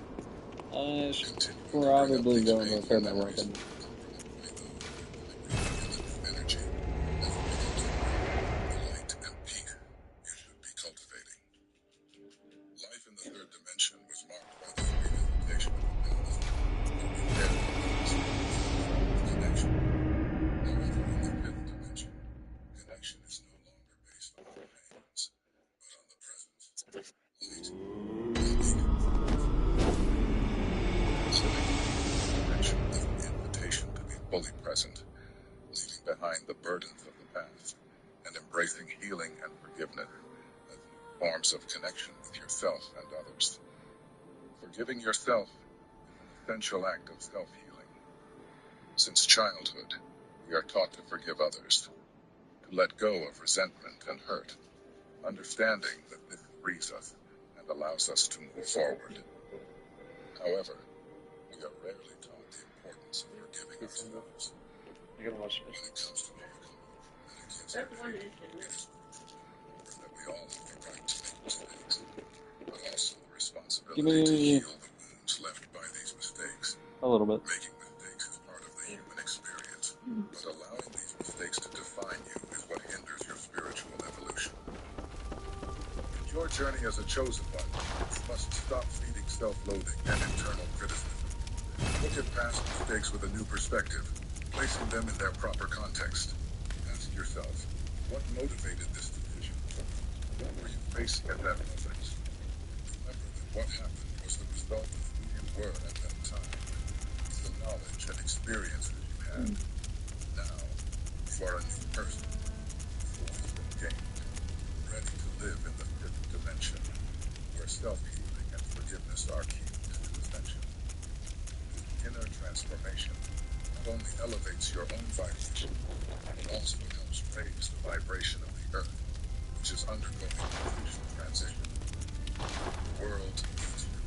I should Continuing to bring up probably these go and painful repair my memories weapon. can drive away those who are vibrating fully present, leaving behind the burdens of the past, and embracing healing and forgiveness as forms of connection with yourself and others. Forgiving yourself is an essential act of self-healing. Since childhood, we are taught to forgive others, to let go of resentment and hurt, understanding that this frees us and allows us to move forward. However, we are rarely taught the importance of forgiving ourselves. When it comes to overcoming and against that we all have the right to make mistakes, but also the responsibility to heal the wounds left by these mistakes. A little bit. Making mistakes is part of the human experience, but allowing these mistakes to define you is what hinders your spiritual evolution. In your journey as a chosen one, you must stop feeding self-loathing and internal criticism. Look at past mistakes with a new perspective, placing them in their proper context. Ask yourself, what motivated this decision? What were you facing at that moment? Remember that what happened was the result of who you were at that time, the knowledge and experiences you had. Now, you are a new person, with wisdom gained, ready to live in the fifth dimension, where self-healing and forgiveness are keys to ascension. Inner transformation not only elevates your own vibration, but also helps raise the vibration of the earth, which is undergoing a crucial transition. The world needs you,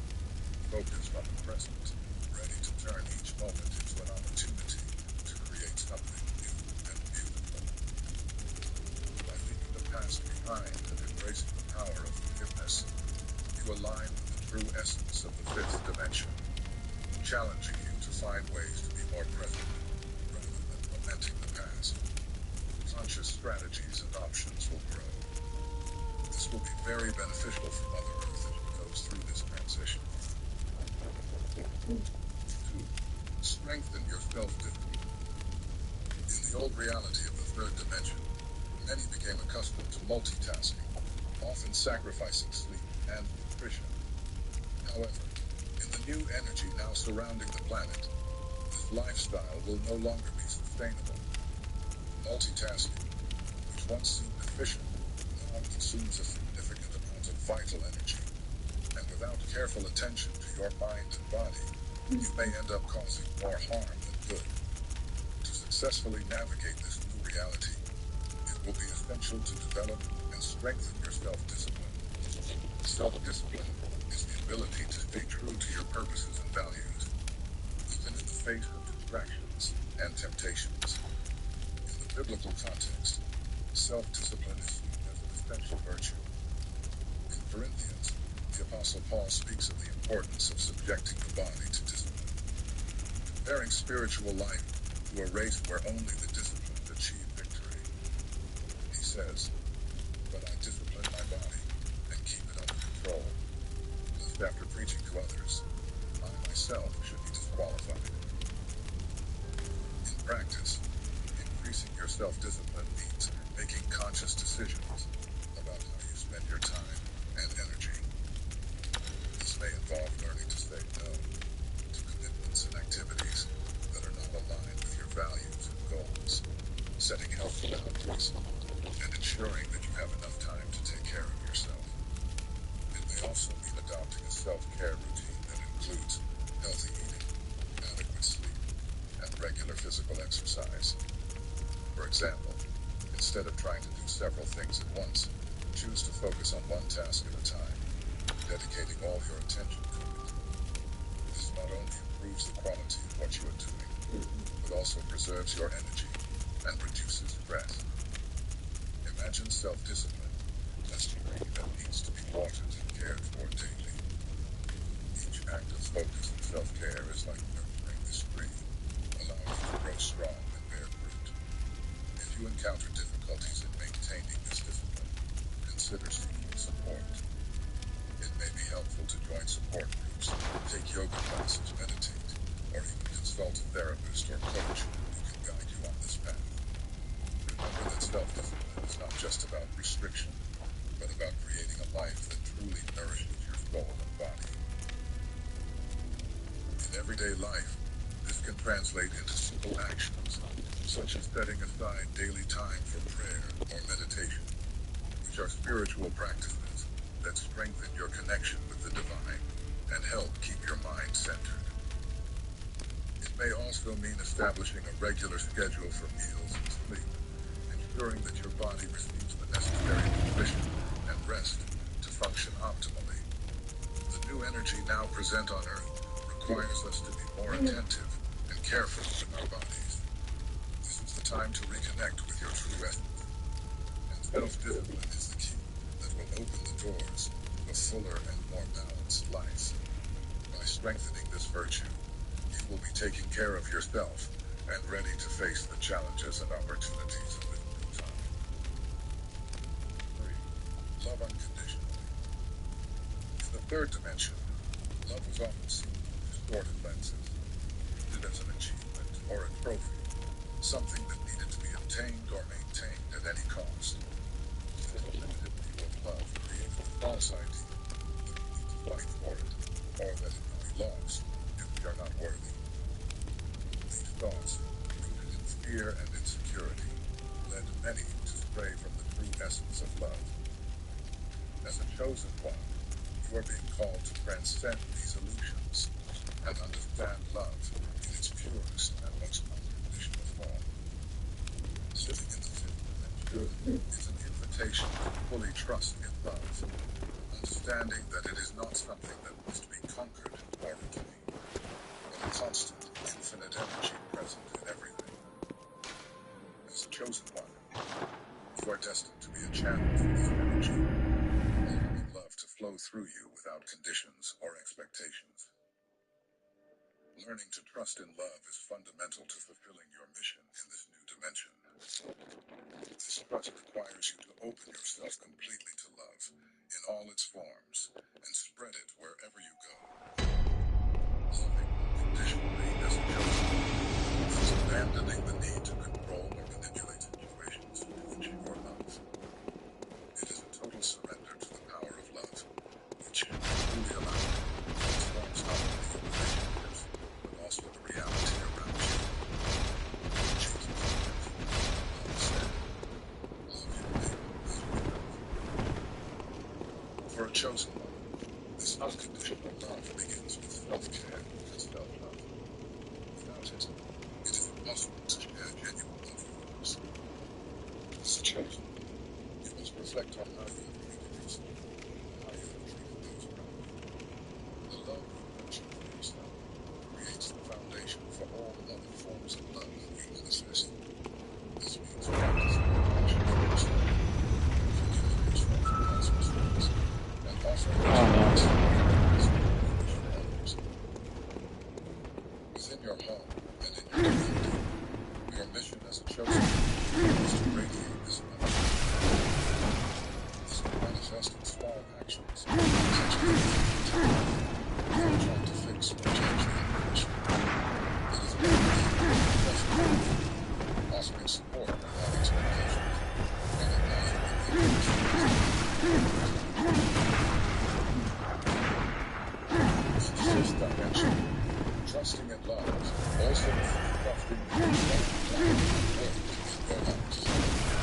focused on the present, ready to turn each moment into an opportunity to create something new and beautiful. By leaving the past behind and embracing the power of forgiveness, you align with the true essence of the fifth dimension, challenging you to find ways to be more present rather than lamenting the past. Conscious strategies and options will grow. This will be very beneficial for Mother Earth as she goes through this transition. 2. Strengthen your self-discipline. In the old reality of the third dimension, many became accustomed to multitasking, often sacrificing sleep and nutrition. However, in the new energy now surrounding the planet, this lifestyle will no longer be sustainable. Multitasking, which once seemed efficient, now consumes a significant amount of vital energy, and without careful attention to your mind and body, you may end up causing more harm than good. To successfully navigate this new reality, it will be essential to develop and strengthen your self-discipline. Self-discipline is the ability to stay true to your purposes and values, even in the face of distractions and temptations. In the biblical context, self-discipline is seen as an essential virtue. In Corinthians, the Apostle Paul speaks of the importance of subjecting the body to discipline, comparing spiritual life to a race where only the disciplined achieve victory. He says, "But I discipline my body and keep it under control, lest after preaching to others, I myself should be disqualified." In practice, increasing your self-discipline means making conscious decisions about how you spend your time and energy. This may involve learning to say no to commitments and activities that are not aligned with your values and goals, setting healthy boundaries, and ensuring that you have enough time to take care of yourself. It may also mean adopting a self-care routine that includes healthy eating, adequate sleep, and regular physical exercise. For example, instead of trying to do several things at once, choose to focus on one task at a time, dedicating all your attention to it. This not only improves the quality of what you are doing, but also preserves your energy and reduces stress. Imagine self-discipline as a tree that needs to be watered and cared for daily. Each act of focus and self-care is like nurturing this tree, allowing it to grow strong and bear fruit. If you encounter difficulties in maintaining this discipline, consider seeking support. It may be helpful to join support groups, take yoga classes, meditate, or even consult a therapist or coach who can guide you on this path. Remember that self-discipline is not just about restriction, but about creating a life that truly nourishes your soul and body. In everyday life, this can translate into simple actions, such as setting aside daily time for prayer or meditation, which are spiritual practices that strengthen your connection with the divine and help keep your mind centered. It may also mean establishing a regular schedule for meals and sleep, ensuring that your body receives the necessary nutrition and rest to function optimally. The new energy now present on Earth requires us to be more attentive and careful with our bodies. This is the time to reconnect with your true essence. And self-discipline is the key that will open the doors to a fuller and more balanced life. By strengthening this virtue, you will be taking care of yourself and ready to face the challenges and opportunities of this new time. 3. Love unconditionally. In the third dimension, love was often seen through distorted lenses, viewed as an achievement or a trophy, something that needed to be obtained or maintained at any cost. This limited view of love created the false idea that we need to fight for it, or that it will be lost if we are not worthy. These thoughts, rooted in fear and insecurity, led many to stray from the true essence of love. As a chosen one, you are being called to transcend these illusions and understand love in its purest and most unconditional form. Living in the fifth dimension is an invitation to fully trust in love, understanding that it is not something that must be conquered or attained, but a constant, infinite energy present in everything. As a chosen one, you are destined to be a channel for this energy, allowing love to flow through you without conditions or expectations. Learning to trust in love is fundamental to fulfilling your mission in this new dimension. This trust requires you to open yourself completely to love in all its forms and spread it wherever you go. Loving unconditionally as a chosen one is abandoning the need to control or manipulate situations to ensure love. It is a total surrender to the power of love, which, truly allowed, transforms not only your relationships, but also the reality around you. Jesus said, love your neighbor as yourself. For a chosen one, this unconditional love begins with self-care and self-love. Without it, it is impossible to share genuine love with others. As a chosen one, you must reflect on how you have treated yourself and how you have treated those around you. The love you nurture for yourself creates the foundation for all other forms of love you manifest. This means practicing compassion for yourself, forgiving yourself for past mistakes, and offering yourself you wish for others. Within your home and in your community, your mission as a chosen one is to radiate this love. This can manifest in small actions, such as trying to fix or change the impression. It is about offering support without expectations, and allowing the fifth dimension. Trusting in love also means trusting in the love work in your life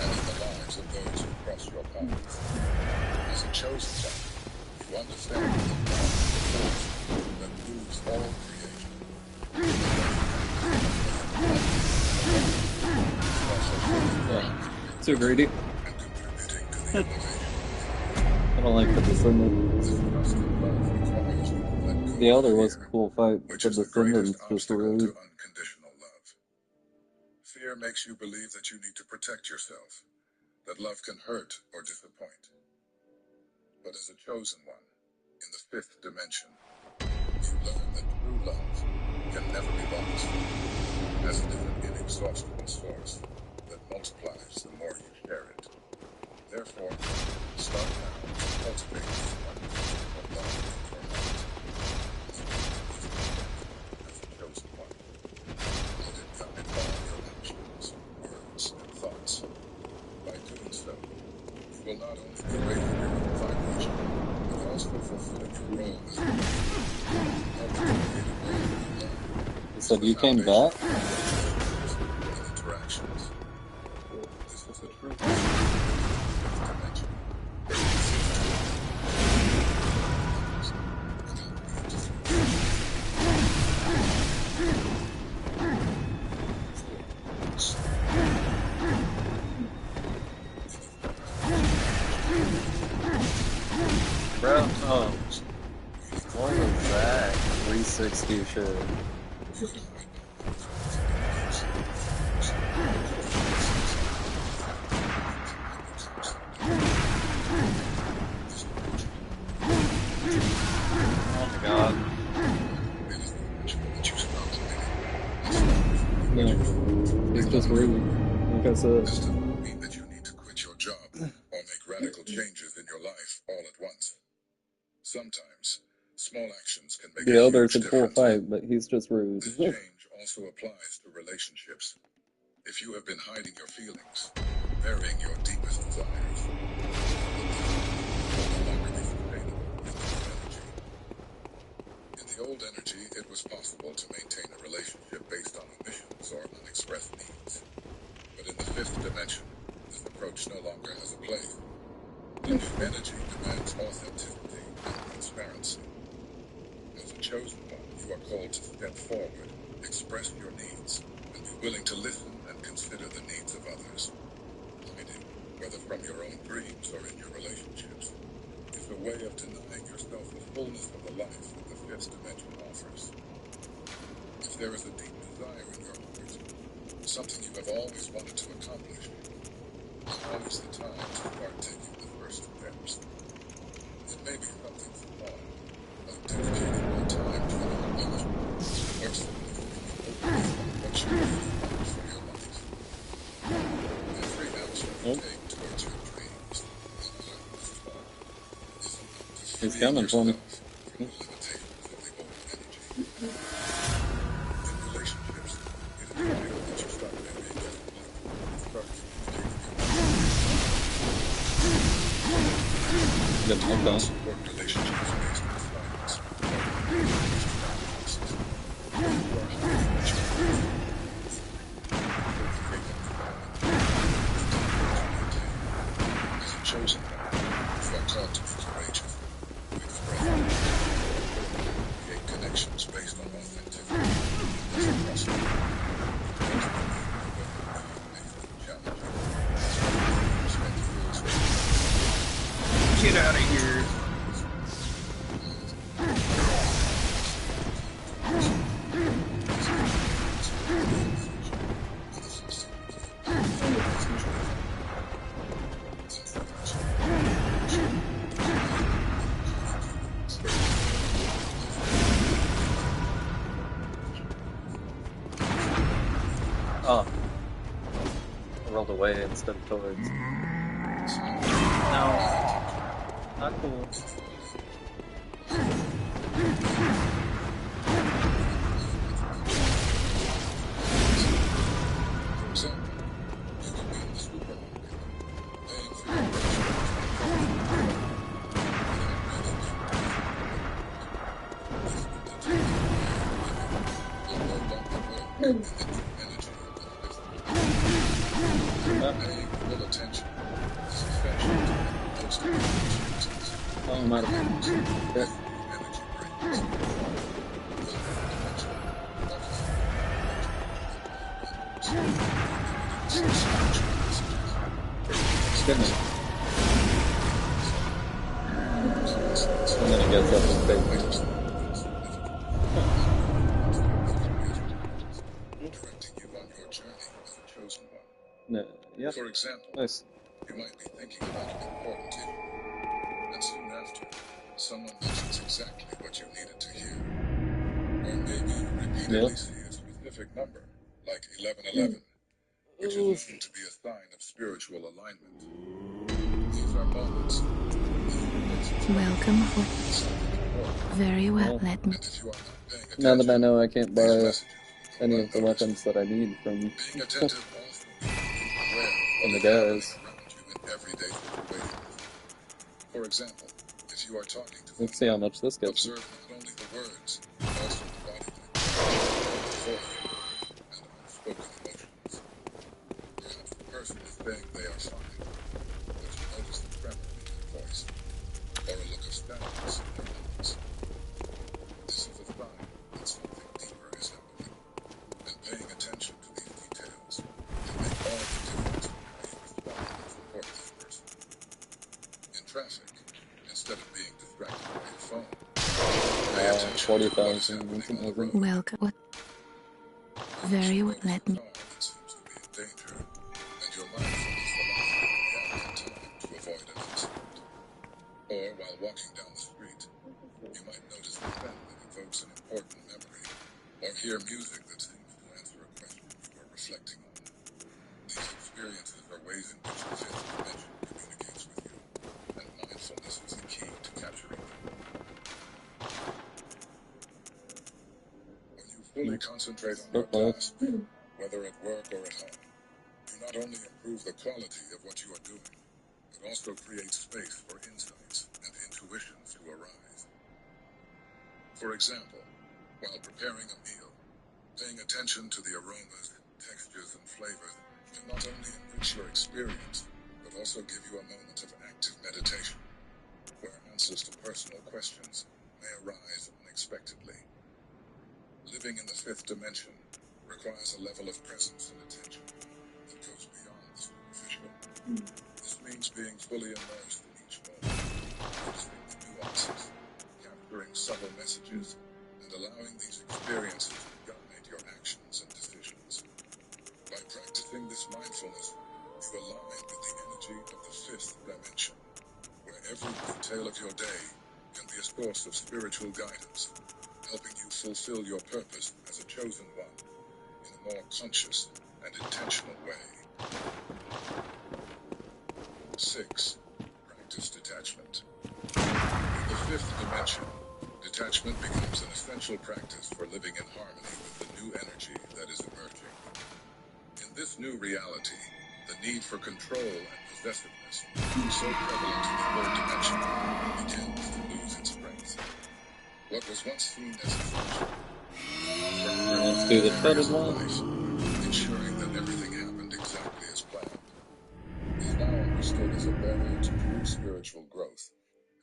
and in the lives of those who cross your path. As a chosen one, you understand that love is the force that moves all creation. Too greedy. And contributing to the elevation. I don't like the Descendants. This trust in love requires you to let go The of other was a fear, cool fight, but which the is the greatest Descendants just obstacle really. to unconditional love. Fear makes you believe that you need to protect yourself, that love can hurt or disappoint. But as a chosen one, in the fifth dimension, you learn that true love can never be lost, as it is an inexhaustible source that multiplies the more you share it. Therefore, start now to cultivate this unconditional love in your heart. As a chosen one, let it guide all your actions, words, and thoughts. By doing so, you will not only be raising your own vibration, but also fulfilling your role as a help to create a world where love So you came back? Interactions. This is the truth. Bro, oh. What was that? 360 shit. Oh my god. No, it's just rude. Like I said. This doesn't mean that you need to quit your job or make radical changes in your life all at once. Sometimes, small actions can make The a elder huge should full difference. fight, but he's just rude. This change also applies to relationships. If you have been hiding your feelings, burying your deepest desires, will no longer be sustainable in the new energy. In the old energy, it was possible to maintain a relationship based on omissions or unexpressed needs. But in the fifth dimension, this approach no longer has a place. The new energy demands authenticity and transparency. As a chosen one, you are called to step forward, express your needs, and be willing to listen and consider the needs of others. Hiding, whether from your own dreams or in your relationships, is a way of denying yourself the fullness of the life that the fifth dimension offers. If there is a deep desire in your heart, something you have always wanted to accomplish, now is the time to start taking the first steps. It may be something small, like dedicating more time to an hobby, or simply speaking openly about what you really want for your life. Every action you take towards your dreams, no matter how small, is an act of He's freeing coming for me. yourself from the limitations of the old energy. In relationships, it is vital that you start burying your feelings and start communicating your needs. Good mic on. Support relationships based on silence. As a chosen one, you are called to be courageous, to express, create connections based on authenticity. As a trustworthy, Get out of here. Oh. I rolled away instead of towards. No. Not cool. Oh, I'm out of it. Goodness. And then it gets up and fades. Directing you on your journey as a chosen one. No, yeah. For example, Nice. you might be thinking about an important issue, and soon after, someone mentions exactly what you needed to hear. Or maybe you repeatedly see a specific number, like 1111, which is known to be a sign of spiritual alignment. These are moments. Welcome home. Very well, let me. And if you are not paying attention, Now that I know I can't these buy messages will any go of the unnoticed. weapons that I need from Being attentive also means being aware of from what the is happening guys. around you in everyday situations. For example, if you are talking to Let's see how much this gets. observe not only the words, but also the body language. joy, and unspoken emotions. Perhaps the person is saying they are fine, but you notice the tremor in their voice, or a look of sadness in their eyes. This is a sign that something deeper is happening, and paying attention to these details can make all the difference in how you respond and support this person. In traffic, instead of being distracted by your phone, pay attention to what is 40,000, happening it's on the amazing. road. Welcome. What? Very well. Let me. Car that seems to be in danger, and your mindfulness allows you to react in time to avoid an accident. Or while walking down the street, you might notice a scent that evokes an important memory, or hear music that seems to answer a question you are reflecting on. These experiences are ways in which the fifth dimension communicates with you, and mindfulness is the key to capturing them. When you fully concentrate on your task, whether at work or at home, you not only improve the quality of what you are doing, but also create space for insights and intuitions to arise. For example, while preparing a meal, paying attention to the aromas, textures, and flavors can not only enrich your experience, but also give you a moment of active meditation, where answers to personal questions may arise unexpectedly. Living in the fifth dimension requires a level of presence and attention that goes beyond the superficial. This means being fully immersed in each moment, noticing the nuances, capturing subtle messages, and allowing these experiences to guide your actions and decisions. By practicing this mindfulness, you align with the energy of the fifth dimension, where every detail of your day can be a source of spiritual guidance, helping you fulfill your purpose as a chosen one in a more conscious and intentional way. 6. Practice detachment. In the fifth dimension, detachment becomes an essential practice for living in harmony with the new energy that is emerging. In this new reality, the need for control and possessiveness, so prevalent in the third dimension, begins to lose its strength. What was once seen as essential, Let's do the threaded one. ensuring that everything happened exactly as planned, is now understood as a barrier to true spiritual growth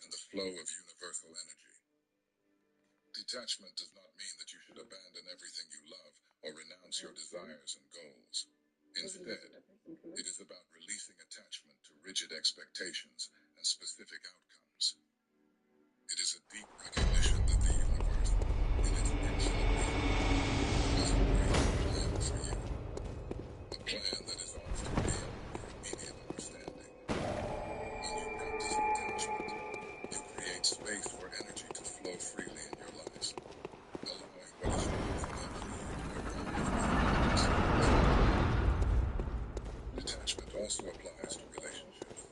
and the flow of universal energy. Detachment does not mean that you should abandon everything you love or renounce your desires and goals. Instead, it is about releasing attachment to rigid expectations and specific outcomes. It is a deep recognition that the universe, in its infinite wisdom, has a greater plan for you. A plan that is often beyond your immediate understanding. When you practice detachment, you create space for energy to flow freely in your life, allowing what is truly meant for you to arrive without obstacles. Detachment also applies to relationships.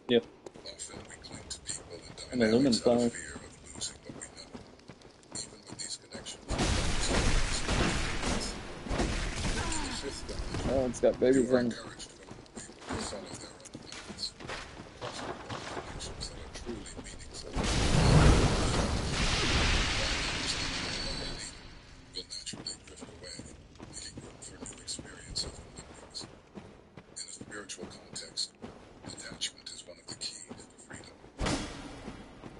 Yep. Often we cling to people and And the lumen dynamics out of flower. fear of losing what we know, even when these connections are promised. In the fifth dimension, Oh, it's got you babies are on it. encouraged to allow people to follow their own paths, trusting that the connections that are truly meaningful will naturally drift away, making room for new experiences and memories. In a spiritual context, detachment is one of the keys to freedom.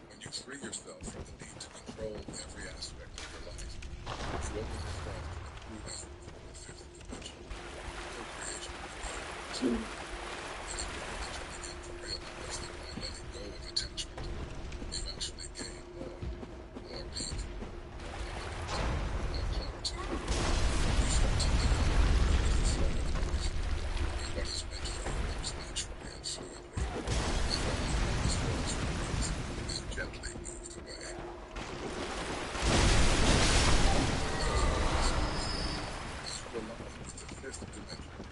When you free yourself from the need to control every aspect of your life, you open yourself to the true essence of the fifth dimension, co-creation with the universe. It is here that you begin to realize that by letting go of attachment, you actually gain more peace, more confidence, more clarity. You start to live in harmony with the flow of life, where what is meant for you moves naturally and fluidly, and only what is yours for growth is gently moved away. As you align with the fifth dimension,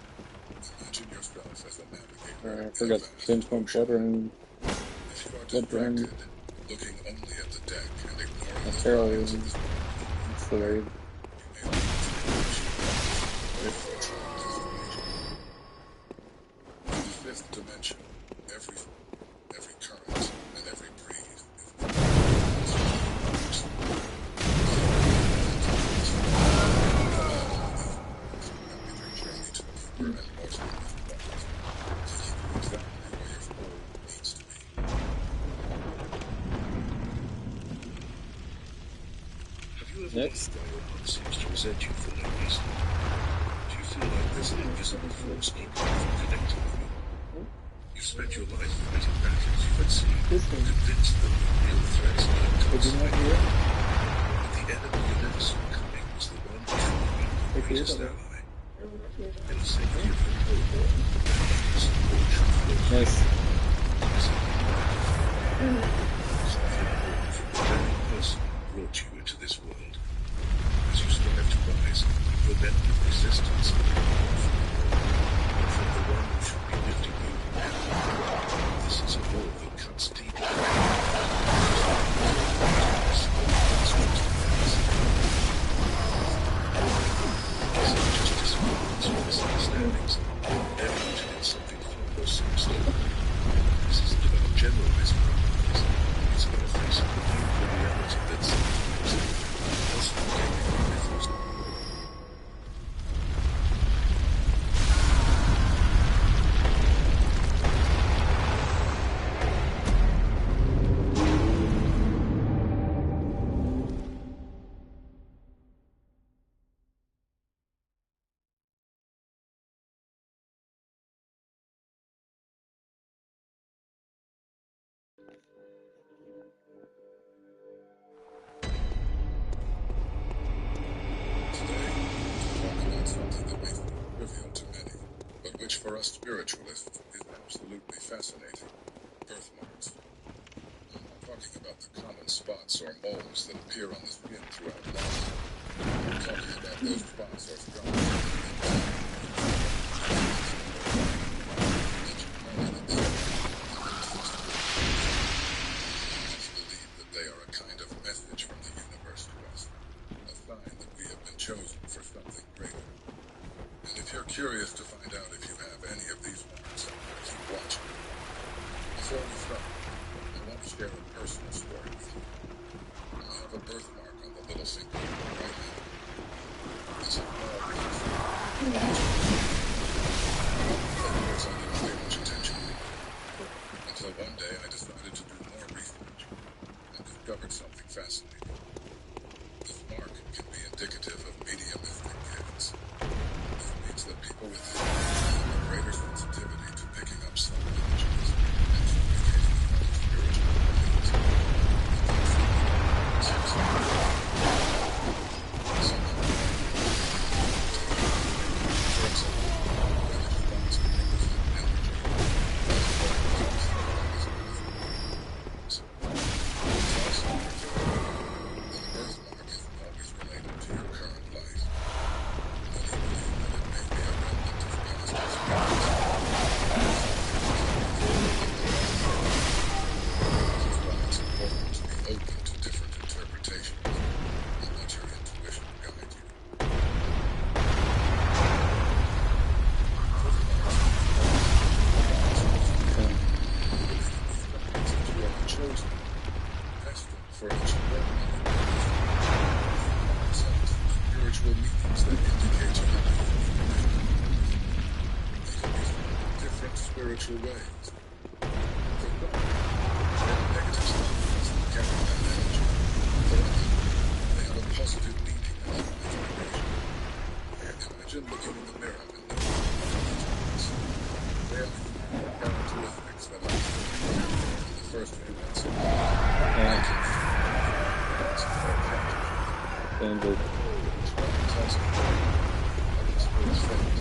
imagine yourself as a navigator I in a forgot to vast change my ocean. Bloodborne. If you are Bloodborne. distracted, looking only at the deck and ignoring My the tarot signs is of this wonderful it's new the world, raid. you may lose the connection with your true destination. In the fifth dimension, every current and every breeze is a Next. One seems to resent you for no reason. Do you feel like there's an invisible force keeping you from connecting with you? You've spent your life fighting battles you conceived, convinced that the real threats lurked outside you. But the enemy you never saw coming was the one who should have been your greatest ally. In the safety of your home, that support should flow through Nice. you. Something more from the very person who brought you into this world. As you strive to rise, you are met with resistance and from the one who should be lifting you now. This is a war that cuts deep. Misunderstandings, never rooted in something far more sinister. This isn't about generalized problems. It's about facing the painful reality that possible gaming methods. Something that may seem trivial to many, but which for us spiritualists is absolutely fascinating. Birthmarks. I'm not talking about the common spots or moles that appear on the skin throughout life. I'm talking about those spots or scars believe that they are a kind of message from the universe to us, a sign that we have been chosen for something greater. And if you're curious to find out if you have any of these marks, keep watching. Before we start, I want to share a personal story with you. I have a birthmark on the little finger of my right hand. It's a small piece. I didn't pay much attention until one day I decided to do more research and discovered something fascinating. This mark can be indicative of mediumistic gifts. This means that people with it have a greater sensitivity to picking up subtle energies and communicating with other spiritual beings. For example, reddish spots can represent energy. It's also the birthmark isn't always related to your current life. Many believe that it may be a remnant of past experiences. This is why it's important to be open to different interpretations and let your intuition guide you. You are chosen, destined for extraordinary spiritual meanings that indicate you have they can be different spiritual ways. For one, they are negative signs that carry that energy. For others, they have a positive meaning and high vibration. Imagine looking in the mirror and noticing these they are characteristics that are in the first few minutes of life. Standard. Tells me that this will fade.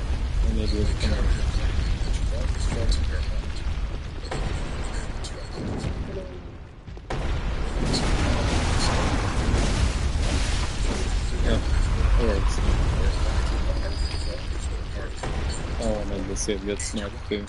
And it They is carry a quality that you've always felt in your heart, but that you've never been able to identify. Oh, I made the save get snapped too.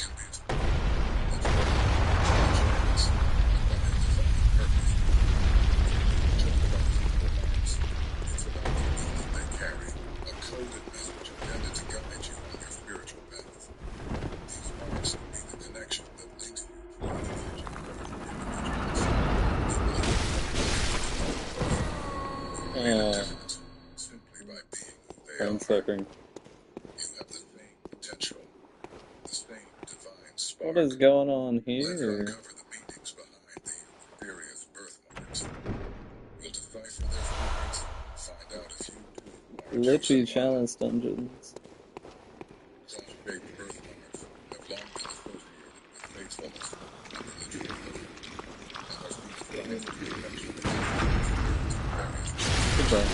Brain suffering. You have the same potential, the same divine spark. What is going on Let's here? uncover the meanings behind these mysterious birthmarks. We'll decipher their secrets, find out Literally Chalice Dungeons. Cross-shaped birthmarks have long been associated with faithfulness and religious devotion, and are seen as signs of protection against various Goodbye.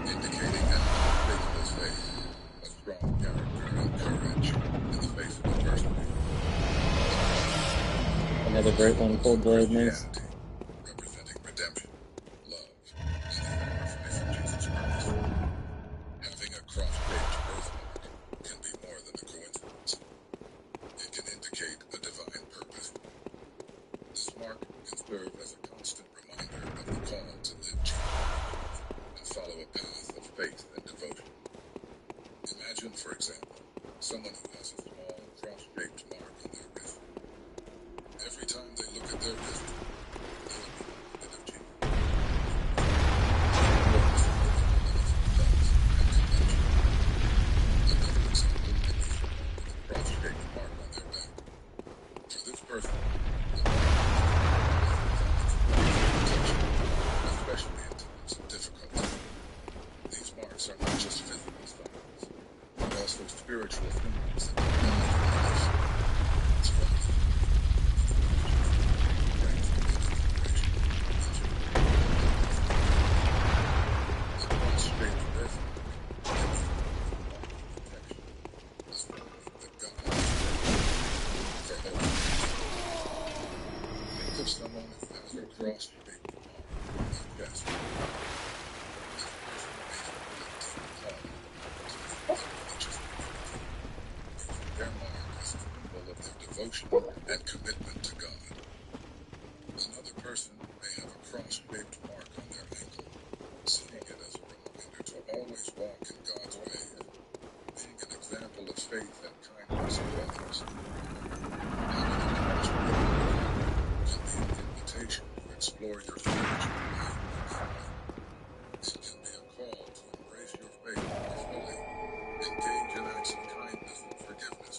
indicating an unshakable faith, a strong character, and courage in the face of adversity. Another great one, Cold Bloodedness. Christianity, representing redemption, love, and the sacrifice of Jesus Christ. Having a cross-shaped birthmark can be more than a coincidence. It can indicate a divine purpose. This mark can serve as a constant reminder of the call to live Jesus and follow a path of faith and devotion. Imagine, for example, someone who has a small cross-shaped mark on their wrist. Every time they look at their wrist, they will be reminded of Jesus. Another example may be someone with a cross-shaped mark on their back. For this person, the mark especially in times of difficulty. These marks are not just physical signs, but also spiritual symbols that can guide your life. If someone who has a cross-shaped mark on their chest, this person may feel a deep call to their religious community, using their mark as a symbol of their devotion and commitment to God. Another person may have a cross-shaped mark on their ankle, seeing it as a reminder to always walk in God's ways, being an example of faith and kindness to others. Having a cross-shaped mark can be an invitation to explore your spiritual life more fully. It can be a call to embrace your faith more fully, engage in acts of kindness and forgiveness,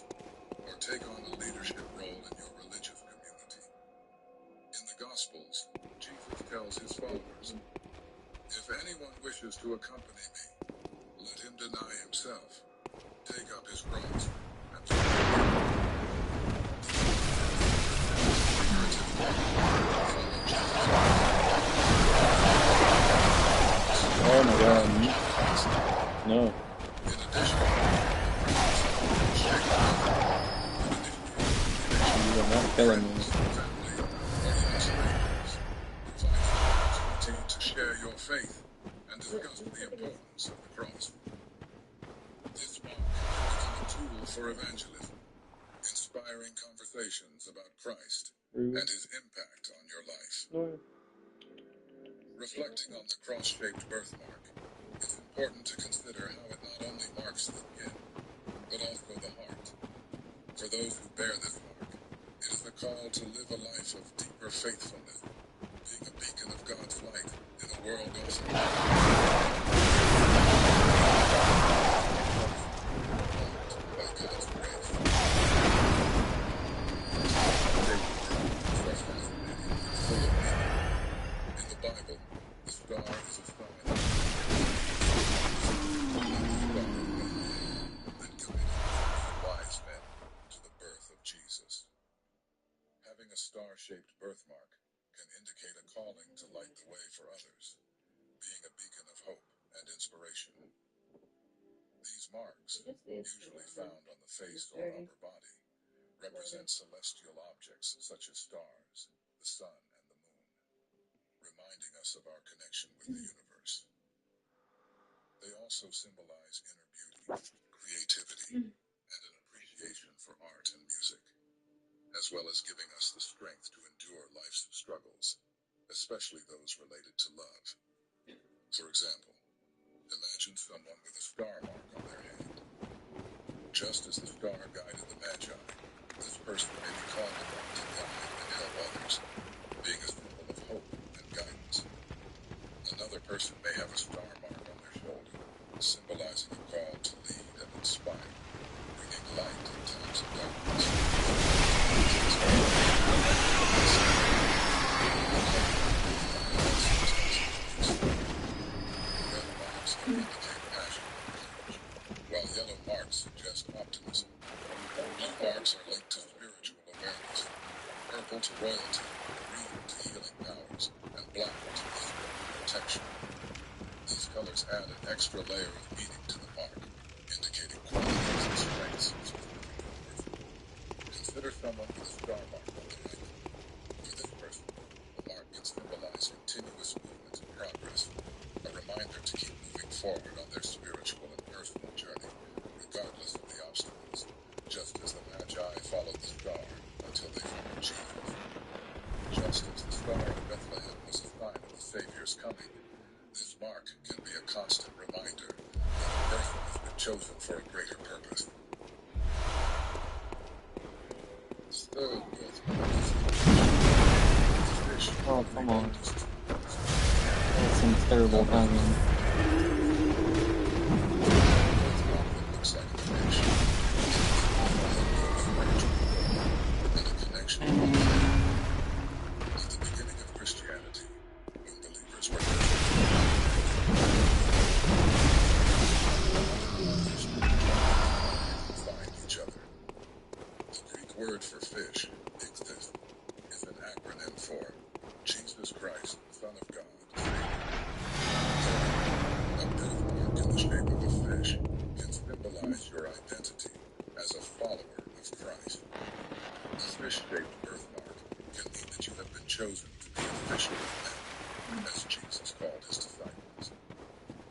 or take on a leadership role in your religious community. In the Gospels, Jesus tells his followers, "If anyone wishes to accompany me, let him deny himself, take up his cross, and follow me." Oh my god. No. You are not killing me. To share your faith and discuss the importance of the cross. This mark can become a tool for evangelism, inspiring conversations about Christ and his impact on your life. Reflecting on the cross-shaped birthmark, it's important to consider how it not only marks the skin, but also the heart. For those who bear this mark, it is a call to live a life of deeper faithfulness, being a beacon of God's light in a world often by God's grace. In the Bible, the star is a sign of that guided wise men to the birth of Jesus. Having a star-shaped birthmark can indicate a calling to light the way for others, being a beacon of hope and inspiration. These marks, usually found on the face or upper body, represent celestial objects such as stars, the sun, and the moon, reminding us of our connection with the universe. They also symbolize inner beauty, creativity, and an appreciation for art and music, as well as giving us the strength to endure life's struggles, especially those related to love. For example, imagine someone with a star mark on their hand. Just as the star guided the Magi, this person may be called upon to guide and help others, being a symbol of hope and guidance. Another person may have a star mark on their shoulder, symbolizing a call to lead and inspire, bringing light in times of darkness. Purple to royalty, green to healing powers, and black to evil and protection. These colors add an extra layer of meaning to the mark, indicating qualities and strengths specific to the person. Consider someone with a star mark on their ankle. For this person, the mark can symbolize continuous movement and progress, a reminder to keep moving forward on their spiritual and personal journey, regardless of the obstacles, just as the Magi followed the star until they found Jesus. Just as the star of Bethlehem was a sign of the Savior's coming, this mark can be a constant reminder that a person has been chosen for a greater purpose. The third birthmark is the fish. Oh, come on. That's some terrible timing. Looks like a fish. And a connection to God. At the beginning of Christianity, when believers were find each other. The Greek word for fish, ichthys, is an acronym for Jesus Christ, Son of God, Savior. A birthmark in the shape of a fish can symbolize your identity as a follower of Christ. A fish-shaped birthmark can mean that you have been chosen to be a fisher of men, as Jesus called his disciples.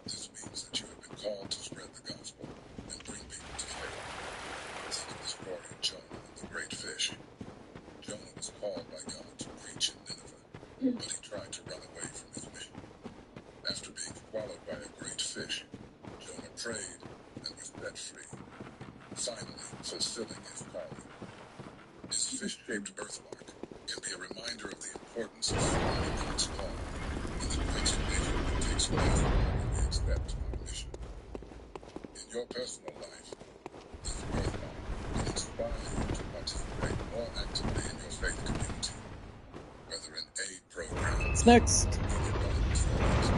This means that you have been called to spread the gospel and bring people to faith. Think of the story of Jonah and the great fish. Jonah was called by God to preach in Nineveh, but he tried to run away from his mission. After being swallowed by a great fish, Jonah prayed and was set free, finally fulfilling his calling. His fish-shaped birthmark can be a reminder of the importance of following God's call and the transformation that takes place when we accept our mission. In your personal life, this birthmark can inspire you to participate more actively in your faith community, whether in aid programs, What's next? leading Bible studies,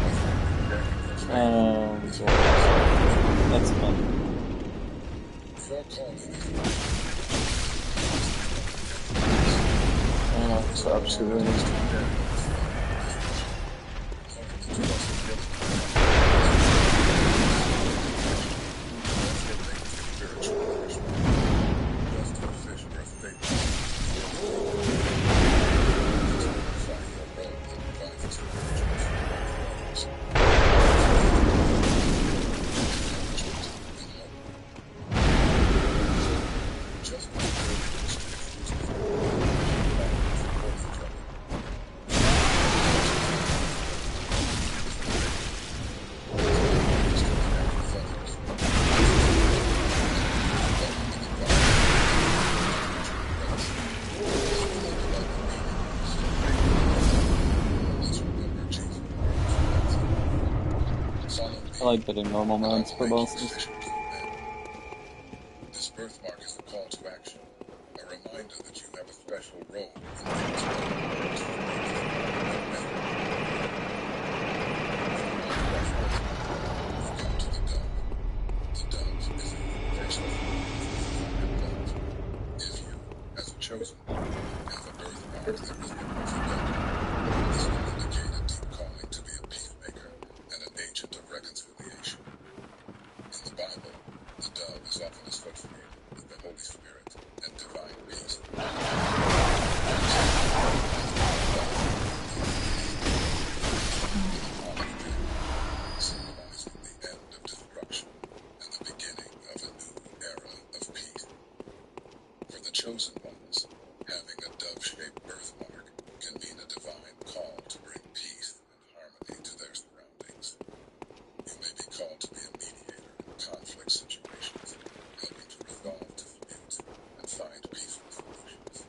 or simply sharing your faith with Boy. That's fun. Your calling is Oh, stop shooting. I like getting normal mounts for bosses. This birthmark is a call to action, a reminder that you have a special role in God's world. We come to the dove. The dove is a universal symbol. If you, as a chosen one, have a birthmark that resembles a dove, this will indicate a deep calling to be a peacemaker and an agent of reconciliation. In the Bible, the dove is often associated with the Holy Spirit and divine peace. Symbolizing the end of destruction and the beginning of a new era of peace. For the chosen ones, having a dove-shaped birthmark can mean a divine call to bring peace and harmony to their surroundings. You may be called to be a mediator in conflict situations, helping to resolve disputes and find peaceful solutions.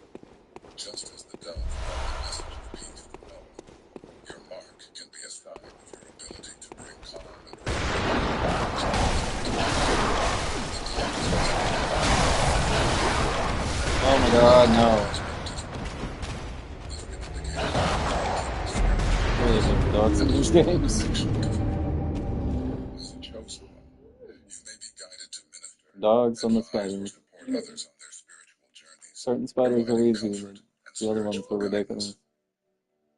Just as the dove brought the message of peace to Noah, your mark can be a sign of your ability to bring calm and Oh my god, no. Really like the dogs in these games. Dogs on the spiders. Certain spiders are easy, but and The other ones spiritual were guidance. ridiculous.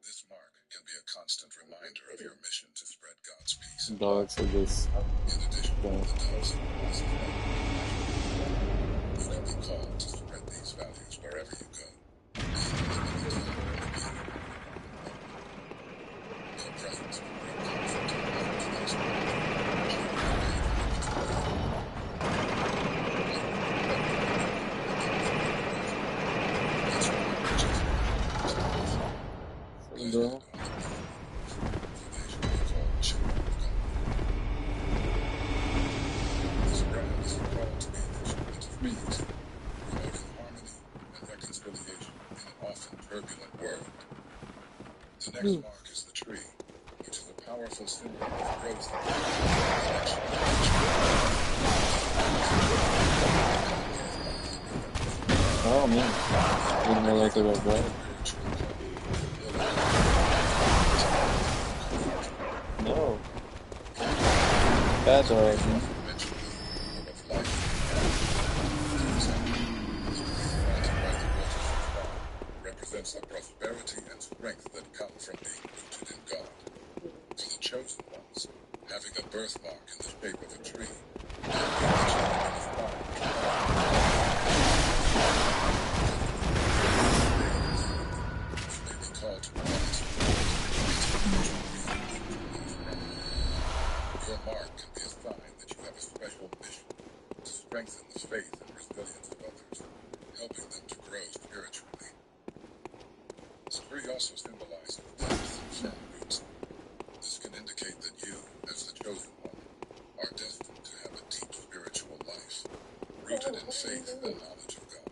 This mark can be a constant reminder of your mission to spread God's peace and love. Dogs are just. In addition, Yeah. the dove symbolizes love and compassion. You can be called to spread these values wherever you go, and at any time in the game or on the road. Your presence can bring comfort and hope to those around you, showing the way that you must live. Let's remember Jesus' words. Second Blessed door. are the peacemakers, for they shall be called children of God. This brand is called to be an instrument of peace, promoting harmony and reconciliation in an often turbulent world. The next mark is the tree, which is a powerful symbol of growth and connection with nature. Oh man. Didn't realize they were red. Spiritual calling, healing, No. Bad dog. mentioned as the symbol of life. For example, the tree planted by the waters of God represents the prosperity and strength that come from being rooted in God. For the chosen ones, having a birthmark in the shape of a tree can mean that you have been assigned to walk in you may be called to promise to spiritual being in those around you. Your mark can be a sign that you have a special mission to strengthen the faith and resilience of others, helping them to grow spiritually. The tree also symbolizes depth and firm roots. This can indicate that you, as the chosen one, are destined to have a deep spiritual life, rooted in faith and knowledge of God.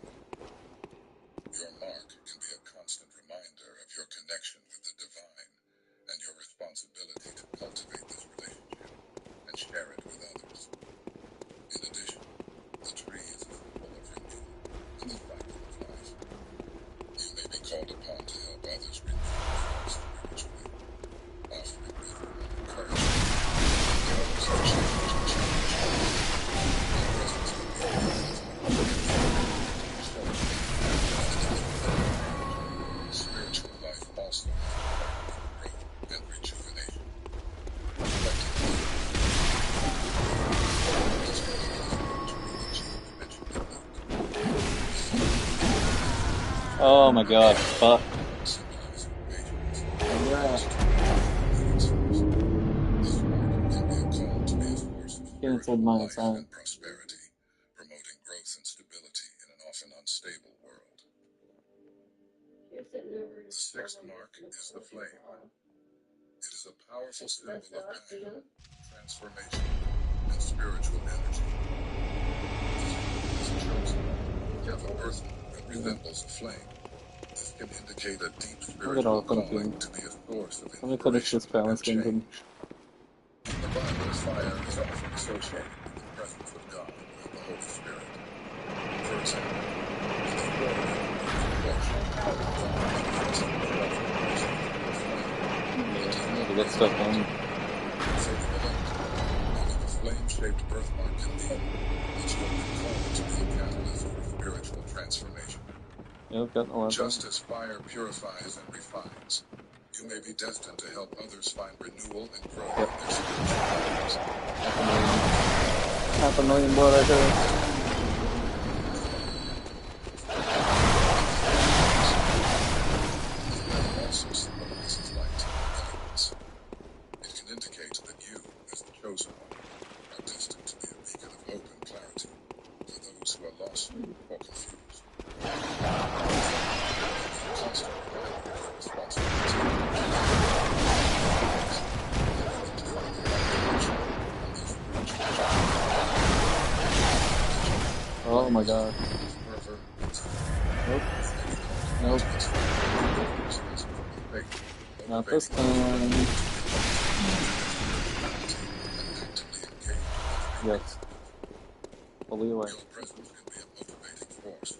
Your mark can be a constant reminder of your connection with the divine and your responsibility to cultivate this relationship and share it with others. In addition, the tree is a symbol of renewal and the cycle of life. You may be called upon to help others renew themselves spiritually, offering wisdom and encouragement. Moments of change and challenge. Your presence can be a catalyst of growth, showing the spiritual life also has potential for growth and rejuvenation. Reflecting on this brings us to the achievement mentioned in Luke. Oh my god. Fuck. Symbolizing patience, Yeah. this mark can be a call to be a source of Canceled spiritual my life assignment. and prosperity, promoting growth and stability in an often unstable world. The sixth mark is the flame. It is a powerful symbol of passion, transformation, and spiritual energy. As a chosen one, you have a birthmark that resembles a flame. This can indicate a deep Look at all spiritual fun calling game. to be a source of Let me finish inspiration this Chalice and Dungeon. change. In the Bible, fire is often associated with the presence of God and the Holy Spirit. For example, in the story of the burning bush, God manifests himself in Moses through a flame. Yeah, I need to get stuff done. For the elect, having a flame-shaped birthmark can mean that you have been called to be a catalyst for spiritual transformation. Yeah, I've gotten a lot done. Just as fire purifies and refines, you may be destined to help others find renewal and growth in their spiritual lives. Half a million blood right there. The lamp also symbolizes light and eloquence. It can indicate that you, as the chosen one, are destined to be a beacon of hope and clarity for those who are lost or confused. It may be a constant reminder of your responsibility helping them to find the right direction on their spiritual journey. Oh my god. Fervor, Nope. nope. Not this time. Yes. Fully aware. Your presence can be a motivating force,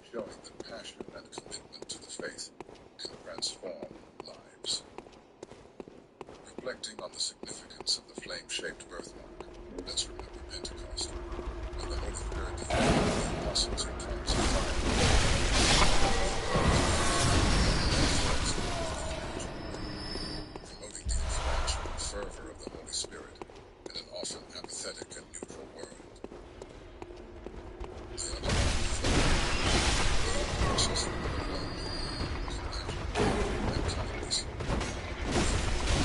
showing that passion and commitment to the faith can transform lives. Reflecting on the significance of the flame-shaped birthmark, let's remember Pentecost, when the Holy Spirit descended on the apostles in tongues of fire. forces, love, compassion, and kindness.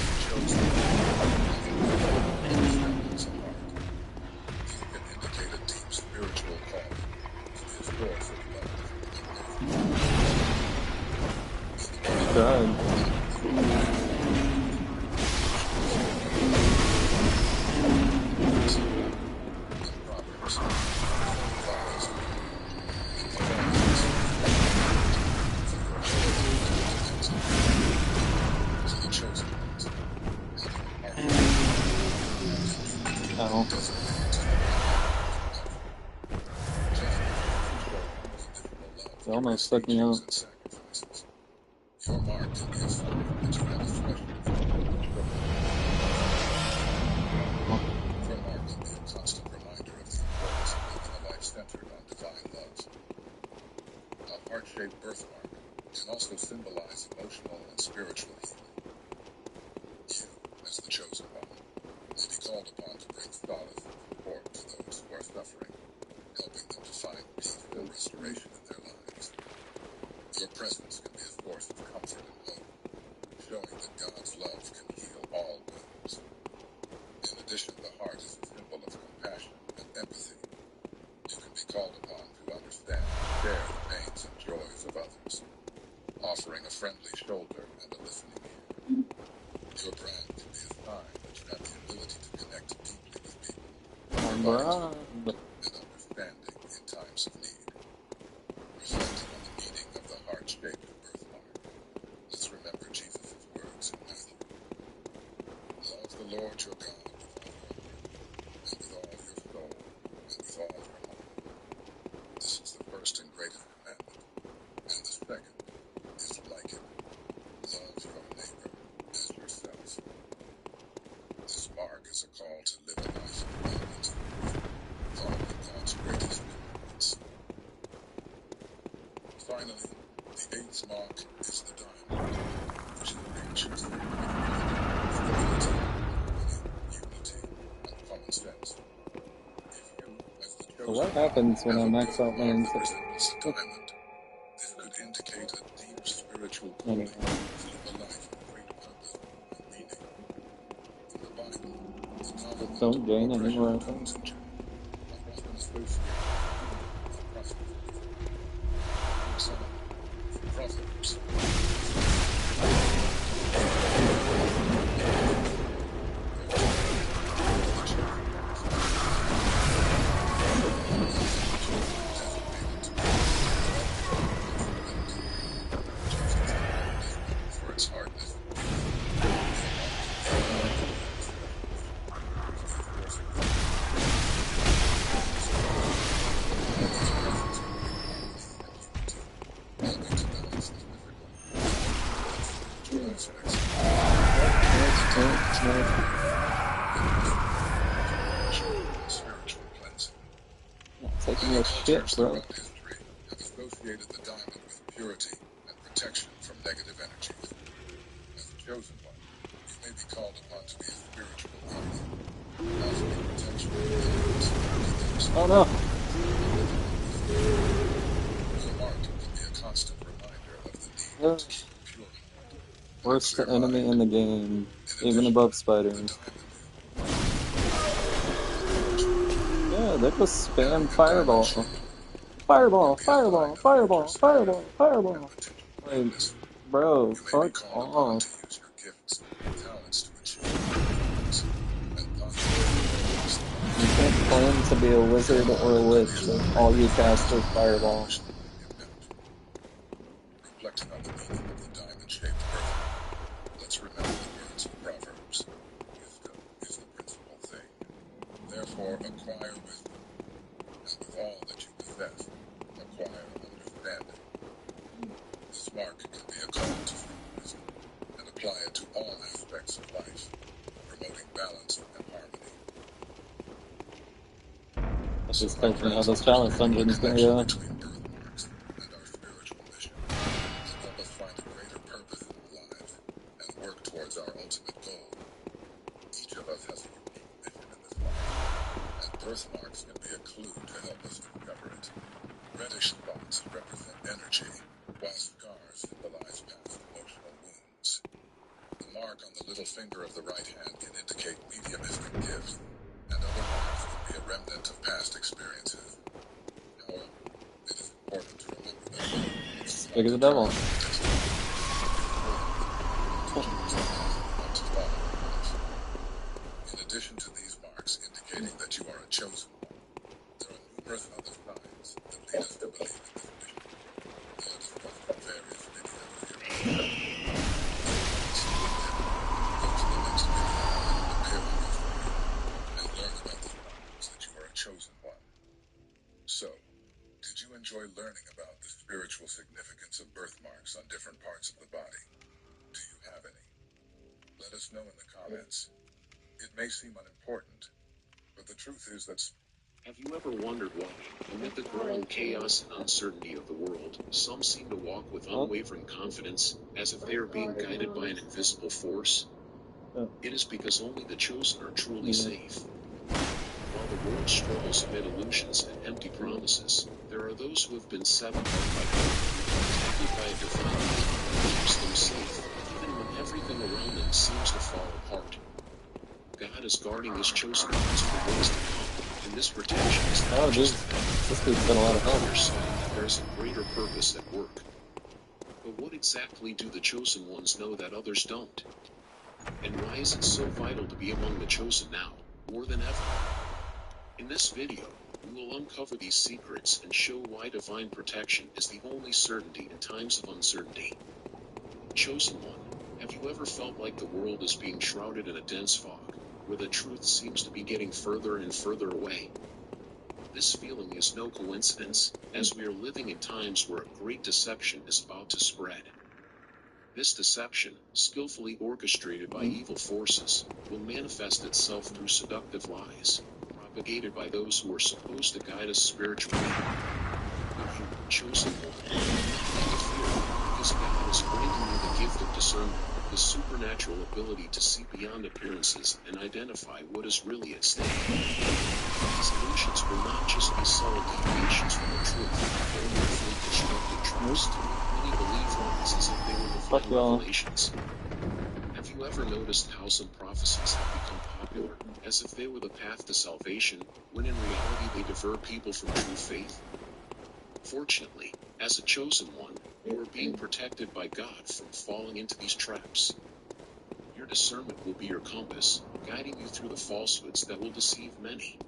He chose the his heart. These can indicate a deep spiritual calling to be a force of love and God. Oh. They almost stuck me out. Your mark can be a sign that you have a threshold for your mark can be a constant reminder of the importance of living a life centered on divine love. A heart-shaped birthmark can also symbolize emotional and spiritual healing. You, as the chosen one, may be called upon to bring solace and support to those who are suffering, helping them to find peace and restoration in their lives. Your presence can be a source of comfort and hope, showing that God's love can heal all wounds. In addition, the heart is a symbol of compassion and empathy. You can be called upon to understand and share the pains and joys of others, offering a friendly shoulder and a listening ear. Your brand can be a sign that you have the ability to connect deeply with people, providing and understanding in times of need. Reflecting on the meaning of the heart-shaped birthmark, let's remember Jesus' words in Matthew. Love the Lord your God with all your heart, and with all your soul, and with all your mind. This is the first and greatest commandment, and the second is like it. Love your neighbor as yourself. This mark is a call to live a life of abundance and freedom, following God's greatest commandments. Finally, the eighth mark is the diamond, which is an ancient symbol of stability, harmony, unity, and common sense. If you, as the So chosen what happens when I one, have a max out my birthmark that insight? resembles a diamond, this could indicate a deep spiritual calling to live a life of great purpose and meaning. In the Bible, the diamond, Don't gain or anymore, I precious think. stones in general, are often associated with prosperity. For example, in Proverbs, for its hardness and helping to balance the physical and spiritual aspects. Spiritual cleansing. Taking Many your shit, cultures bro. throughout history have associated the diamond with purity and protection from negative energies. As a chosen one, you may be called upon to be a spiritual guardian, offering protection and guidance to those who Oh no! Your mark can be a constant reminder of the need to keep a pure heart and a Worst clear enemy mind. in the game, In even addition, above the spiders. diamond is Yeah, they just spam having a fireball. diamond-shaped Fireball, could be a fireball, line of fireball, perseverance fireball, and fireball. potential Like, greatness. bro, You may be fuck called upon off. to use your gifts and talents to achieve goals and possibilities. You can't claim to be a wizard or a witch if all you cast is fireball. Reflecting on the meaning of the diamond-shaped birthmark, let's remember the words of Proverbs. Wisdom is the principal thing. Therefore, acquire wisdom, and with all that you possess, acquire understanding. This mark can be a call to seek wisdom and apply it to all aspects of life, promoting balance and harmony. Just My tells me how friends, this Chalice understanding the Dungeon's gonna connection go. between birthmarks and our spiritual mission can help us find a greater purpose in our lives and work towards our ultimate goal. Each of us has a unique mission in this life, and birthmarks can be a clue to help us discover it. Reddish spots represent energy, finger of the right hand can indicate mediumistic gifts, and other marks can be a remnant of past experiences. However, it is important to remember that Speak of the devil. In addition to these marks indicating that you are a chosen one, there are numerous other signs that lead us to believe in this mission. They are discussed in various videos hereafter. Go to the next video and prepare one and learn about the signs that you are a chosen one. So, did you enjoy learning about the spiritual significance of birthmarks on different parts of the body? Do you have any? Let us know in the comments. It may seem unimportant, but the truth is that... Have you ever wondered why, amid the growing chaos and uncertainty of the world, some seem to walk with unwavering confidence, as if they are being guided by an invisible force? It is because only the chosen are truly safe. While the world struggles amid illusions and empty promises, there are those who have been set apart by God, protected by a divine hand that keeps them safe, even when everything around them seems to fall apart. God is guarding his chosen ones for what's to come, and this protection is not just This dude's been a lot of help. understanding that there's a greater purpose at work. But what exactly do the chosen ones know that others don't? And why is it so vital to be among the chosen now, more than ever? In this video, we will uncover these secrets and show why divine protection is the only certainty in times of uncertainty. Chosen one, have you ever felt like the world is being shrouded in a dense fog, where the truth seems to be getting further and further away? This feeling is no coincidence, as we are living in times where a great deception is about to spread. This deception, skillfully orchestrated by evil forces, will manifest itself through seductive lies, propagated by those who are supposed to guide us spiritually. But you, chosen one, do not need to fear, because God is granting you the gift of discernment, the supernatural ability to see beyond appearances and identify what is really at stake. These illusions will not just be subtle deviations from the truth, but willfully constructed truths to make many believe lies as if they were divine revelations. Have you ever noticed how some prophecies have become popular, as if they were the path to salvation, when in reality they divert people from true faith? Fortunately, as a chosen one, you are being protected by God from falling into these traps. Your discernment will be your compass, guiding you through the falsehoods that will deceive many.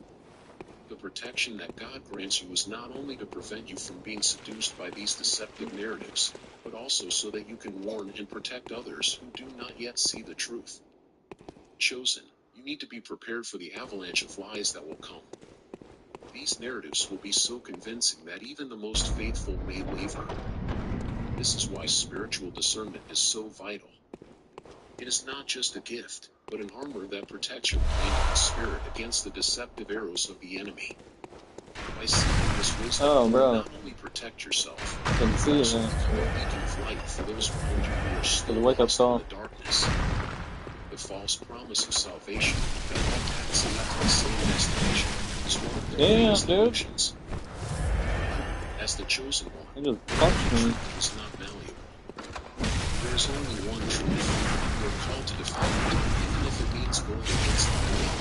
The protection that God grants you is not only to prevent you from being seduced by these deceptive narratives, but also so that you can warn and protect others who do not yet see the truth. Chosen, you need to be prepared for the avalanche of lies that will come. These narratives will be so convincing that even the most faithful may waver. This is why spiritual discernment is so vital. It is not just a gift, but an armor that protects your mind and spirit against the deceptive arrows of the enemy. By seeking this wisdom, you will not only protect yourself, but also become a beacon of light for those around you who are still lost in the darkness. The false promise of salvation that all paths lead to the same destination is one of the greatest illusions. As the chosen one, the truth is not malleable. There is only one truth. You are called to defend it, even if it means going against the grain.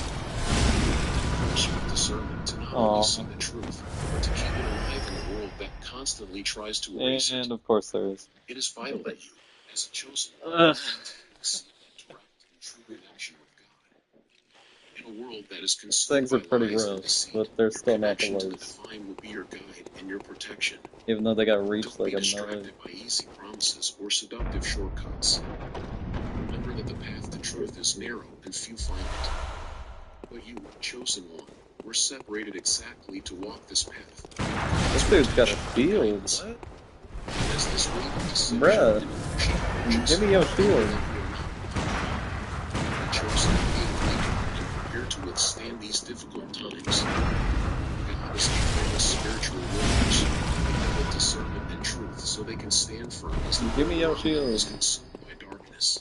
It requires you with discernment to not only see the truth, but to keep it alive in a world that constantly tries to erase it. And of course there is. It is vital that you, as a chosen one, seek that direct and true connection with God. In a world that is consumed by lies and deceit, but they're still your not the connection to the worst. divine will be your guide and your protection. Even though they got reached Don't like be a distracted by easy promises or seductive shortcuts. Remember that the path to truth is narrow and few find it. But you, chosen one, were separated exactly to walk this path. This dude's got a shield. What? As this wave of deception Bruh. and illusion Give me your shield. Chosen to be awakened and prepared to withstand these difficult times. God is giving us spiritual warriors, with discernment and truth, so they can stand firm as the world is consumed by darkness.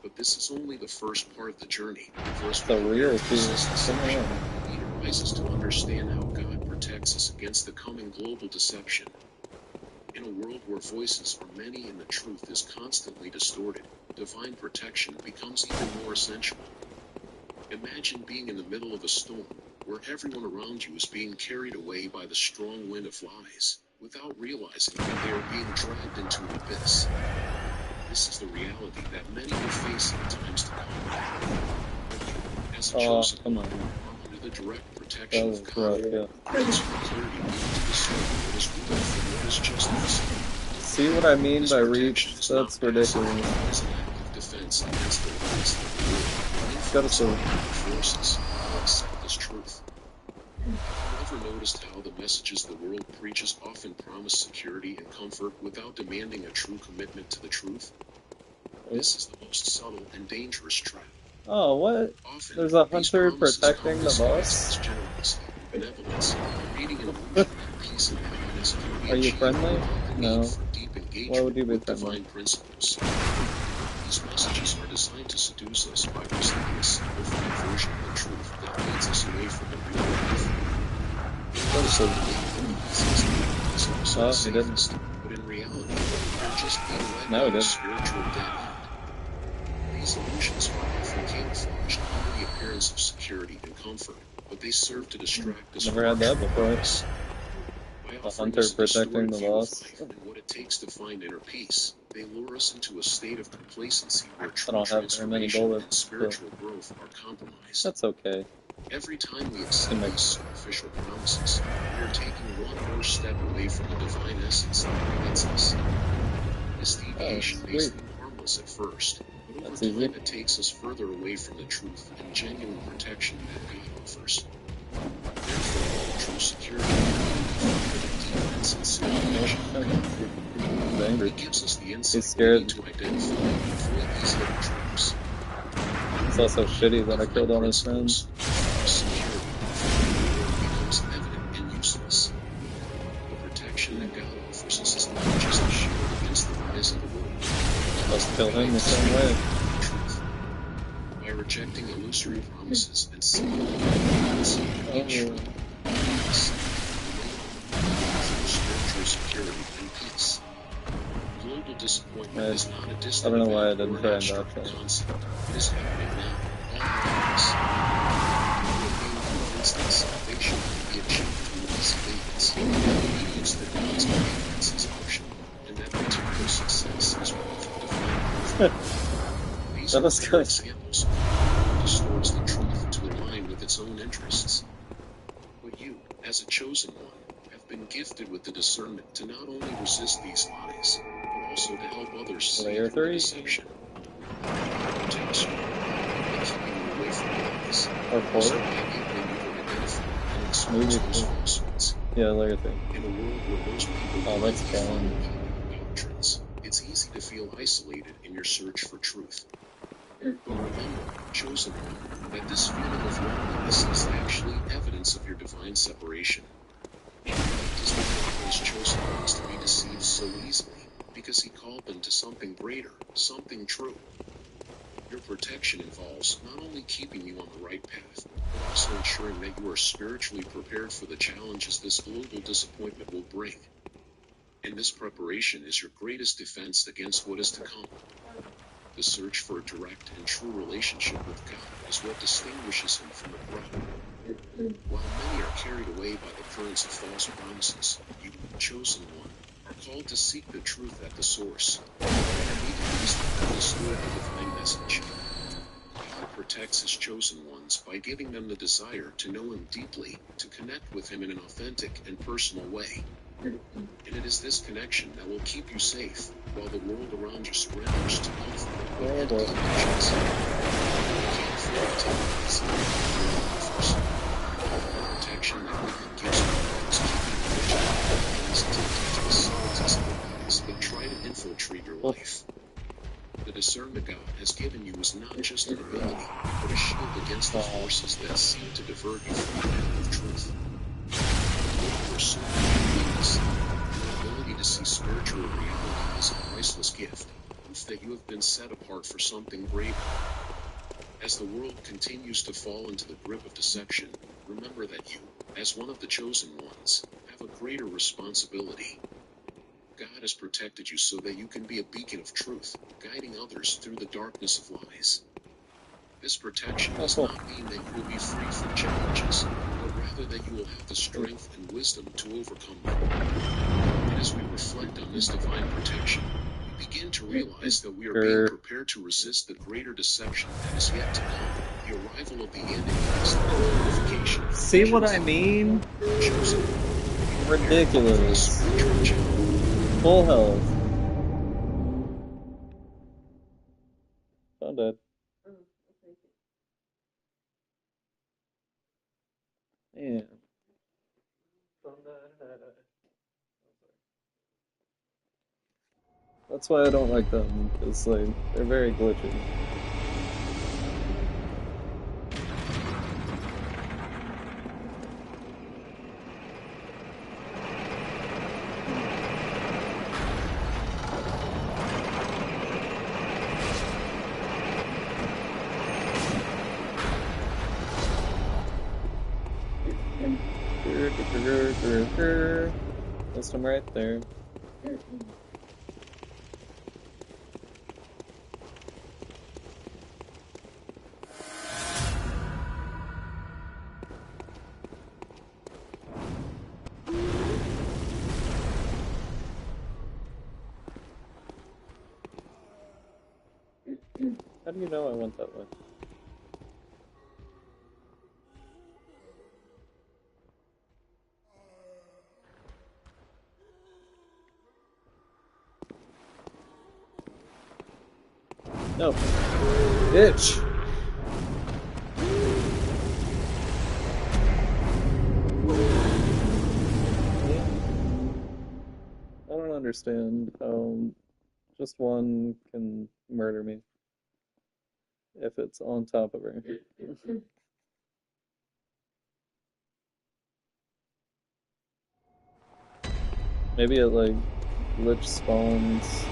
But this is only the first part of the journey. For as we prepare to resist deception, the need arises to understand how God protects us against the coming global deception. In a world where voices are many and the truth is constantly distorted, divine protection becomes even more essential. Imagine being in the middle of a storm, where everyone around you is being carried away by the strong wind of lies, without realizing that they are being dragged into an abyss. This is the reality that many will face in the times to come. As a chosen come one, on. are under the direct That protection was of rough, God. yeah. It's with clarity needed to discern what is real from what is just a facade. See what I mean This by protection reach? is That's not passive, ridiculous. it is an active defense against the lies of the world and Gotta influencing say, the forces who accept this truth. Have you ever noticed how the messages the world preaches often promise security and comfort without demanding a true commitment to the truth? This is the most subtle and dangerous trap. oh, what? Often, There's a these hunter promises come protecting the disguised as boss? generosity and benevolence, creating an illusion that peace and happiness can be Are you achieved friendly? without the need No. for deep Why would engagement you be with friendly? divine principles. These messages are designed to seduce us by presenting a simplified version of the truth that leads us away from the real life. Gotta say, Is also the he didn't. safest, but in reality, they're just being led No, down he a didn't. spiritual dead end. These illusions are often camouflaged under the appearance of security and comfort, but they serve to distract us Never from our had that true before. purpose. By A offering hunter us a distorted protecting the view of boss. life and what it takes to find inner peace, they lure us into a state of complacency where I true don't have very many transformation bullets, and spiritual growth are compromised. that's okay. Every time we Can accept make these superficial promises, we are taking one more step away from the divine essence that guides us. This deviation may sweet. seem harmless at first, but over That's time easy. it takes us further away from the truth and genuine protection that God offers. Therefore, true security deep and sincere connection with God. He's angry. He gives us the He's insight we scared. need to identify and avoid these hidden traps. It's also shitty that I Divine killed all his friends. principles, false security, becomes evident and useless. The protection that God offers us is not just a shield against the lies of the world. Let's kill him the same way. Truth. By rejecting illusory promises and seeking spiritual security and peace. Global disappointment is not a I distant don't know why I event or didn't an try and abstract dodge that. concept. It is happening now, all around us. We are being convinced that salvation can be achieved through easy means, obedience to God's commandments is optional, and that material success is proof of divine growth. These That are was clear good. examples of how the world distorts the truth to align with its own interests. But you, as a chosen one, have been gifted with the discernment to not only resist these lies, but also to help others see Layer through the 3. deception. God protects you by keeping you away from lies, Or also 4. by enabling you to identify and expose Maybe those 4. falsehoods. Yeah, layer 3. In a world where most people Oh, that's blindly follow fine. popular doctrines, it's easy to feel isolated in your search for truth. But remember, chosen one, that this feeling of loneliness is actually evidence of your divine separation. God does not allow his chosen ones to be deceived so easily, because he called them to something greater, something true. Your protection involves not only keeping you on the right path, but also ensuring that you are spiritually prepared for the challenges this global disappointment will bring. And this preparation is your greatest defense against what is to come. The search for a direct and true relationship with God is what distinguishes him from the crowd. While many are carried away by the currents of false promises, you, chosen one, are called to seek the truth at the source. Distort the divine message. God protects his chosen ones by giving them the desire to know him deeply, to connect with him in an authentic and personal way. And it is this connection that will keep you safe, while the world around you surrenders to nothing but Oh, empty boy. illusions. You can't afford to take these offers. The protection that God gives you is keeping you vigilant and sensitive to the subtleties of the lies that try to infiltrate your life. The discernment God has given you is not just an ability, but a shield against the forces that seek to divert you from the path of truth. You are so complex. Your ability to see spiritual reality is a priceless gift, proof that you have been set apart for something greater. As the world continues to fall into the grip of deception, remember that you, as one of the chosen ones, have a greater responsibility. God God has protected you so that you can be a beacon of truth, guiding others through the darkness of lies. This protection does not mean that you will be free from challenges, but rather that you will have the strength and wisdom to overcome them. And as we reflect on this divine protection, we begin to realize that we are being prepared to resist the greater deception that is yet to come, the arrival of the Antichrist and the unification of See what I mean? chosen. Ridiculous. Full health. Found it. Yeah. That's why I don't like them, because like they're very glitchy. That's them right there. How do you know I went that way? No. Bitch! I don't understand how just one can murder me if it's on top of her. Maybe it like glitch spawns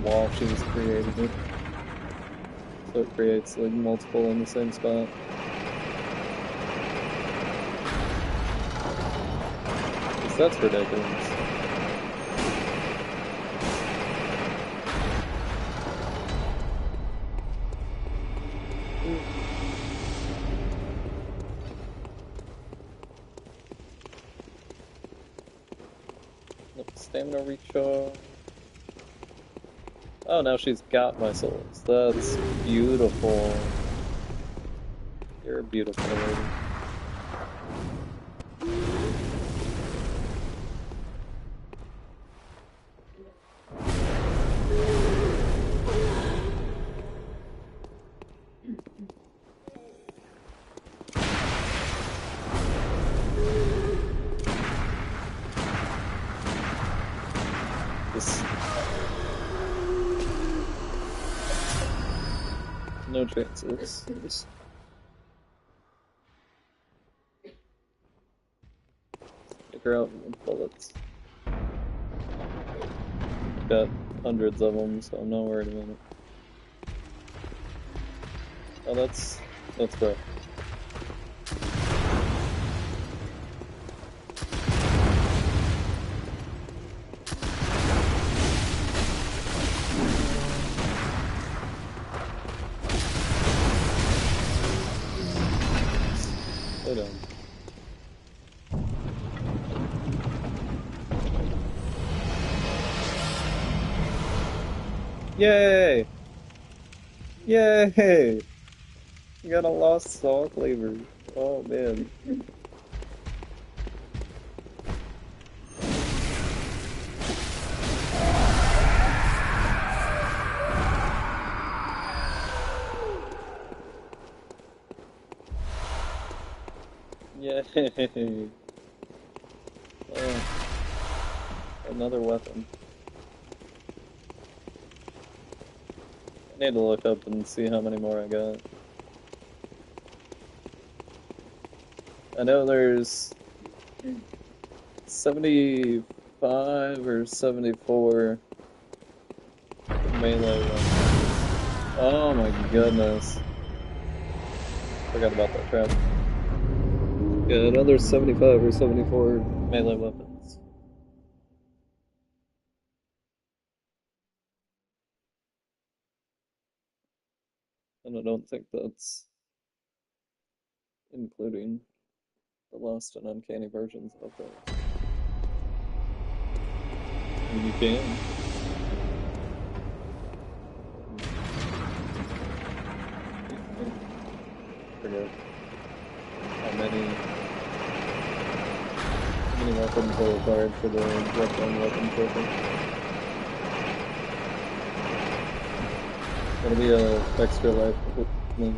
while she was creating it. So it creates like multiple in the same spot. Because that's ridiculous. Nope, stamina recharge. Oh, now she's got my souls. That's beautiful. You're a beautiful lady. No chances. Take her out with bullets. Got hundreds of them, so I'm not worried about it. Oh, that's rough. Stay down. Yay! Yay! You got a lost saw cleaver. Oh man. Yay! Oh, another weapon. I need to look up and see how many more I got. I know there's 75 or 74 melee weapons. Oh my goodness. Forgot about that trap. Yeah, another 75 or 74 melee weapons. And I don't think that's including the lost and uncanny versions of those. I mean, you can. I forget how many weapons are required for the Bloodborne weapon trophy. That'll be a extra life link.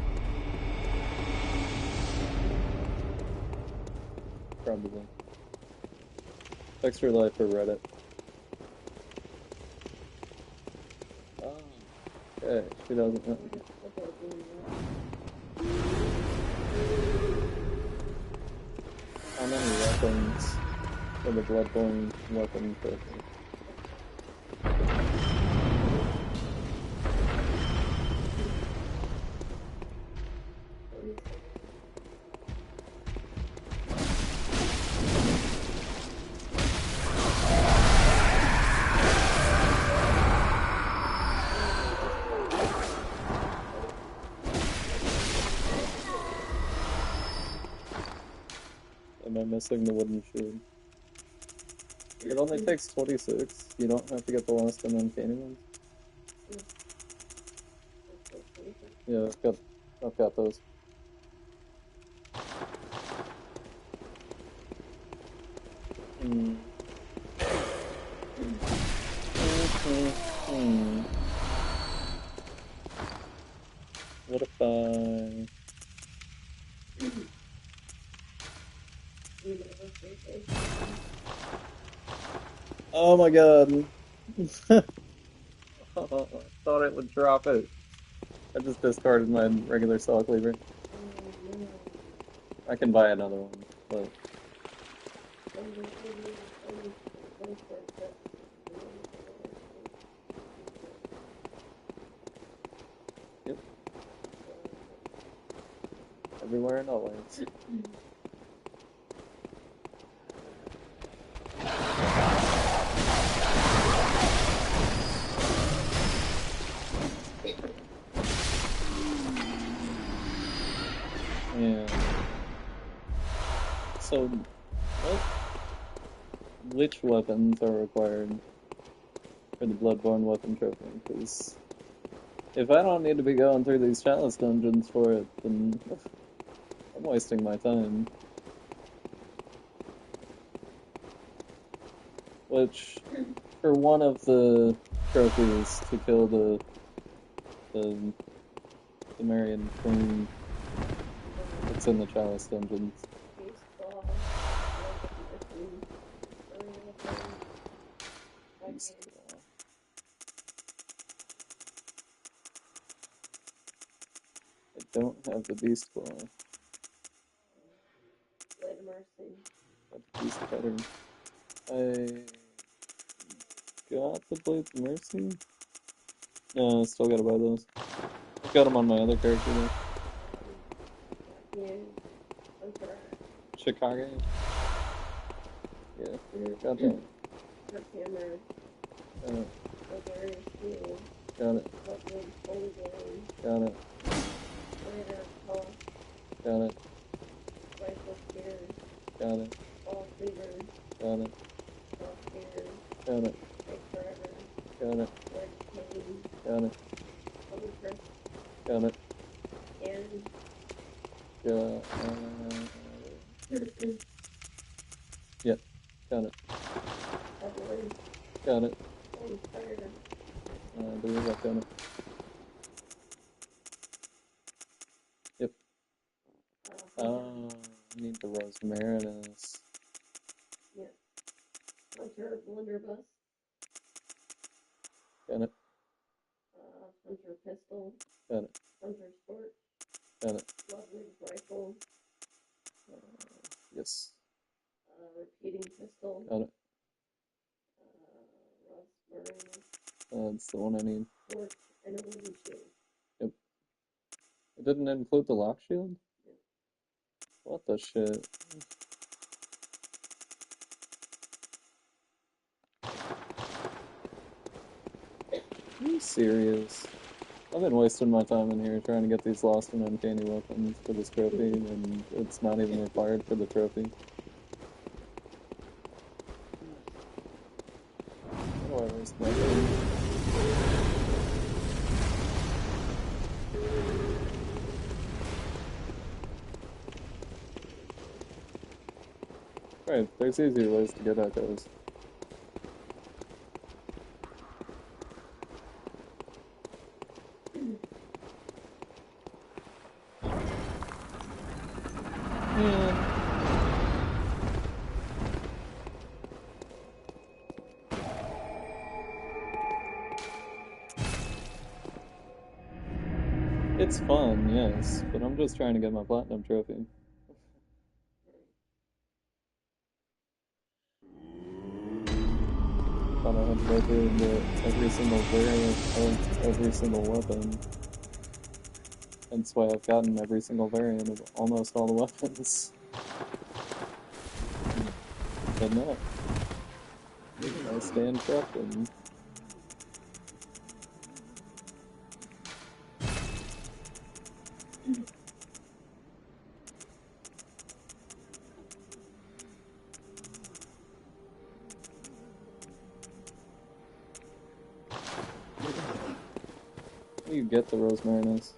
Probably. Extra life for Reddit. Oh, okay, she doesn't know. How many weapons for the Bloodborne weapon trophy? Am I missing the wooden shield? It only takes 26. You don't have to get the lost and uncanny ones. Yeah, I've got those. Hmm. What if I... Oh my god! Oh, I thought it would drop it. I just discarded my regular saw cleaver. I can buy another one, but... Yep. Everywhere and always. Yeah. So, which weapons are required for the Bloodborne weapon trophy? Because if I don't need to be going through these Chalice Dungeons for it, then I'm wasting my time. Which, for one of the trophies to kill the Marian Queen that's in the Chalice Dungeons. I don't have the Beast Claw. That's Beast Cutter. I got the Blades of Mercy? No, I still gotta buy those. I've got them on my other character though. Chicago? Yeah, got that. Got it. Got it. Got it. Got it. Got it. Got it. Got it. Got it. Got it. Got it. Yep. Got it. Got it. I believe I've got it. Yep. I need the Rosmarinus. Got it. Got it. Got it. Yes. Got it. That's the one I need. Yep. It didn't include the lock shield? What the shit? Are you serious? I've been wasting my time in here trying to get these lost and uncanny weapons for this trophy, and it's not even required for the trophy. How do I waste my time? Right, there's easier ways to get echoes. Man. It's fun, yes, but I'm just trying to get my platinum trophy. Thought I had to go through every single variant of every single weapon. That's why I've gotten every single variant of almost all the weapons. But no. I stand corrected. How do you get the Rosemarinus?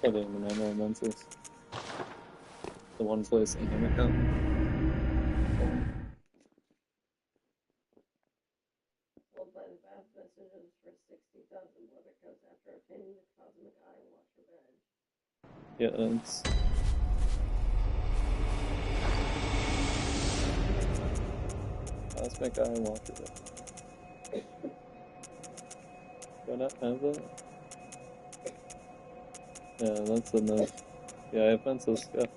Put it in the memory lenses. The one place in Hammercom. Told by the bath messages for 60,000 blood echoes after obtaining the cosmic eye watcher badge. Yeah, it's... Cosmic Eye Watcher badge. Do I not have that? Yeah, that's enough. Yeah, I have pencil scuff.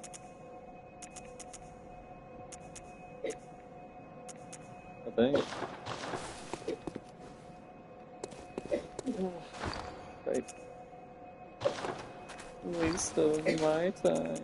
I think. Right. Waste of my time.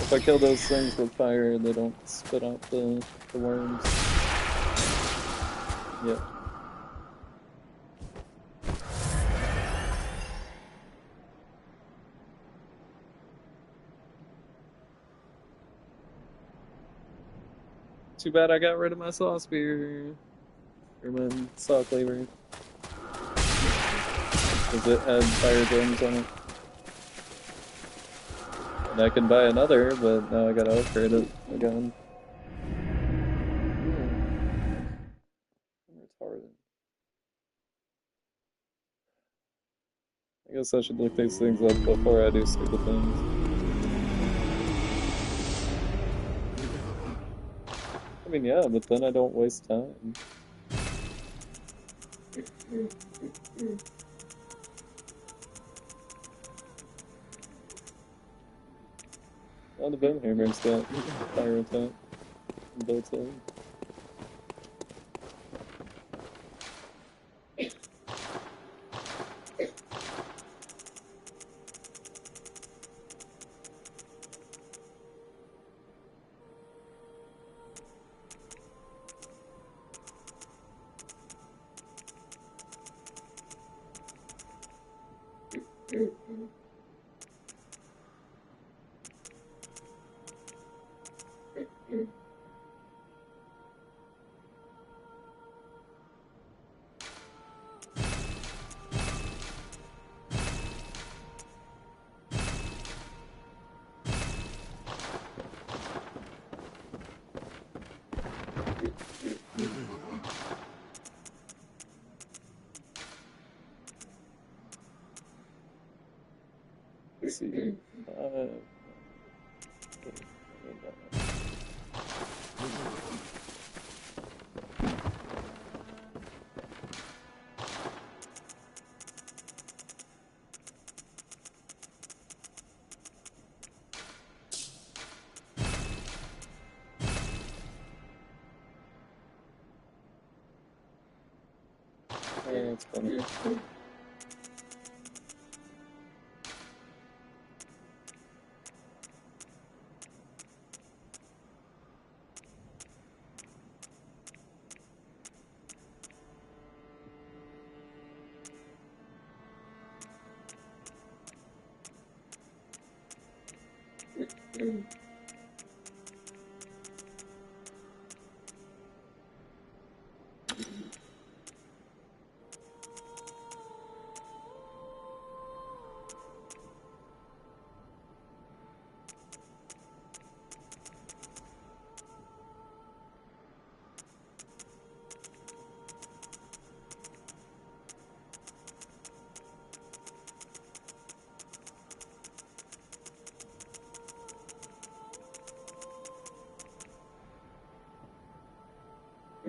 If I kill those things with fire, they don't spit out the worms. Yep. Too bad I got rid of my saw spear. Or my saw cleaver. Because it had fire gems on it. And I can buy another, but now I gotta upgrade it again. I'm retarded. I guess I should look these things up before I do stupid things. I mean, yeah, but then I don't waste time. Oh, the Bonehammer's got fire attack built in. see. That's funny.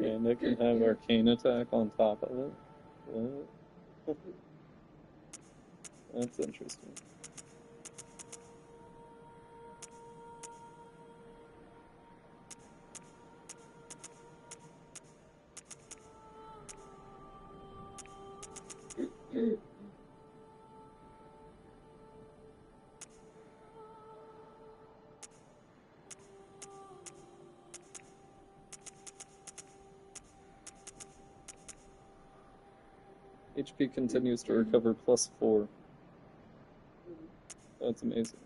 And it can have arcane attack on top of it. What? That's interesting. HP continues to recover +4. That's amazing.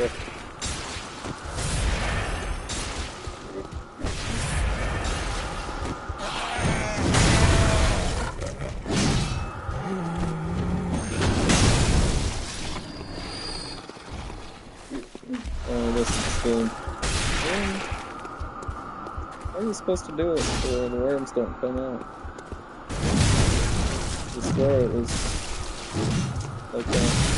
Oh, this is good. How are you supposed to do it so the worms don't come out? Before it was like that.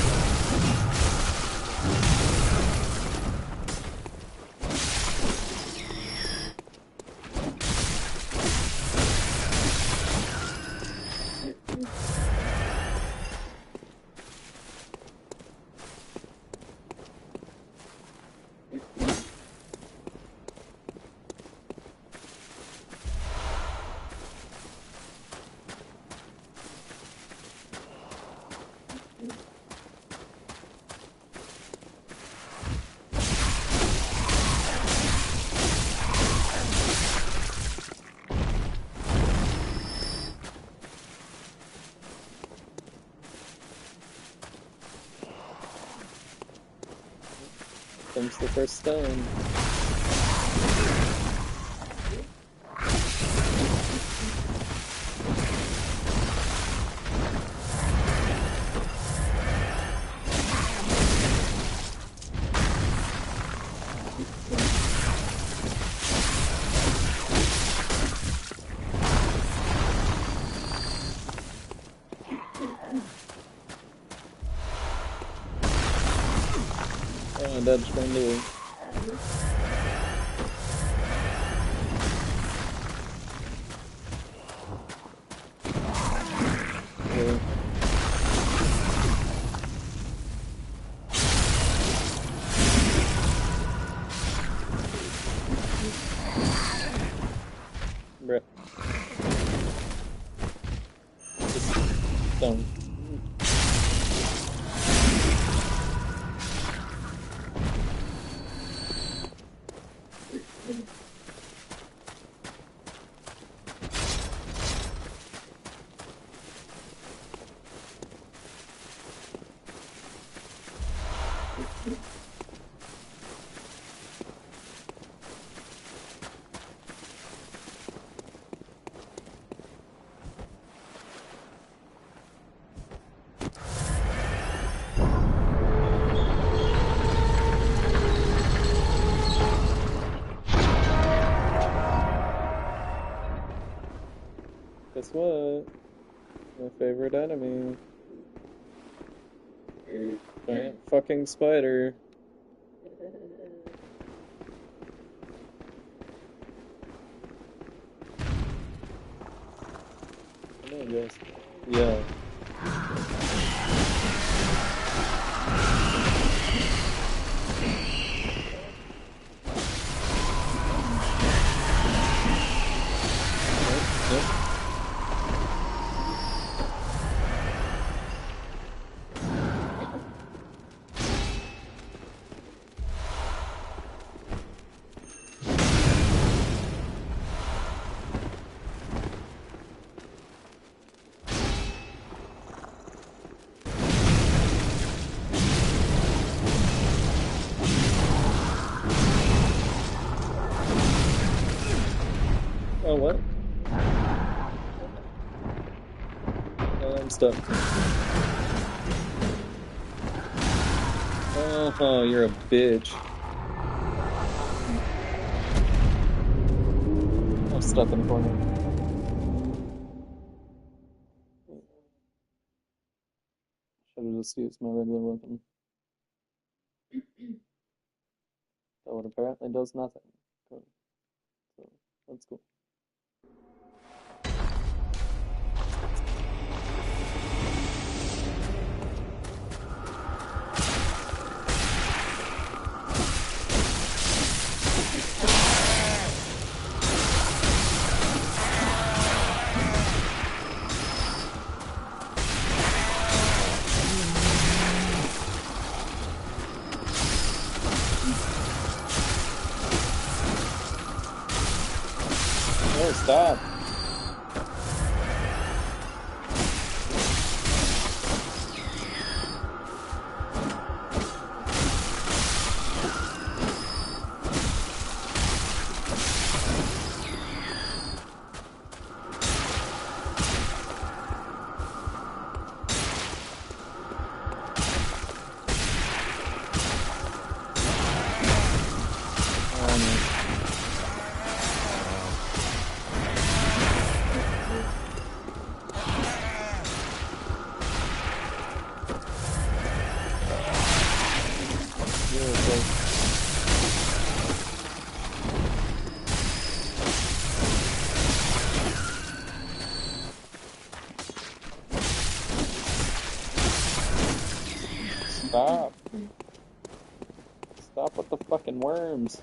Comes the first stone. Oh, I dodged one too. Yeah. Bruh. Just don't. Guess what? My favorite enemy. Giant fucking spider. Come on, guys. Yeah. Yep. Oh, what? Oh, I'm stuck. Oh, you're a bitch. I'm stuck in the corner. Should have just used my regular weapon. That one apparently does nothing. Cool. So, that's cool. Oh, stop. Stop. Stop with the fucking worms.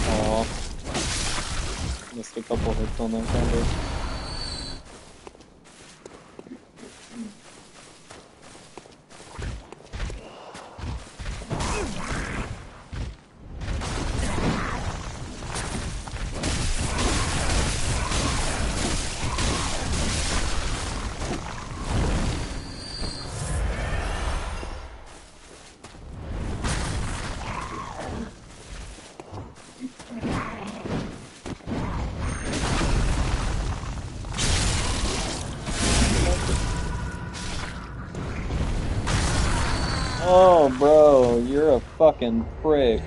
Aw. Missed a couple hits on that combo. Oh, bro, you're a fucking prick.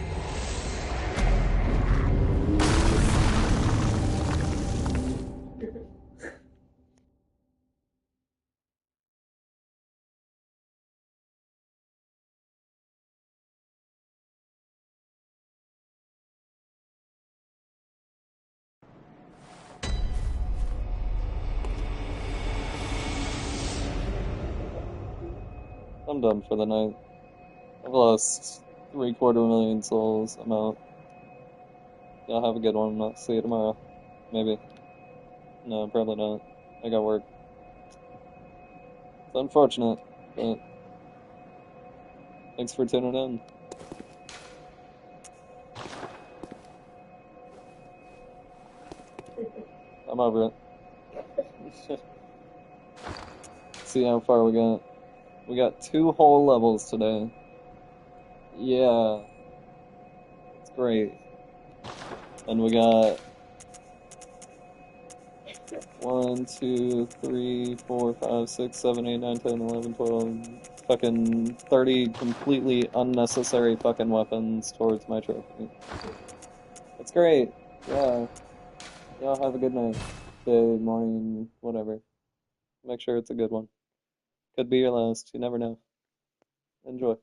I'm done for the night. I've lost 750,000 souls. I'm out. Y'all have a good one. I'll see you tomorrow. Maybe. No, probably not. I got work. It's unfortunate, but thanks for tuning in. I'm over it. See how far we got. We got 2 whole levels today. Yeah. It's great. And we got 1, 2, 3, 4, 5, 6, 7, 8, 9, 10, 11, 12, fucking 30 completely unnecessary fucking weapons towards my trophy. That's great. Yeah. Y'all have a good night, day, morning, whatever. Make sure it's a good one. Could be your last. You never know. Enjoy.